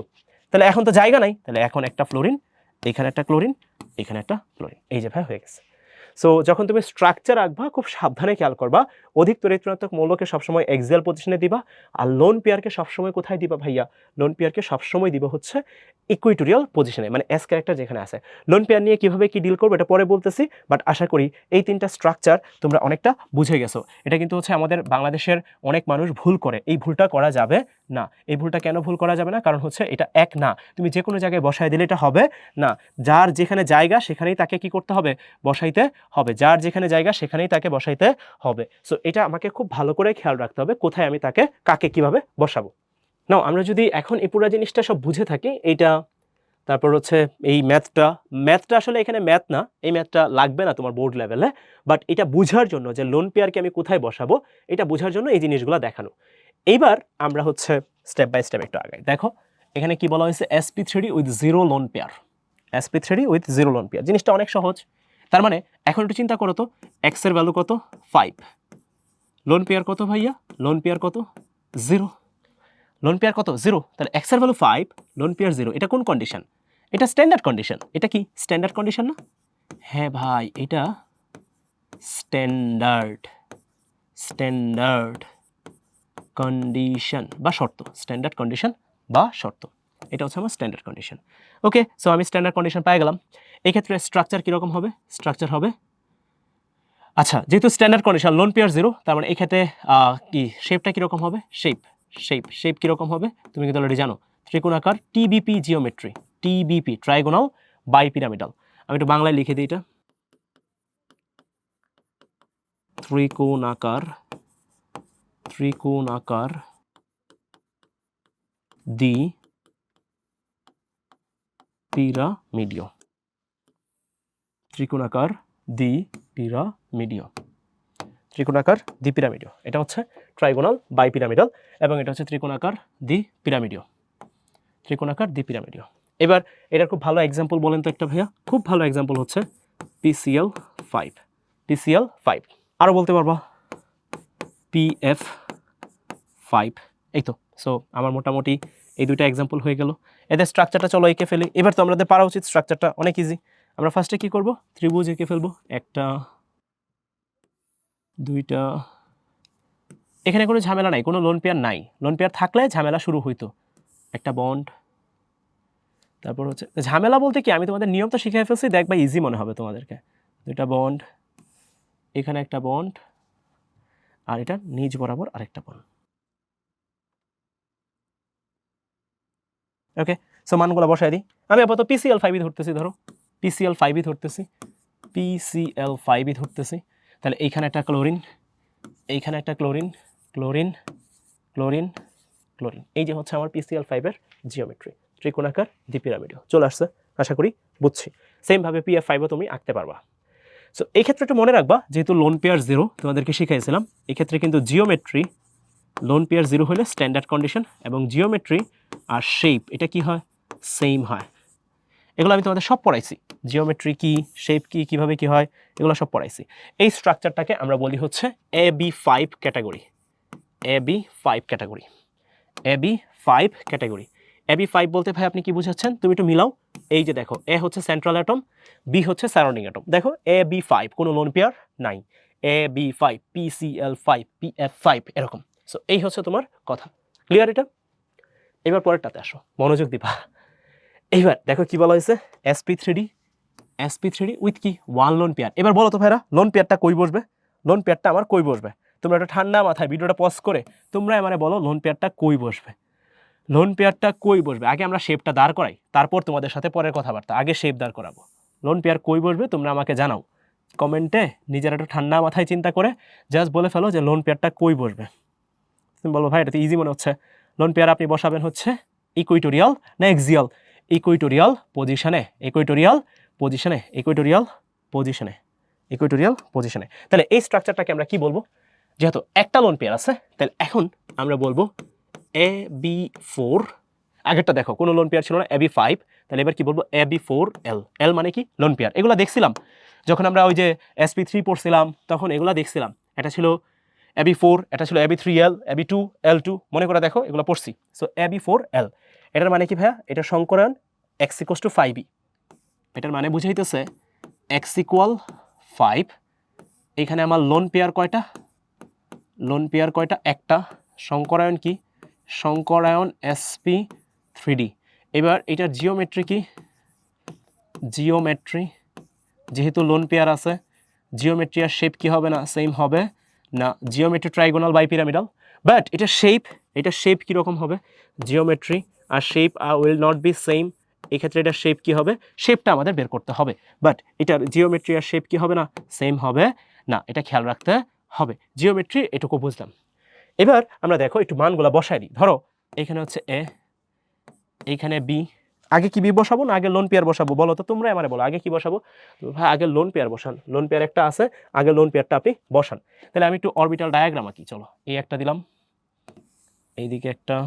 তাহলে এখন তো জায়গা নাই, তাহলে এখন একটা ফ্লোরিন, এখানে একটা ক্লোরিন, এখানে একটা ফ্লোরিন, এই যে ভাই হয়ে গেছে। সো যখন তুমি স্ট্রাকচার আঁকবা খুব সাবধানে খেয়াল করবা, অধিক তড়িৎ-ঋণাত্মক মৌলকে সবসময় এক্সিয়াল পজিশনে দিবা, আর লোন পেয়ারকে সবসময় কোথায় দিবা ভাইয়া? লোন পেয়ারকে সবসময় দিবা হচ্ছে ইকুইটোরিয়াল পজিশনে, মানে এস ক্যারেক্টার যেখানে আছে। লোন পেয়ার নিয়ে কিভাবে কি ডিল করবো এটা পরে বলতেছি, বাট আশা করি এই তিনটা স্ট্রাকচার তোমরা অনেকটা বুঝে গেছো। এটা কিন্তু হচ্ছে আমাদের বাংলাদেশের অনেক মানুষ ভুল করে, এই ভুলটা করা যাবে না। এই ভুলটা কেন ভুল করা যাবে না? কারণ হচ্ছে এটা এক না, তুমি যে কোনো জায়গায় বসায় দিলে এটা হবে না। যার যেখানে জায়গা সেখানেই তাকে কি করতে হবে? বসাইতে হবে। যার যেখানে জায়গা সেখানেই তাকে বসাইতে হবে। সো এটা আমাকে খুব ভালো করে খেয়াল রাখতে হবে কোথায় আমি তাকে কাকে কিভাবে বসাবো। নাও আমরা যদি এখন এই পুরো জিনিসটা সব বুঝে থাকি, এইটা তারপর হচ্ছে এই ম্যাথটা আসলে এখানে ম্যাথ না, এই ম্যাথটা লাগবে না তোমার বোর্ড লেভেলে, বাট এটা বুঝার জন্য যে লোন পেয়ারকে আমি কোথায় বসাবো এটা বুঝার জন্য এই জিনিসগুলো দেখানো। এইবার আমরা হচ্ছে স্টেপ বাই স্টেপ একটু আগাই। দেখো এখানে কি বলা হয়েছে, sp3d with zero lone pair, sp3d with zero lone pair, জিনিসটা অনেক সহজ। তার মানে এখন একটু চিন্তা করো তো, এক্স এর ভ্যালু কত? 5, লোন পেয়ার কত ভাইয়া? লোন পেয়ার কত? 0, লোন পেয়ার কত? 0, তাহলে এক্স এর ভ্যালু 5, লোন পেয়ার 0, এটা কোন কন্ডিশন? এটা স্ট্যান্ডার্ড কন্ডিশন। এটা কি স্ট্যান্ডার্ড কন্ডিশন না? হ্যাঁ ভাই এটা স্ট্যান্ডার্ড কন্ডিশন বা শর্ত, স্ট্যান্ডার্ড কন্ডিশন বা শর্ত, এটা হচ্ছে আমার স্ট্যান্ডার্ড কন্ডিশন। ওকে, সো আমি স্ট্যান্ডার্ড কন্ডিশন পেয়ে গেলাম। এই ক্ষেত্রে স্ট্রাকচার কীরকম হবে? স্ট্রাকচার হবে, আচ্ছা যেহেতু স্ট্যান্ডার্ড কন্ডিশন লোন পেয়ার 0, তার মানে এই ক্ষেত্রে কি শেপটা কীরকম হবে? শেপ কীরকম হবে তুমি কিন্তু অলরেডি জানো, ত্রিকোণাকার টিবিপি জিওমেট্রি, টিবিপি ট্রাইগোনাল বাইপিরামিডাল। আমি একটু বাংলায় লিখে দিই, এটা ত্রিকোণাকার দ্বি পিরামিডীয়, ত্রিকোণাকার দ্বিপিরামিডীয়, এটা হচ্ছে ট্রাইগোনাল বাইপিরামিডাল এবং এটা হচ্ছে ত্রিকোণাকার দ্বিপিরামিডীয়। এবার এটার খুব ভালো এক্সাম্পল বলেন তো একটা ভাইয়া। খুব ভালো এক্সাম্পল হচ্ছে PCl5, আরও বলতে পারবা PF5, এই তো। সো আমার মোটামুটি এই দুইটা এক্সাম্পল হয়ে গেল। এদের স্ট্রাকচারটা চলো এঁকে ফেলি। এবার তো আমাদের পারা উচিত, স্ট্রাকচারটা অনেক ইজি। আমরা ফার্স্টে কি করব? ত্রিভুজ এঁকে ফেলবো, একটা দুইটা, এখানে কোনো ঝামেলা নাই, কোনো লোন পেয়ার নাই। লোন পেয়ার থাকলে ঝামেলা শুরু হইতো। একটা বন্ড, তারপর হচ্ছে ঝামেলা বলতে কি, আমি তোমাদের নিয়ম তো শিখে ফেলছি, দেখবা ইজি মনে হবে তোমাদেরকে। দুইটা বন্ড, এখানে একটা বন্ড, আর এটা নিচ বরাবর আরেকটা বন্ড। ওকে, সো মানগুলো বসাই দিই। আমি আপাতত PCl5 ধরতেছি, ধরো PCl5 ধরতেছি। তাহলে এইখানে একটা ক্লোরিন, এইখানে একটা ক্লোরিন, এই যে হচ্ছে আমার PCl5 এর জিওমেট্রি, ত্রিকোণাকার দ্বিপিরামিডীয়। চলে আসছে, আশা করি বুঝছি। সেমভাবে PF5ও তুমি আঁকতে পারবা। সো এই ক্ষেত্রে একটু মনে রাখবা, যেহেতু লোন পেয়ার 0 তোমাদেরকে শিখাইছিলাম, এই ক্ষেত্রে কিন্তু জিওমেট্রি লোন পেয়ার 0 হলে স্ট্যান্ডার্ড কন্ডিশন, এবং জিওমেট্রি আর শেপ এটা কি হয়? সেম হয়। এগুলো আমি তোমাদের সব পড়াইছি, জিওমেট্রি কি, শেপ কি, কিভাবে কি হয়, এগুলো সব পড়াইছি। এই স্ট্রাকচারটাকে আমরা বলি হচ্ছে AB5 ক্যাটাগরি। AB5 বলতে ভাই আপনি কি বুঝাচ্ছেন? তুমি একটু মিলাও। এই যে দেখো, এ হচ্ছে সেন্ট্রাল অ্যাটম, বি হচ্ছে সারাউন্ডিং অ্যাটম। দেখো AB5 কোনো লোন পেয়ার নাই, AB5 PCl5 PF5 এরকম। সো এই হচ্ছে তোমার কথা, ক্লিয়ার এটা? এবার পরেরটাতে আসো, মনোযোগ দিবা। এইবার দেখো কি বলা হয়েছে, sp3d উইথ কি? 1 লোন পেয়ার। এবার বলো তো ভাইরা, লোন পেয়ারটা কই বসবে? লোন পেয়ারটা আমার কই বসবে? তোমরা একটা ঠান্ডা মাথায় ভিডিওটা পজ করে তোমরা মানে বলো লোন পেয়ারটা কই বসবে। আগে আমরা শেপটা দাঁড় করাই, তারপর তোমাদের সাথে পরের কথাবার্তা। আগে শেপ দাঁড় করাবো। লোন পেয়ার কই বসবে তোমরা আমাকে জানাও কমেন্টে নিজের একটু ঠান্ডা মাথায় চিন্তা করে জাস্ট বলে ফেলো যে লোন পেয়ারটা কই বসবে। তুমি বলবো ভাই এটা তো ইজি মনে হচ্ছে, লোন পেয়ার আপনি বসাবেন হচ্ছে ইকুইটোরিয়াল না এক্সিয়াল, ইকুইটোরিয়াল পজিশনে, ইকুইটোরিয়াল পজিশনে, ইকুইটোরিয়াল পজিশনে, ইকুইটোরিয়াল পজিশনে। তাহলে এই স্ট্রাকচারটাকে আমরা কি বলবো, যেহেতু একটা লোন পেয়ার আছে তাহলে এখন আমরা বলবো AB4, আগেরটা দেখো কোনো লোন পেয়ার ছিল না, AB5, তাহলে এবার কি বলবো AB4L, এল মানে কি লোন পেয়ার। এগুলো দেখছিলাম যখন আমরা ওই যে SP3 পড়ছিলাম তখন এগুলো দেখছিলাম, এটা ছিল AB4, এটা ছিল AB3L, AB2, L2, মনে করে দেখো এগুলো পড়ছি। সো AB4L এটার মানে কি ভাইয়া, এটা সংকরায়ন x = 5e, এটার মানে বুঝাইতেছে x = 5, এখানে আমার লোন পেয়ার কয়টা, লোন পেয়ার কয়টা, একটা, সংকরায়ন কি, সংকরায়ন sp3d। এবার এটার জিওমেট্রি কি, জিওমেট্রি, যেহেতু লোন পেয়ার আছে জিওমেট্রি আর শেপ কি হবে না, সেম হবে না, জিওমেট্রি ট্রাইগোনাল বাইপিরামিডাল, বাট এটা শেপ কীরকম হবে, জিওমেট্রি আর shape will not be same, এক্ষেত্রে এটার শেপ কি হবে, শেপটা আমাদের বের করতে হবে, বাট এটার জিওমেট্রি আর শেপ কি হবে না, সেম হবে না, এটা খেয়াল রাখতে হবে। জিওমেট্রি এটুকু বুঝলাম। এবার আমরা দেখো একটু মানগুলো বসাই দিই। ধরো এখানে হচ্ছে এ, এইখানে বি, আগে কি বি বসাবো না আগে লোন পেয়ার বসাবো বলো তো, তোমরা আমারে বলো আগে কি বসাবো। ভাই আগে লোন পেয়ার বসান, লোন পেয়ার একটা আছে, আগে লোন পেয়ারটা আপনি বসান। তাহলে আমি একটু অরবিটাল ডায়াগ্রাম আঁকি, চলো এই একটা দিলাম, এইদিকে একটা,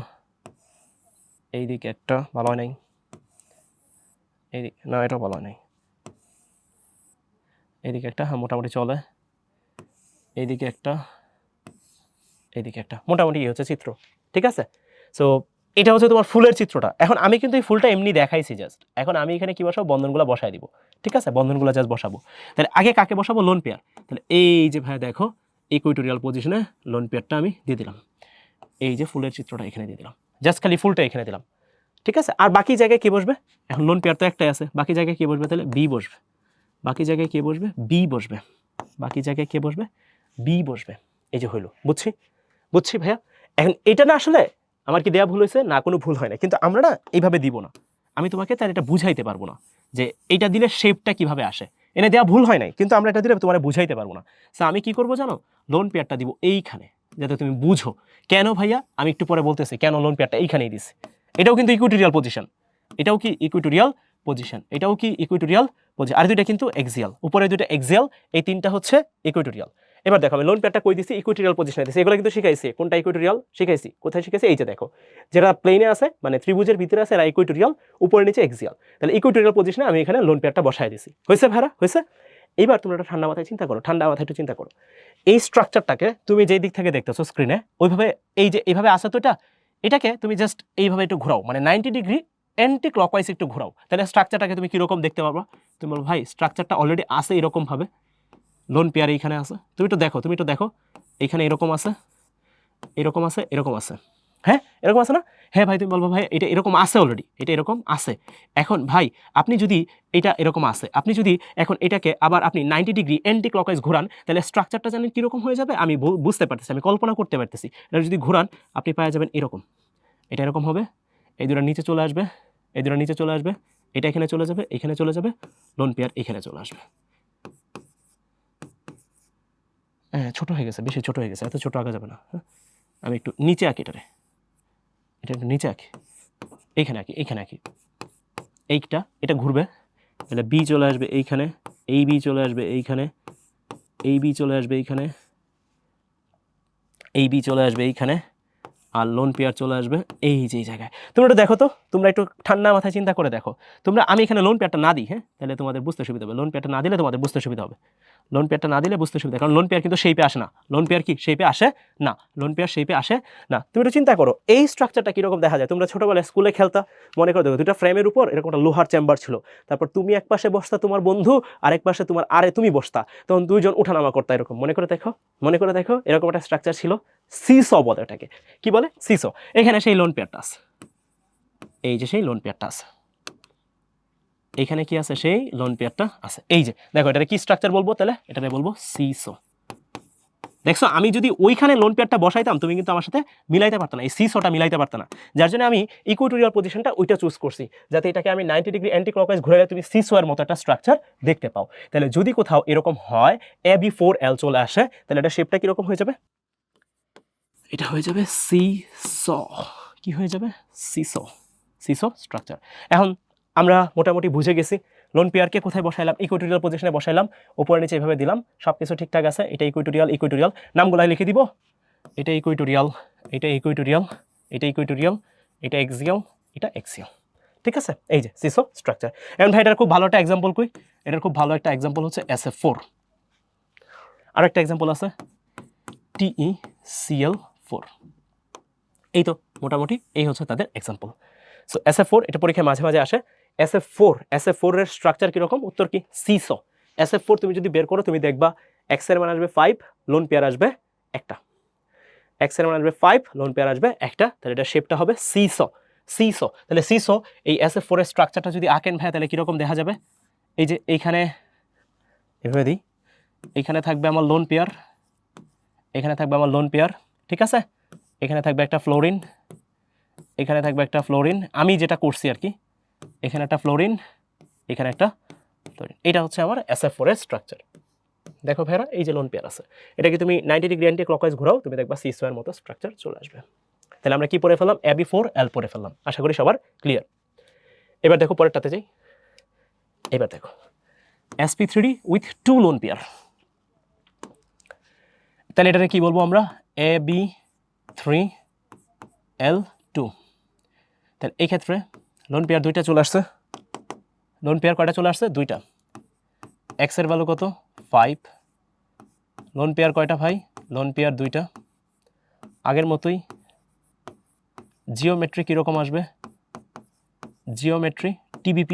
এইদিকে একটা, ভালো হয় নাই, এইদিকে না এটাও ভালো হয় নাই, এইদিকে একটা, হ্যাঁ মোটামুটি চলে, এইদিকে একটা, এইদিকে একটা, মোটামুটি এই হচ্ছে চিত্র, ঠিক আছে। সো এটা হচ্ছে তোমার ফুলের চিত্রটা। এখন আমি কিন্তু এই ফুলটা এমনি দেখাইছি জাস্ট, এখন আমি এখানে কি বসাবো, বন্ধনগুলো বসাই দিব, ঠিক আছে, বন্ধনগুলো জাস্ট বসাবো। তাহলে আগে কাকে বসাবো, লোন পেয়ার। তাহলে এই যে ভাই দেখো ইকুইটোরিয়াল পজিশনে লোন পেয়ারটা আমি দিয়ে দিলাম, এই যে ফুলের চিত্রটা এখানে দিয়ে দিলাম, জাস্ট খালি ফুলটা এখানে দিলাম, ঠিক আছে। আর বাকি জায়গায় কে বসবে, এখন লোন পেয়ার তো একটাই আছে, বাকি জায়গায় কে বসবে, তাহলে বি বসবে, বাকি জায়গায় কে বসবে, বি বসবে, বাকি জায়গায় কে বসবে, বি বসবে। এই যে হইলো, বুঝছি ভাইয়া। এখন এটা না আসলে আমার কি দেয়া ভুল হয়েছে না, কোনো ভুল হয় না, কিন্তু আমরা না এইভাবে দিব না, আমি তোমাকে তার এটা বুঝাইতে পারবো না যে এইটা দিলে শেপটা কিভাবে আসে, এনে দেওয়া ভুল হয় নাই, কিন্তু আমরা এটা দিলে তোমার বুঝাইতে পারবো না। সো আমি কি করবো জানো, লোন পেয়ারটা দিব এইখানে, যাতে তুমি বুঝো। কেন ভাইয়া আমি একটু পরে বলতেছি কেন লোন পেয়ারটা এইখানেই দিছি। এটাও কিন্তু ইকুইটোরিয়াল পজিশন, এটাও কি ইকুইটোরিয়াল পজিশন, এটাও কি ইকুইটোরিয়াল পজিশন, আর দুইটা কিন্তু এক্সিয়াল, উপরে দুইটা এক্সিয়াল, এই তিনটা হচ্ছে ইকুইটোরিয়াল। এবার দেখো আমি লোন পেয়ারটা কই দিছি, ইকুইটোরিয়াল পজিশনে দিছি, এগুলো কিন্তু শিখাইছি, কোনটা ইকুইটোরিয়াল শিখাইছি, কোথায় শিখাইছি, এই যে দেখো যেটা প্লেনে আছে মানে ত্রিভুজের ভিতরে আছে এরা ইকুইটোরিয়াল, উপরে নিচে এক্সিয়াল, তাহলে ইকুইটোরিয়াল পজিশনে আমি এখানে লোন পেয়ারটা বসায় দিছি। হয়েছে ভাড়া, হয়েছে। এইবার তোমরা একটা ঠান্ডা মাথায় চিন্তা করো, ঠান্ডা মাথায় একটু চিন্তা করো, এই স্ট্রাকচারটাকে তুমি যেই দিক থেকে দেখতেছো স্ক্রিনে ওইভাবে, এই যে এইভাবে আসে তো এটাকে তুমি জাস্ট এইভাবে একটু ঘোরাও, মানে 90 ডিগ্রি অ্যান্টি ক্লকওয়াইজ একটু ঘোরাও, তাহলে স্ট্রাকচারটাকে তুমি কিরকম দেখতে পারবা। তুমি বলো ভাই স্ট্রাকচারটা অলরেডি আসে এরকম ভাবে, লোন পেয়ার এইখানে আছে, তুমি একটু দেখো এইখানে এরকম আছে, এরকম আছে, এরকম আছে, হ্যাঁ এরকম আছে না, হ্যাঁ ভাই তুমি বলবো ভাই এটা এরকম আছে অলরেডি, এটা এরকম আছে। এখন ভাই আপনি যদি এটা এরকম আছে, আপনি যদি এখন এটাকে আবার আপনি 90 ডিগ্রি অ্যান্টি ক্লকওয়াইজ ঘোরান, তাহলে স্ট্রাকচারটা জানেন কীরকম হয়ে যাবে, আমি বুঝতে পারতেছি, আমি কল্পনা করতে পারতেছি। এটা যদি ঘোরান আপনি পাওয়া যাবেন এরকম, এটা এরকম হবে, এই দুটো নিচে চলে আসবে, এই দুটো নিচে চলে আসবে, এটা এখানে চলে যাবে, এখানে চলে যাবে, লোন পেয়ার এখানে চলে আসবে। হ্যাঁ ছোটো হয়ে গেছে, বেশি ছোটো হয়ে গেছে, এত ছোটো আঁকা যাবে না। হ্যাঁ আমি একটু নিচে আঁকি, এটা একটু নিচে আঁকি, এইখানে আঁকি, এইখানে আঁকি, এইটা এটা ঘুরবে, তাহলে বি চলে আসবে এইখানে, এই বি চলে আসবে এইখানে, এই বি চলে আসবে এইখানে, এই বি চলে আসবে এইখানে, আর লোন পেয়ার চলে আসবে এই যে এই জায়গায়। তোমরা একটু দেখো তো, তোমরা একটু ঠান্ডা মাথায় চিন্তা করে দেখো, তোমরা আমি এখানে লোন পেয়ারটা না দিই, হ্যাঁ তাহলে তোমাদের বুঝতে সুবিধা হবে, লোন পেয়ারটা না দিলে তোমাদের বুঝতে সুবিধা হবে, লোন পেয়ারটা না দিলে বুঝতে সুবিধা, কারণ লোন পেয়ার কিন্তু শেপে আসে না, লোন পেয়ার কি শেপে আসে না, লোন পেয়ার শেপে আসে না। তুমি একটু চিন্তা করো এই স্ট্রাকচারটা কীরকম দেখা যায়, তোমরা ছোটোবেলায় স্কুলে খেলতা, মনে করে দেখো দুটা ফ্রেমের উপর এরকম একটা লোহার চেম্বার ছিল, তারপর তুমি এক পাশে বসতা তোমার বন্ধু, আরেক পাশে তোমার তুমি বসতা, তখন দুইজন উঠানামা করতা এরকম, মনে করে দেখো এরকম একটা স্ট্রাকচার ছিল, সিসো বলে এটাকে, কি বলে সিসো। এখানে সেই লোন পেয়ারটা আছে, এই যে সেই লোন পেয়ারটা আছে, এখানে কি আছে, সেই লোন পেয়ারটা আছে, এই যে দেখো এটা কি স্ট্রাকচার বলবো, তাহলে এটাকে বলবো সিসো, দেখছো আমি যদি ওইখানে লোন পেয়ারটা বসাইতাম তুমি কিন্তু আমার সাথে মিলাইতে পারতো না, এই সিসোটা মিলাইতে পারতো না, যার জন্য আমি ইকুয়েটোরিয়াল পজিশনটা ওইটা চুজ করছি, যাতে এটাকে আমি 90 ডিগ্রি অ্যান্টি ক্লকওয়াইজ ঘুরাইলে তুমি সিসোয়ের মতো একটা স্ট্রাকচার দেখতে পাও। তাহলে যদি কোথাও এরকম হয় AB4L চলে আসে, তাহলে এটা শেপটা কিরকম হয়ে যাবে? এটা হয়ে যাবে সিসো। কি হয়ে যাবে? সিসো। CISO structure. এখন আমরা মোটামুটি বুঝে গেছি লোন পেয়ারকে কোথায় বসাইলাম, ইকুয়েটোরিয়াল পজিশনে বসাইলাম, উপরে নিচে এভাবে দিলাম, সব কিছু ঠিকঠাক আছে। এটা ইকুয়েটোরিয়াল, ইকুয়েটোরিয়াল নামগুলো লিখে দিব, এটা ইকুয়েটোরিয়াল, এটা ইকুয়েটোরিয়াল, এটা ইকুয়েটোরিয়াল, এটা এক্সিয়াল, এটা এক্সিয়াল। ঠিক আছে, এই যে সিসো স্ট্রাকচার। এখন ভাই এটার খুব ভালো একটা এক্সাম্পল কই, এটার খুব ভালো একটা এক্সাম্পল হচ্ছে SF4। আর একটা এক্সাম্পল আছে TeCl4। এই তো মোটামুটি এই হচ্ছে তাদের এক্সাম্পল। সো SF4 এটা পরীক্ষায় মাঝে মাঝে আসে। SF4 এর স্ট্রাকচার কিরকম? উত্তর কি? সিসো। SF4 তুমি যদি বের করো তুমি দেখবা এক্স এর মান আসবে 5, লোন পেয়ার আসবে একটা। এক্স এর মান আসবে 5, লোন পেয়ার আসবে একটা, তাহলে এটা শেপটা হবে সিসো। সিসো, তাহলে সিসো এই SF4 এর স্ট্রাকচারটা যদি আঁকেন ভাই তাহলে কিরকম দেখা যাবে? এই যে এইখানে এভাবে দিই, এইখানে থাকবে আমার লোন পেয়ার, এখানে থাকবে আমার লোন পেয়ার, ঠিক আছে? এখানে থাকবে একটা ফ্লোরিন, এখানে থাকবে একটা ফ্লোরিন, আমি যেটা করছি আর কি, এখানে একটা ফ্লোরিন, এখানে একটা ফ্লোরিন। এটা হচ্ছে আমার SF4 এর স্ট্রাকচার। দেখো ভাইরা এই যে লোন পেয়ার আছে, এটাকে তুমি 90 ডিগ্রি অ্যান্টি ক্লকওয়াইজ ঘোরাও, তুমি দেখবা সিসো এর মতো স্ট্রাকচার চলে আসবে। তাহলে আমরা কি পড়ে ফেললাম? AB4L পড়ে ফেললাম। আশা করি সবার ক্লিয়ার। এবার দেখো পরেরটাতে যাই। এবার দেখো sp3d উইথ 2 লোন পেয়ার। তাহলে এটাকে কি বলবো আমরা? AB3L2। তাহলে এই ক্ষেত্রে লোন পেয়ার দুইটা চলে আসছে। লোন পেয়ার কয়টা চলে আসছে? দুইটা। এক্স এর ভ্যালু কত? 5। লোন পেয়ার কয়টা ভাই? লোন পেয়ার দুইটা। আগের মতোই জিওমেট্রি কীরকম আসবে? Geometry TBP।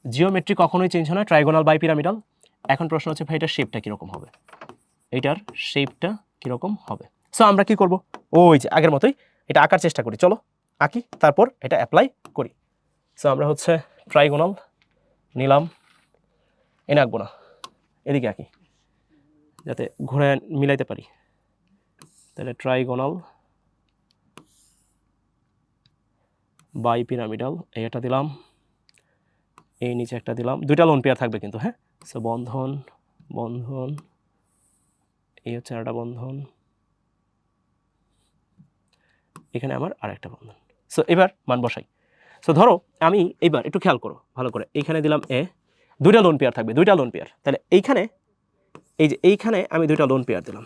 জিওমেট্রি কখনোই চেঞ্জ হয় না, ট্রাইগোনাল বাই পিরামিডাল। এখন প্রশ্ন হচ্ছে ভাই এটার শেপটা কীরকম হবে? এইটার শেপটা কীরকম হবে? সো আমরা কি করব? ওই যে আগের মতোই এটা আঁকার চেষ্টা করি, চলো আঁকি, তারপর এটা অ্যাপ্লাই করি। সো আমরা হচ্ছে ট্রাইগোনাল নিলাম, এনে আঁকবো না, এদিকে আঁকি যাতে ঘুরে মিলাইতে পারি। তাহলে ট্রাইগোনাল বাই পিরামিডাল, এটা দিলাম, এই নিচে একটা দিলাম, দুইটা লোন পেয়ার থাকবে কিন্তু, হ্যাঁ? সো বন্ধন, বন্ধন, এই হচ্ছে একটা বন্ধন, এখানে আমার আরেকটা বন্ধন। সো এবার মান বসাই। সো ধরো আমি এইবার একটু খেয়াল করো ভালো করে, এইখানে দিলাম এ, দুইটা লোন পেয়ার থাকবে, দুইটা লোন পেয়ার। তাহলে এইখানে এই যে এইখানে আমি দুইটা লোন পেয়ার দিলাম।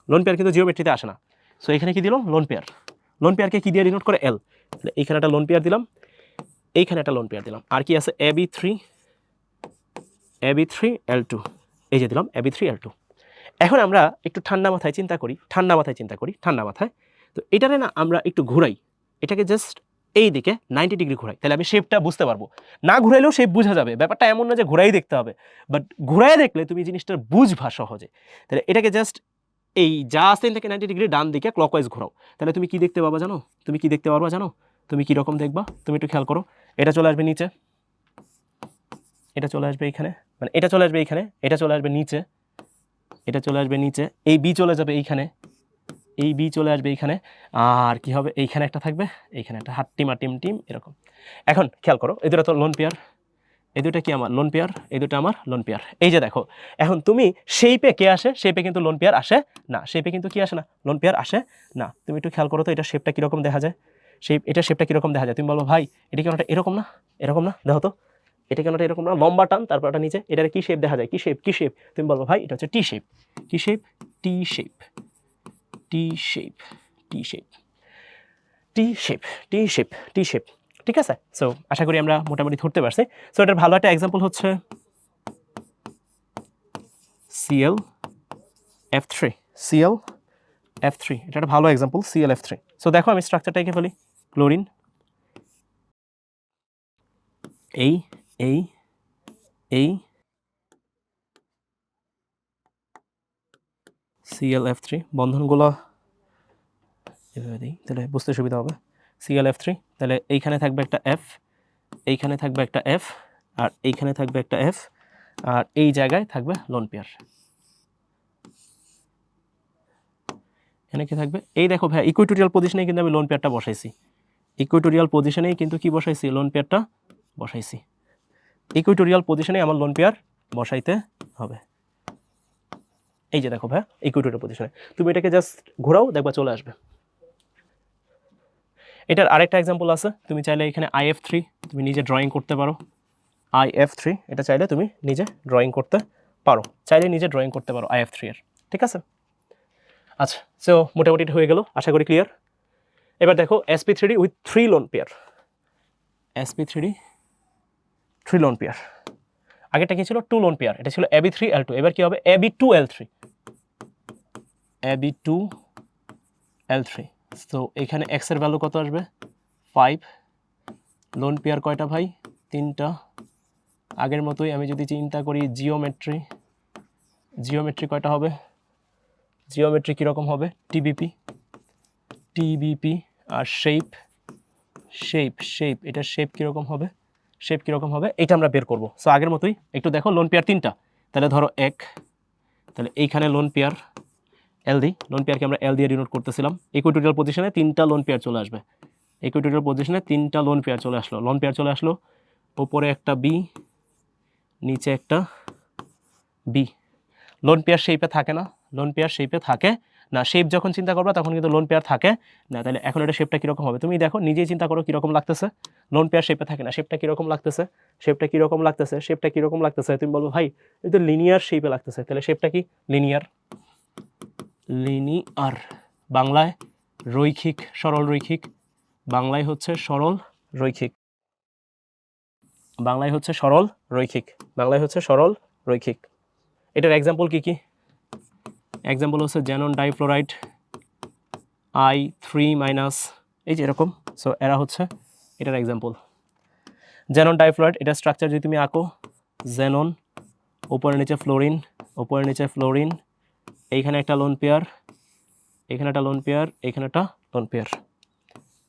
লোন পেয়ার কিন্তু জিওমেট্রিতে আসে না। সো এখানে কি দিলাম? Loan pair. লোন পেয়ারকে কি দিয়ে ডিনোট করে? এল। তাহলে এইখানে একটা লোন পেয়ার দিলাম, এইখানে একটা লোন পেয়ার দিলাম। আর কি আছে? AB3L2, এই যে দিলাম AB3L2। এখন আমরা একটু ঠান্ডা মাথায় চিন্তা করি, ঠান্ডা মাথায়। তো এটারে না আমরা একটু ঘুরাই, এটাকে জাস্ট এই দিকে 90 ডিগ্রি ঘুরাই, তাহলে আমি শেপটা বুঝতে পারবো। না ঘুরাইলেও শেপ বোঝা যাবে, ব্যাপারটা এমন না যে ঘুরাই দেখতে হবে, বাট ঘুরাই দেখলে তুমি জিনিসটা বুঝবা সহজে। তাহলে এটাকে জাস্ট এই যা আছে থেকে 90 ডিগ্রি ডান দিকে ক্লকওয়াইজ ঘোরাও, তাহলে তুমি কি দেখতে পাবা জানো? তুমি কি দেখতে পারবা জানো? তুমি কি রকম দেখবা? তুমি একটু খেয়াল করো, এটা চলে আসবে নিচে, এটা চলে আসবে এইখানে, মানে এটা চলে আসবে এইখানে, এটা চলে আসবে নিচে, এটা চলে আসবে নিচে, এই বি চলে যাবে এইখানে, এই বি চলে আসবে এইখানে, আর কি হবে? এইখানে একটা থাকবে, এইখানে একটা হাট্টিমা টিম টিম এরকম। এখন খেয়াল করো, এই দুটো তো লোন পেয়ার, এই দুটো কি আমার লোন পেয়ার, এই দুটো আমার লোন পেয়ার। এই যে দেখো, এখন তুমি শেপে কে আসে? শেপে কিন্তু লোন পেয়ার আসে না, শেপে কিন্তু কি আসে না? লোন পেয়ার আসে না। তুমি একটু খেয়াল করো তো এটা শেপটা কীরকম দেখা যায়? এটা শেপটা কীরকম দেখা যায়? তুমি বলো ভাই এটা কেন এরকম না, এরকম না, দেখো তো এটা কেন এরকম না, লম্বা টান, তারপর এটা নিচে, এটার কি শেপ দেখা যায়? কি শেপ? কি শেপ? তুমি বলবো ভাই এটা হচ্ছে টি শেপ। কি শেপ? টি শেপ, টি শেপ, টি শেপ, টি শেপ, টি শেপ, টি শেপ। ঠিক আছে? সো আশা করি আমরা মোটামুটি ধরতে পারছি। সো এটার ভালো একটা এক্সাম্পল হচ্ছে ClF3। ClF3 এটা একটা ভালো এক্সাম্পল, ClF3। সো দেখো আমি স্ট্রাকচারটা এঁকে ফেলি। ক্লোরিন, এই এই এই ClF3, বন্ধনগুলো এভাবে দিই তাহলে বুঝতে সুবিধা হবে। ClF3, তাহলে এইখানে থাকবে একটা F, এইখানে থাকবে একটা F, আর এইখানে থাকবে একটা F, আর এই জায়গায় থাকবে লোন পেয়ার। এখানে কি থাকবে, এই দেখো ভাই ইকুইটোরিয়াল পজিশনে কিন্তু আমি লোন পেয়ারটা বসাইছি, ইকুইটোরিয়াল পজিশনেই কিন্তু কি বসাইছি, লোন পেয়ারটা বসাইছি, ইকুইটোরিয়াল পজিশনে আমার লোন পেয়ার বসাইতে হবে। এই যে দেখো ভাই ইকুইটোরিয়াল পজিশনে, তুমি এটাকে জাস্ট ঘোরাও দেখবা চলে আসবে। এটার আরেকটা এক্সাম্পল আছে, তুমি চাইলে এখানে IF3 তুমি নিজে ড্রয়িং করতে পারো, IF3 এটা চাইলে তুমি নিজে ড্রয়িং করতে পারো, চাইলে নিজে ড্রয়িং করতে পারো IF3 এর, ঠিক আছে। আচ্ছা, সো মোটামুটি এটা হয়ে গেল, আশা করি ক্লিয়ার। এবার দেখো sp3d with 3 lone pair, sp3d 3 lone pair, আগেরটা কি ছিল 2 লোন পেয়ার, এটা ছিল ab3l2, এবার কি হবে ab2l3, ab2l3। তো এখানে x এর ভ্যালু কত আসবে 5, লোন পেয়ার কয়টা ভাই 3টা। আগের মতোই আমি যদি চিন্তা করি জিওমেট্রি কয়টা হবে, জিওমেট্রি কীরকম হবে টিবিপি, আর শেপ এটার শেপ কীরকম হবে, এটা আমরা বের করব। সো আগের মতোই একটু দেখো, লোন পেয়ার 3টা, তাহলে ধরো তাহলে এইখানে লোন পেয়ার লোন পেয়ারকে আমরা L দিয়ে ডিনোট করতেছিলাম, ইকুইটোরিয়াল পজিশনে 3টা লোন পেয়ার চলে আসবে, ইকুইটোরিয়াল পজিশনে 3টা লোন পেয়ার চলে আসলো, উপরে একটা বি, নিচে একটা বি। লোন পেয়ার শেপে থাকে না, শেপ যখন চিন্তা করবা তখন কিন্তু লোন পেয়ার থাকে না। তাহলে এখন এটা শেপটা কীরকম হবে তুমি দেখো, নিজেই চিন্তা করো কীরকম লাগতেছে, লোন পেয়ার শেপে থাকে না, শেপটা কীরকম লাগতেছে, তুমি বলবো ভাই এটা লিনিয়ার শেপে লাগতেছে, তাহলে শেপটা কি লিনিয়ার, বাংলায় রৈখিক, সরল রৈখিক, বাংলায় হচ্ছে সরল রৈখিক। এটার এক্সাম্পল কি এক্সাম্পল হচ্ছে জ্যানন ডাইফ্লোরাইড I3-, এই যে এরকম। সো এরা হচ্ছে এটার এক্সাম্পল, জ্যানন ডাইফ্লোরাইড, এটা স্ট্রাকচার যদি তুমি আঁকো, জ্যানন উপরে নিচে ফ্লোরিন, এইখানে একটা লোন পেয়ার, এখানে একটা লোন পেয়ার,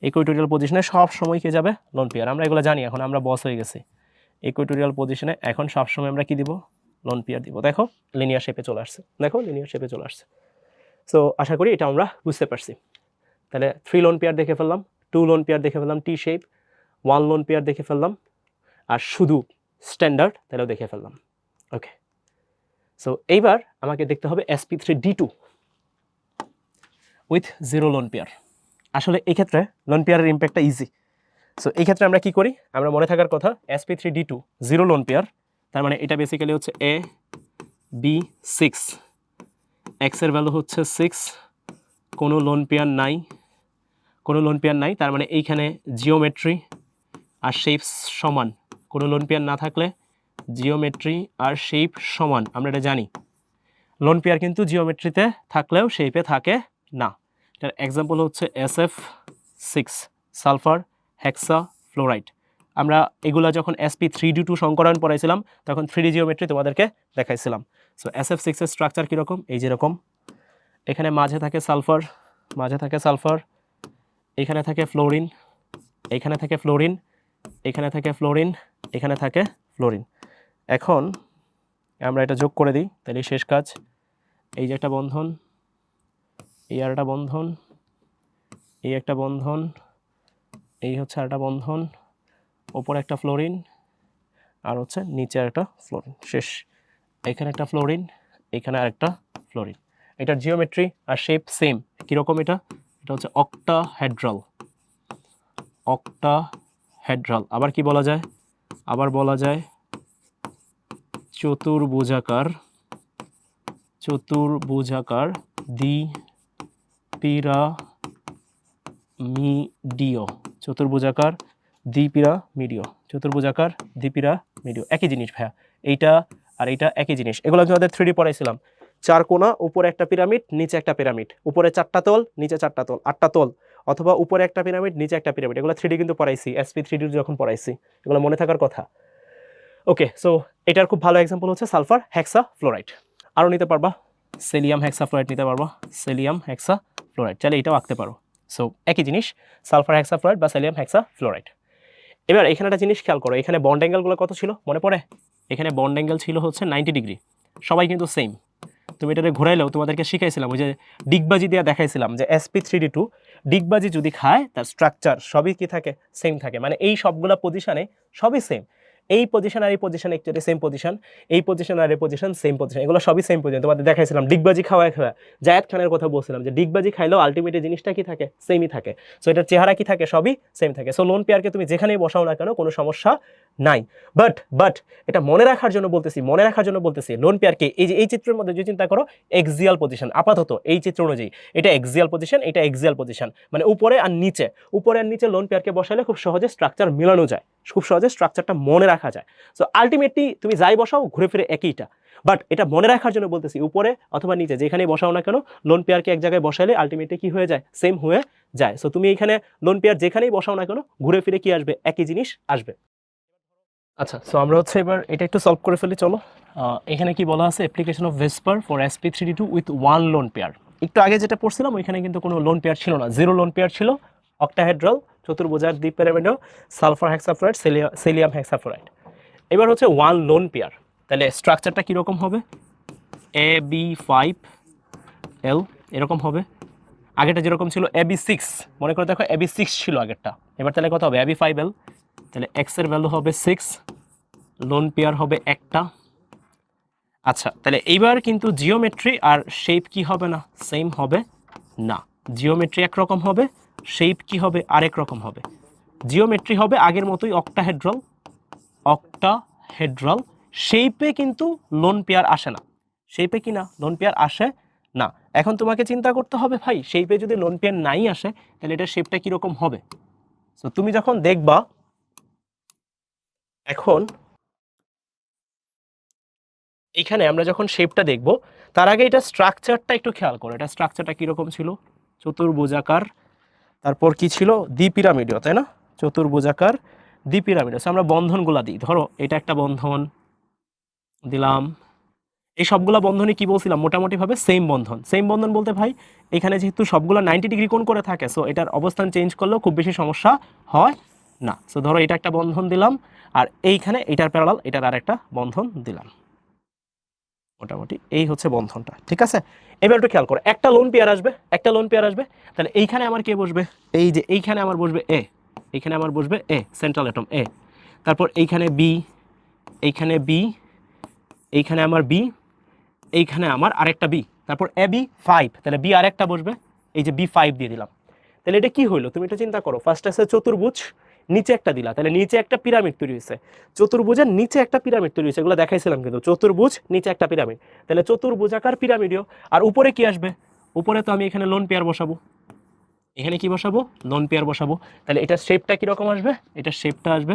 ইকুইটোরিয়াল পজিশনে সব সময় কে যাবে লোন পেয়ার, আমরা এগুলো জানি, এখন আমরা বস হয়ে গেছি। ইকুইটোরিয়াল পজিশনে এখন সবসময় আমরা কি দিব, লোন পেয়ার দিব। দেখো লিনিয়ার শেপে চলে আসছে, সো আশা করি এটা আমরা বুঝতে পারছি। তাহলে 3 লোন পেয়ার দেখে ফেললাম, 2 লোন পেয়ার দেখে ফেললাম টি শেপ, 1 লোন পেয়ার দেখে ফেললাম, আর শুধু স্ট্যান্ডার্ড তাহলেও দেখে ফেললাম। ওকে, সো এইবার আমাকে দেখতে হবে sp3d2 উইথ 0 লোন পেয়ার। আসলে এই ক্ষেত্রে লোন পেয়ারের ইম্প্যাক্টটা ইজি। সো এই ক্ষেত্রে আমরা কি করি, আমরা মনে থাকার কথা sp3d2 0 লোন পেয়ার, তার মানে এটা বেসিক্যালি হচ্ছে ab6, x এর ভ্যালু হচ্ছে 6, কোনো লোন পেয়ার নাই, তার মানে এইখানে জিওমেট্রি আর শেপ সমান, কোনো লোন পেয়ার না থাকলে জিওমেট্রি আর শেপ সমান, আমরা এটা জানি। লোন পেয়ার কিন্তু জিওমেট্রিতে থাকলেও শেপে থাকে না। এটার এক্সাম্পল হচ্ছে SF6 সালফার হেক্সা ফ্লোরাইড। আমরা এগুলা যখন sp3d2 সংকরায়ন পড়াইছিলাম তখন 3D জিওমেট্রি তোমাদেরকে দেখাইছিলাম। সো SF6 এর স্ট্রাকচার কীরকম, এই যেরকম, এখানে মাঝে থাকে সালফার, এখানে থাকে ফ্লোরিন, এখানে থাকে ফ্লোরিন। এখন আমরা এটা যোগ করে দিই, তাহলে শেষ কাজ, এই যে একটা বন্ধন, এই আর একটা বন্ধন, এই একটা বন্ধন, এই হচ্ছে আরেকটা বন্ধন, ওপরে একটা ফ্লোরিন, আর হচ্ছে নিচে একটা ফ্লোরিন, শেষ। এখানে একটা ফ্লোরিন, এখানে আরেকটা ফ্লোরিন। এটার জিওমেট্রি আর শেপ সেম। কীরকম এটা হচ্ছে অক্টাহেড্রাল। আবার কি বলা যায়, বলা যায় চতুর্ভুজাকার দ্বিপিরামিডীয়, একই জিনিস ভাইয়া, এইটা আর এইটা একই জিনিস। এগুলো আমাদের 3D পড়াইছিলাম, 4 কোণা, উপরে একটা পিরামিড, নিচে একটা পিরামিড, উপরে 4টা তল, নিচে 4টা তল, 8টা তল, অথবা উপরে একটা পিরামিড, নিচে একটা পিরামিড। এগুলো 3D কিন্তু পড়াইছি, sp3d যখন পড়াইছি, এগুলো মনে থাকার কথা। ওকে, সো এটার খুব ভালো এক্সাম্পল হচ্ছে সালফার হেক্সা ফ্লোরাইড। আরও নিতে পারবা, সেলিয়াম হেক্সা ফ্লোরাইড নিতে পারবা, চাইলে এটাও আঁকতে পারো। সো একই জিনিস, সালফার হেক্সা ফ্লোরাইড বা সেলিয়াম হেক্সা ফ্লোরাইড। এবার এখানে একটা জিনিস খেয়াল করো, এখানে বন্ড অ্যাঙ্গেলগুলো কত ছিল মনে পড়ে? এখানে বন্ড অ্যাঙ্গেল ছিল হচ্ছে 90 ডিগ্রি, সবাই কিন্তু সেম। তুমি এটাকে ঘোরাইলেও তোমাদেরকে শিখাইছিলাম, ওই যে ডিগবাজি দিয়ে দেখাইছিলাম যে sp3d2 ডিগবাজি যদি খায় তার স্ট্রাকচার সবই কি থাকে, সেম থাকে, মানে এই সবগুলা পজিশনে সবই সেম, এই পজিশন আর এই পজিশন একচুয়ালি সেম পজিশন, এই পজিশন আর এই পজিশন সেম পজিশন, এগুলো সবই সেম পজিশন। তোমাদের দেখাইছিলাম ডিগবাজি খাওয়া জায়েদ খানের কথা বলছিলাম যে ডিগবাজি খাইলেও আলটিমেটলি জিনিসটা কি থাকে, সেমই থাকে। সো এটার চেহারা কি থাকে, সবই সেম থাকে। সো লোন পেয়ারকে তুমি যেখানেই বসাও না কেন কোনো সমস্যা নাই। বাট এটা মনে রাখার জন্য বলতেছি লোন পেয়ারকে এই যে এই চিত্রের মধ্যে যে চিন্তা করো এক্সিয়াল পজিশন, আপাতত এই চিত্র অনুযায়ী এটা এক্সিয়াল পজিশন, এটা এক্সিয়াল পজিশন, মানে উপরে আর নিচে লোন পেয়ারকে বসালে খুব সহজে স্ট্রাকচার মেলানো যায়, খুব সহজে স্ট্রাকচারটা মনে রাখা যায়। সো আলটিমেটলি তুমি যাই বসাও ঘুরে ফিরে একইটা, বাট এটা মনে রাখার জন্য বলতেছি উপরে অথবা নিচে যেখানেই বসাও না কেন লোন পেয়ারকে এক জায়গায় বসালে আলটিমেটলি কি হয়ে যায়, সেম হয়ে যায়। সো তুমি এখানে লোন পেয়ার যেখানেই বসাও না কেন ঘুরে ফিরে কি আসবে, একই জিনিস আসবে। আচ্ছা, সো আমরা হচ্ছে এবার এটা একটু সলভ করে ফেলি, চলো। এখানে কি বলা আছে, application of VSEPR for sp3d2 with one lone pair. একটু আগে যেটা পড়ছিলাম ওইখানে কিন্তু কোনো লোন পেয়ার ছিল না, জিরো লোন পেয়ার ছিল, অক্টাহেড্রাল চতুর্ভুজার দ্বিপিরামিডীয় সালফার হেক্সাফ্লোরাইড সেলিয়াম হেক্সাফ্লোরাইড। এবার হচ্ছে ওয়ান লোন পেয়ার, তাহলে স্ট্রাকচারটা কীরকম হবে, AB5L এরকম হবে। আগেটা যেরকম ছিল AB6, মনে করে দেখো AB6 ছিল আগেরটা, এবার তাহলে কত হবে AB5L, তাহলে এক্স এর ভ্যালু হবে 6, লোন পেয়ার হবে একটা। আচ্ছা, তাহলে এইবার কিন্তু জিওমেট্রি আর শেপ কি হবে না, সেম হবে না। জিওমেট্রি একরকম হবে, শেপ কি হবে আরেক রকম হবে। জিওমেট্রি হবে আগের মতোই অক্টাহেড্রাল, শেপে কিন্তু লোন পেয়ার আসে না, শেপে কি না লোন পেয়ার আসে না। এখন তোমাকে চিন্তা করতে হবে ভাই শেপে যদি লোন পেয়ার নাই আসে তাহলে এটা শেপটা কিরকম হবে। তো তুমি যখন দেখবা, এখন এখানে আমরা যখন শেপটা দেখব তার আগে এটা স্ট্রাকচারটা একটু খেয়াল করো, এটা স্ট্রাকচারটা কিরকম ছিল, চতুর্ভুজাকার, তারপর কি ছিল দ্বিপিরামিডীয়, তাই না, চতুর্ভুজাকার দ্বিপিরামিডীয়। আমরা বন্ধনগুলা দিই, ধরো এটা একটা বন্ধন দিলাম, এই সবগুলা বন্ধনই কি বলছিলাম মোটামুটি ভাবে সেম বন্ধন। সেম বন্ধন বলতে ভাই এখানে যেহেতু সবগুলা 90 ডিগ্রি কোণ করে থাকে, সো এটার অবস্থান চেঞ্জ করলেও খুব বেশি সমস্যা হয় না। সো ধরো এটা একটা বন্ধন দিলাম, আর এইখানে এটার প্যারালাল এটার আর একটা বন্ধন দিলাম, মোটামুটি এই হচ্ছে বন্ধনটা, ঠিক আছে। এবার একটু খেয়াল করো, একটা লোন পেয়ার আসবে, তাহলে এইখানে আমার কে বসবে, এই যে এইখানে আমার বসবে এ, এইখানে আমার বসবে এ, সেন্ট্রাল অ্যাটম এ, তারপর এইখানে বি, এইখানে বি, এইখানে আমার বি, এইখানে আমার আরেকটা বি, তারপর AB5, তাহলে বি আরেকটা বসবে, এই যে B5 দিয়ে দিলাম। তাহলে এটা কি হইলো, তুমি এটা চিন্তা করো, ফার্স্ট আছে চতুর্ভুজ, নিচে একটা দিলা, তাহলে নিচে একটা পিরামিড তৈরি হয়েছে, চতুর্ভুজের নিচে একটা পিরামিড তৈরি হয়েছে, এগুলো দেখাইছিলাম কিন্তু, চতুর্ভুজ নিচে একটা পিরামিড, তাহলে চতুর্ভুজাকার পিরামিডীয়। আর উপরে কি আসবে, উপরে তো আমি এখানে লোন পেয়ার বসাবো, এখানে কি বসাবো, লোন পেয়ার বসাবো, তাহলে এটা শেপটা কিরকম আসবে, এটা শেপটা আসবে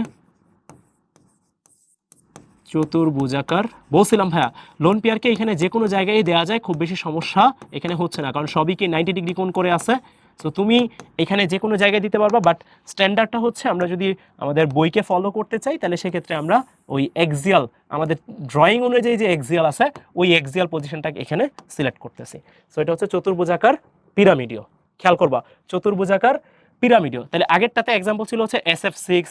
চতুর্ভুজাকার। বলছিলাম ভাইয়া লোন পেয়ারকে এখানে যে কোনো জায়গায় দেওয়া যায়, খুব বেশি সমস্যা এখানে হচ্ছে না, কারণ সবই কি 90 ডিগ্রি কোণ করে আছে। সো তুমি এখানে যে কোনো জায়গায় দিতে পারবা, বাট স্ট্যান্ডার্ডটা হচ্ছে আমরা যদি আমাদের বইকে ফলো করতে চাই তাহলে সেক্ষেত্রে আমরা ওই এক্সিয়াল, আমাদের ড্রয়িং অনুযায়ী যে এক্সিয়াল আছে ওই এক্সিয়াল পজিশনটাকে এখানে সিলেক্ট করতেছি। সো এটা হচ্ছে চতুর্ভুজাকার পিরামিডীয়, খেয়াল করবা চতুর্ভুজাকার পিরামিডীয়। তাহলে আগেরটাতে এক্সাম্পল ছিল হচ্ছে SF6,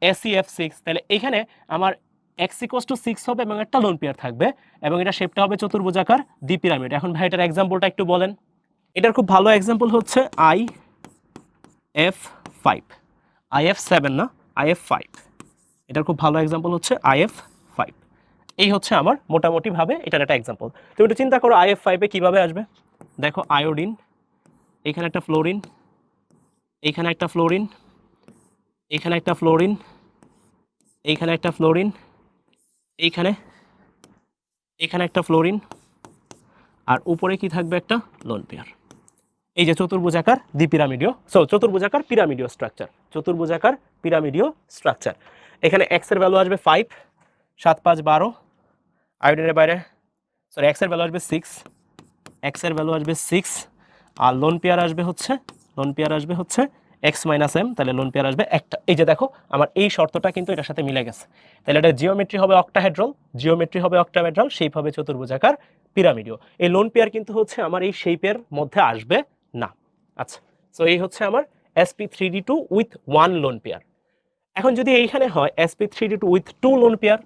SEF6, তাহলে এখানে আমার x=6 হবে এবং একটা লোন পেয়ার থাকবে এবং এটা শেপটা হবে চতুর্ভুজাকার দ্বিপিরামিড। এখন ভাই এটার এক্সাম্পলটা একটু বলেন। এটার খুব ভালো এক্সাম্পল হচ্ছে IF7 না, IF5। এটার খুব ভালো এক্সাম্পল হচ্ছে IF5। এই হচ্ছে আমার মোটামুটি ভাবে এটার একটা এক্সাম্পল। তুমি একটু চিন্তা করো IF5-এ কিভাবে আসবে। দেখো আয়োডিন, এখানে একটা ফ্লোরিন, এইখানে একটা ফ্লোরিন, এইখানে একটা ফ্লোরিন, এইখানে একটা ফ্লোরিন, এইখানে এখানে একটা ফ্লোরিন, আর উপরে কি থাকবে একটা লোন পেয়ার। এই যে চতুর্ভুজাকার দ্বিপিরামিডীয়, চতুর্ভুজাকার পিরামিডীয় স্ট্রাকচার, চতুর্ভুজাকার পিরামিডীয় স্ট্রাকচার। এখানে এক্স এর ভ্যালু আসবে 5, 7 5 12, আয়োডিনের বাইরে সরি এক্স এর ভ্যালু আসবে 6, এক্স এর ভ্যালু আসবে 6, আর লোন পেয়ার আসবে হচ্ছে x - m, তাহলে লোন পেয়ার আসবে একটা। এই যে দেখো আমার এই শর্তটা কিন্তু এটার সাথে মিলে গেছে, তাহলে এটা জিওমেট্রি হবে অক্টাহেড্রাল, শেপ হবে চতুর্ভুজাকার পিরামিডীয়। এই লোন পেয়ার কিন্তু হচ্ছে আমার এই শেপের মধ্যে আসবে না। আচ্ছা, সো এই হচ্ছে আমার sp3d2 with one lone pair. এখন যদি এইখানে হয় sp3d2 with two loan pair,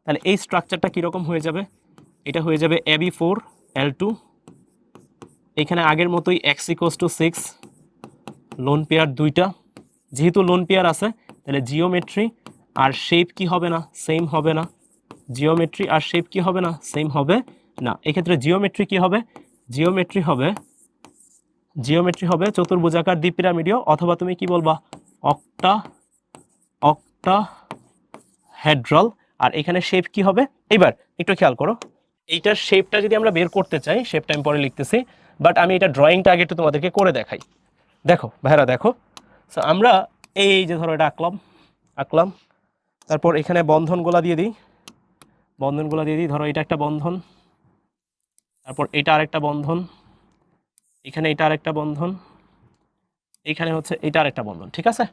তাহলে এই স্ট্রাকচারটা কিরকম হয়ে যাবে, এটা হয়ে যাবে AB4 L2, এখানে আগের মতোই x = 6, লোন পেয়ার দুইটা, যেহেতু লোন পেয়ার আছে তাহলে জিওমেট্রি আর শেপ কি হবে না, সেম হবে না, জিওমেট্রি আর শেপ কি হবে না, সেম হবে না। এক্ষেত্রে জিওমেট্রি কি হবে, জিওমেট্রি হবে চতুর্ভুজাকার দ্বিপিরামিডীয়, অথবা তুমি কি বলবা অক্টাহেড্রাল। আর এখানে শেপ কি হবে, এবার একটু খেয়াল করো, এইটার শেপটা যদি আমরা বের করতে চাই, শেপটা আমি পরে লিখতেছি, বাট আমি এটা ড্রয়িংটা আগে একটু তোমাদেরকে করে দেখাই। দেখো ভাইরা দেখো, সো আমরা এই যে ধরো এটা আঁকলাম, তারপর এখানে বন্ধনগুলা দিয়ে দিই, ধরো এটা একটা বন্ধন, তারপর এটা আরেকটা বন্ধন, এখানে এটা আরেকটা বন্ধন, এখানে হচ্ছে এটা আরেকটা বন্ধন, ঠিক আছে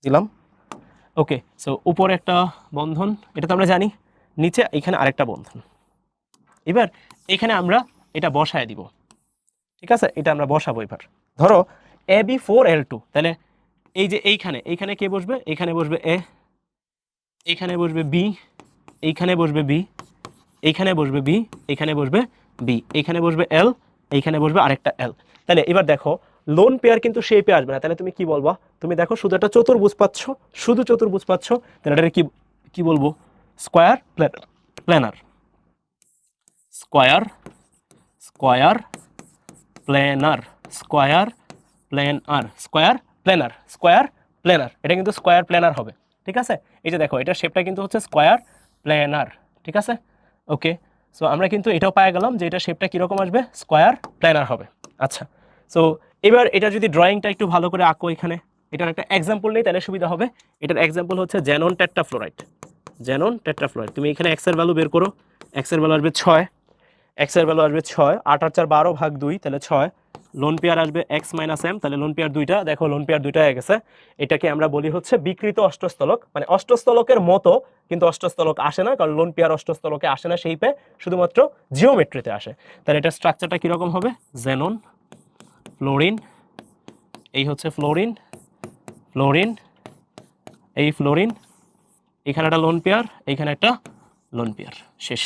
দিলাম, ওকে। সো উপরে একটা বন্ধন, এটা তো আমরা জানি, নিচে এখানে আরেকটা বন্ধন। এবার এখানে আমরা এটা বসায় দিব, ঠিক আছে, এটা আমরা বসাবো। এবার ধরো AB4L2, তাহলে এই যে এইখানে কে বসবে, এখানে বসবে এ, এখানে বসবে বি, এইখানে বসবে বি, এইখানে বসবে বি, এখানে বসবে বি, এখানে বসবে এল, এইখানে বসবে আরেকটা এল। তাহলে এবার দেখো লোন পেয়ার কিন্তু শেপে আসবে না, তাহলে তুমি কি বলবা, তুমি দেখো শুধু একটা চতুর্ভুজ পাচ্ছ, তাহলে এটা কি বলবো, স্কয়ার প্ল্যানার, স্কয়ার প্ল্যানার, এটা কিন্তু স্কয়ার প্ল্যানার হবে, ঠিক আছে। এই যে দেখো এটা শেপটা কিন্তু হচ্ছে স্কয়ার প্ল্যানার, ঠিক আছে, ওকে। সো আমরা কিন্তু এটাও পাই গেলাম যে এটা শেপটা কীরকম আসবে, স্কয়ার প্ল্যানার হবে। আচ্ছা, সো এবার এটা যদি ড্রয়িংটা একটু ভালো করে আঁকো, এখানে এটার একটা এক্সাম্পল নেই তাহলে সুবিধা হবে। এটার এক্সাম্পল হচ্ছে জ্যানন টেট্রাফ্লোরাইড, তুমি এখানে এক্স এর ভ্যালু বের করো, এক্স এর ভ্যালু আসবে 6, 8 আর 4 12 ভাগ 2, তাহলে 6, লোন পেয়ার আসবে x - m, তাহলে লোন পেয়ার দুইটা, দেখো লোন পেয়ার দুইটা হয়ে গেছে। এটাকে আমরা বলি হচ্ছে বিকৃত অষ্টস্থলক, মানে অষ্টস্থলকের মতো কিন্তু অষ্টস্থলক আসে না, কারণ লোন পেয়ার অষ্টস্থলকে আসে না শেপে, শুধুমাত্র জিওমেট্রিতে আসে। তাহলে এটার স্ট্রাকচারটা কীরকম হবে, জেনন, ফ্লোরিন, এই হচ্ছে ফ্লোরিন, এই ফ্লোরিন, এখানে একটা লোন পেয়ার, এইখানে একটা লোন পেয়ার, শেষ।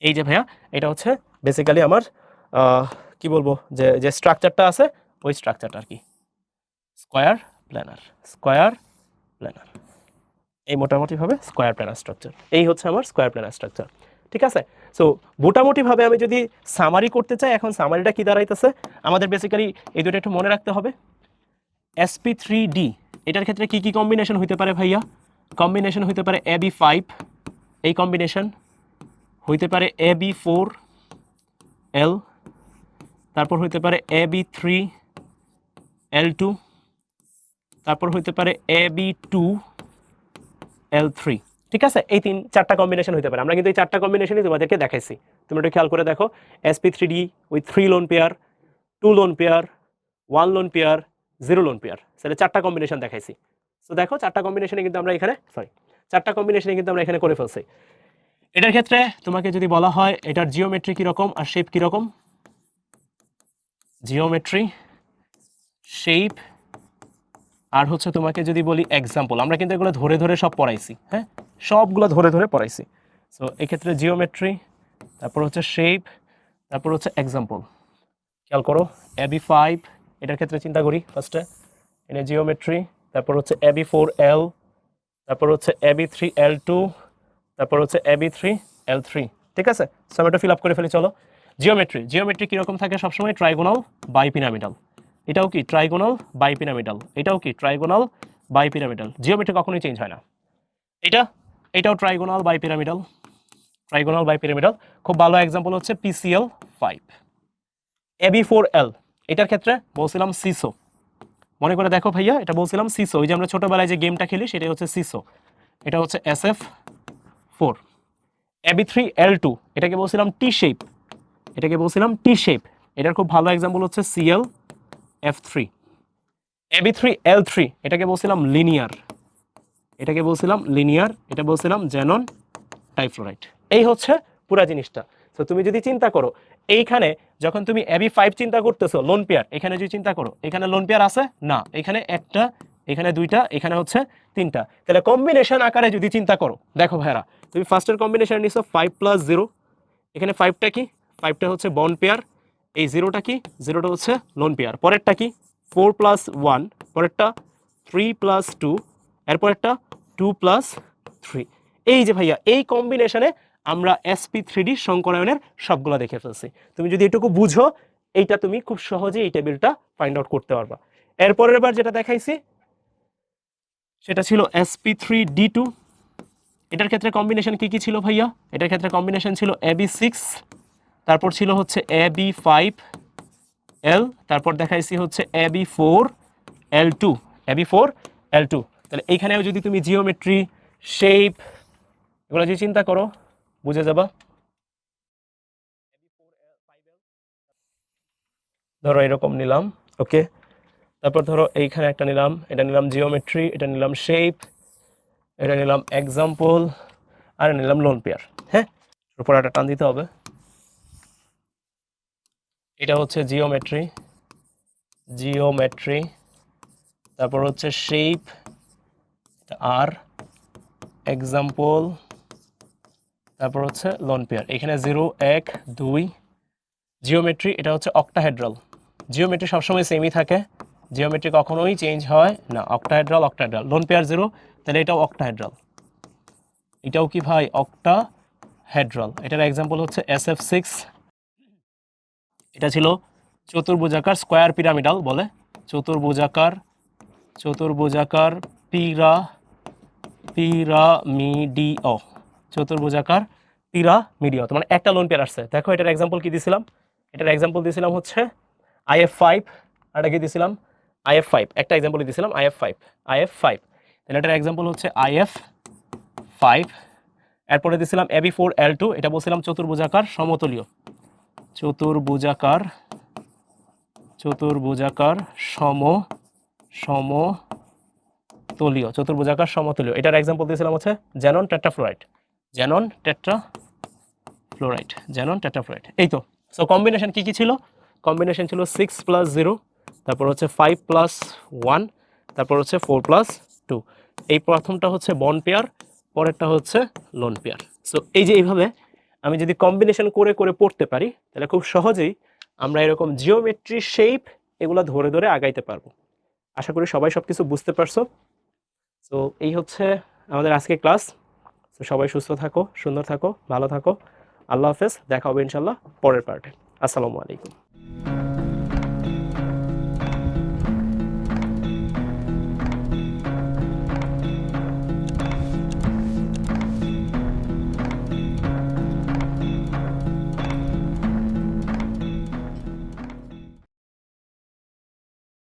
এই যে ভাইয়া এটা হচ্ছে বেসিক্যালি আমার কি বলবো, যে স্ট্রাকচারটা আছে ওই স্ট্রাকচারটা আর কি, স্কয়ার প্ল্যানার, এই মোটামুটিভাবে স্কয়ার প্ল্যানার স্ট্রাকচার, এই হচ্ছে আমার স্কয়ার প্ল্যানার স্ট্রাকচার, ঠিক আছে। সো মোটামুটিভাবে আমি যদি সামারি করতে চাই, এখন সামারিটা কি দাঁড়াইতেছে, আমাদের বেসিক্যালি এই দুটো একটু মনে রাখতে হবে। sp3d, এটার ক্ষেত্রে কি কি কম্বিনেশন হইতে পারে ভাইয়া, কম্বিনেশন হইতে পারে AB5, এই কম্বিনেশন হইতে পারে AB4L, তারপর হইতে পারে AB3L2, তারপর হইতে পারে AB2L3, ঠিক আছে। এই 4টা কম্বিনেশন হইতে পারে, আমরা কিন্তু এই 4টা কম্বিনেশনই তোমাদেরকে দেখাইছি, তোমরা একটু খেয়াল করে দেখো, sp3d with 3 lone pair, 2 lone pair, 1 lone pair, 0 loan pair, তাহলে 4টা কম্বিনেশন দেখাইছি। তো দেখো 4টা কম্বিনেশনে কিন্তু আমরা এখানে করে ফেলছি। এটার ক্ষেত্রে তোমাকে যদি বলা হয় এটার জিওমেট্রি কীরকম আর শেপ কীরকম, জিওমেট্রি, শেপ, আর হচ্ছে তোমাকে যদি বলি এক্সাম্পল, আমরা কিন্তু এগুলো ধরে ধরে সব পড়াইছি, হ্যাঁ সবগুলো ধরে ধরে পড়াইছি। সো এক্ষেত্রে জিওমেট্রি, তারপর হচ্ছে শেপ, তারপর হচ্ছে এক্সাম্পল। খেয়াল করো AB5, এটার ক্ষেত্রে চিন্তা করি ফার্স্টে, এনে জিওমেট্রি, তারপর হচ্ছে AB4L, তারপর হচ্ছে AB3L2, তারপর হচ্ছে AB3L3, ঠিক আছে। সো আমি এটা ফিল আপ করে ফেলি, চলো। জিওমেট্রি কীরকম থাকে সবসময়, ট্রাইগোনাল বাইপিরামিডাল, এটাও কি ট্রাইগোনাল বাইপিরামিডাল, এটাও কি ট্রাইগোনাল বাইপিরামিডাল, জিওমেট্রি কখনোই চেঞ্জ হয় না। এটাও ট্রাইগোনাল বাইপিরামিডাল, খুব ভালো এক্সাম্পল হচ্ছে PCl5। AB4L, এটার ক্ষেত্রে বলছিলাম সিসো, মনে করে দেখো ভাইয়া, এটা বলছিলাম সিসো, ওই যে আমরা ছোটবেলায় যে গেমটা খেলি সেটাই হচ্ছে সিসো, এটা হচ্ছে SF4। AB3L2, এটাকে বলছিলাম টি শেপ, এটার খুব ভালো এক্সাম্পল হচ্ছে ClF3। AB3L3, এটাকে বলছিলাম লিনিয়ার, এটা বলছিলাম জ্যানন টাইফ্লোরাইড। এই হচ্ছে পুরো জিনিসটা। তো তুমি যদি চিন্তা করো, এইখানে যখন তুমি AB5 চিন্তা করতেছো লোন পেয়ার, এখানে যদি চিন্তা করো এখানে লোন পেয়ার আছে না, এখানে একটা এখানে 2টা, এখানে হচ্ছে 3টা। তাহলে কম্বিনেশন আকারে যদি চিন্তা করো, দেখো ভাইরা, তুমি ফার্স্টের কম্বিনেশন নিছো 5 + 0, এখানে 5টা কি, 5টা হচ্ছে বন্ড পেয়ার, এই 0টা কি, 0টা হচ্ছে লোন পেয়ার। পরেরটা কি 4 + 1, পরেরটা 3 + 2, এরপরেরটা 2 + 3। এই যে ভাইয়া, এই কম্বিনেশনে আমরা sp3d সংকরায়নের সবগুলা দেখে ফেলছি। তুমি যদি এটুকু বুঝো, এইটা তুমি খুব সহজেই এই টেবিলটা ফাইন্ড আউট করতে পারবা। এরপরের বার যেটা দেখাইছি সেটা ছিল sp3d2। এটার ক্ষেত্রে কম্বিনেশন কি কি ছিল ভাইয়া? এটার ক্ষেত্রে কম্বিনেশন ছিল ab6, তারপর ছিল হচ্ছে ab5l, তারপর দেখাইছি হচ্ছে ab4l2, ab4l2। তাহলে এইখানেও যদি তুমি জিওমেট্রি, শেপ এগুলো যদি চিন্তা করো, বুঝে যাবা। ধরো এরকম নিলাম, ওকে। তারপর ধরো এইখানে একটা নিলাম, এটা নিলাম জিওমেট্রি, এটা নিলাম শেপ, এটা নিলাম এক্সাম্পল, আর নিলাম লোন পেয়ার। হ্যাঁ, উপর একটা টান দিতে হবে। এটা হচ্ছে জিওমেট্রি, জিওমেট্রি, তারপর হচ্ছে শেপ আর এক্সাম্পল, তারপর হচ্ছে লোন পেয়ার। এখানে 0 1 2 জিওমেট্রি, এটা হচ্ছে অক্টাহেড্রাল। জিওমেট্রি সবসময় সেমই থাকে, জিওমেট্রি কখনোই চেঞ্জ হয় না, অক্টাহেড্রাল অক্টাহেড্রাল। লোন পেয়ার 0, তাহলে এটাও অক্টাহেড্রাল, এটাও কি ভাই অক্টাহেড্রাল। এটার এক্সাম্পল হচ্ছে SF6। এটা ছিল চতুর্ভুজাকার স্কোয়ার পিরামিডাল বলে, চতুর্ভুজাকার, চতুর্ভুজাকার পিরামিডীয়, চতুর্ভুজাকার পিরামিডীয়। তো মানে একটা লোন পেয়ার আসছে। দেখো এটার এক্সাম্পল কি দিছিলাম, এটার এক্সাম্পল দিছিলাম হচ্ছে IF5, আর কি দিছিলাম IF5, একটা এক্সাম্পল দিছিলাম IF5। তাহলে এটার এক্সাম্পল হচ্ছে IF5। এরপরে দিছিলাম AB4L2, এটা বলছিলাম চতুর্ভুজাকার সমতলীয়, চতুর্ভুজাকার, চতুর্ভুজাকার সমতলীয়, চতুর্ভুজাকার সমতলীয়। এটার এক্সাম্পল দিয়েছিলাম হচ্ছে জ্যানন টেট্রাফ্লোরাইড, জ্যানন টেট্রাফ্লোরাইড, জ্যানন টেট্রাফ্লোরাইড। এই তো। সো কম্বিনেশন কি কি ছিল? কম্বিনেশন ছিল 6 + 0, তারপর হচ্ছে 5 + 1, তারপর হচ্ছে 4 + 2। এই প্রথমটা হচ্ছে বন্ড পেয়ার, পরেরটা হচ্ছে লোন পেয়ার। সো এই যে এইভাবে আমি যদি কম্বিনেশন করে করে পড়তে পারি, তাহলে খুব সহজেই আমরা এরকম জিওমেট্রি, শেপ এগুলো ধরে ধরে আগাইতে পারবো। আশা করি সবাই সবকিছু বুঝতে পারছো। তো এই হচ্ছে আমাদের আজকে ক্লাস। তো সবাই সুস্থ থাকো, সুন্দর থাকো, ভালো থাকো। আল্লাহ হাফেজ, দেখা হবে ইনশাল্লাহ পরের পার্টে। আসসালামু আলাইকুম।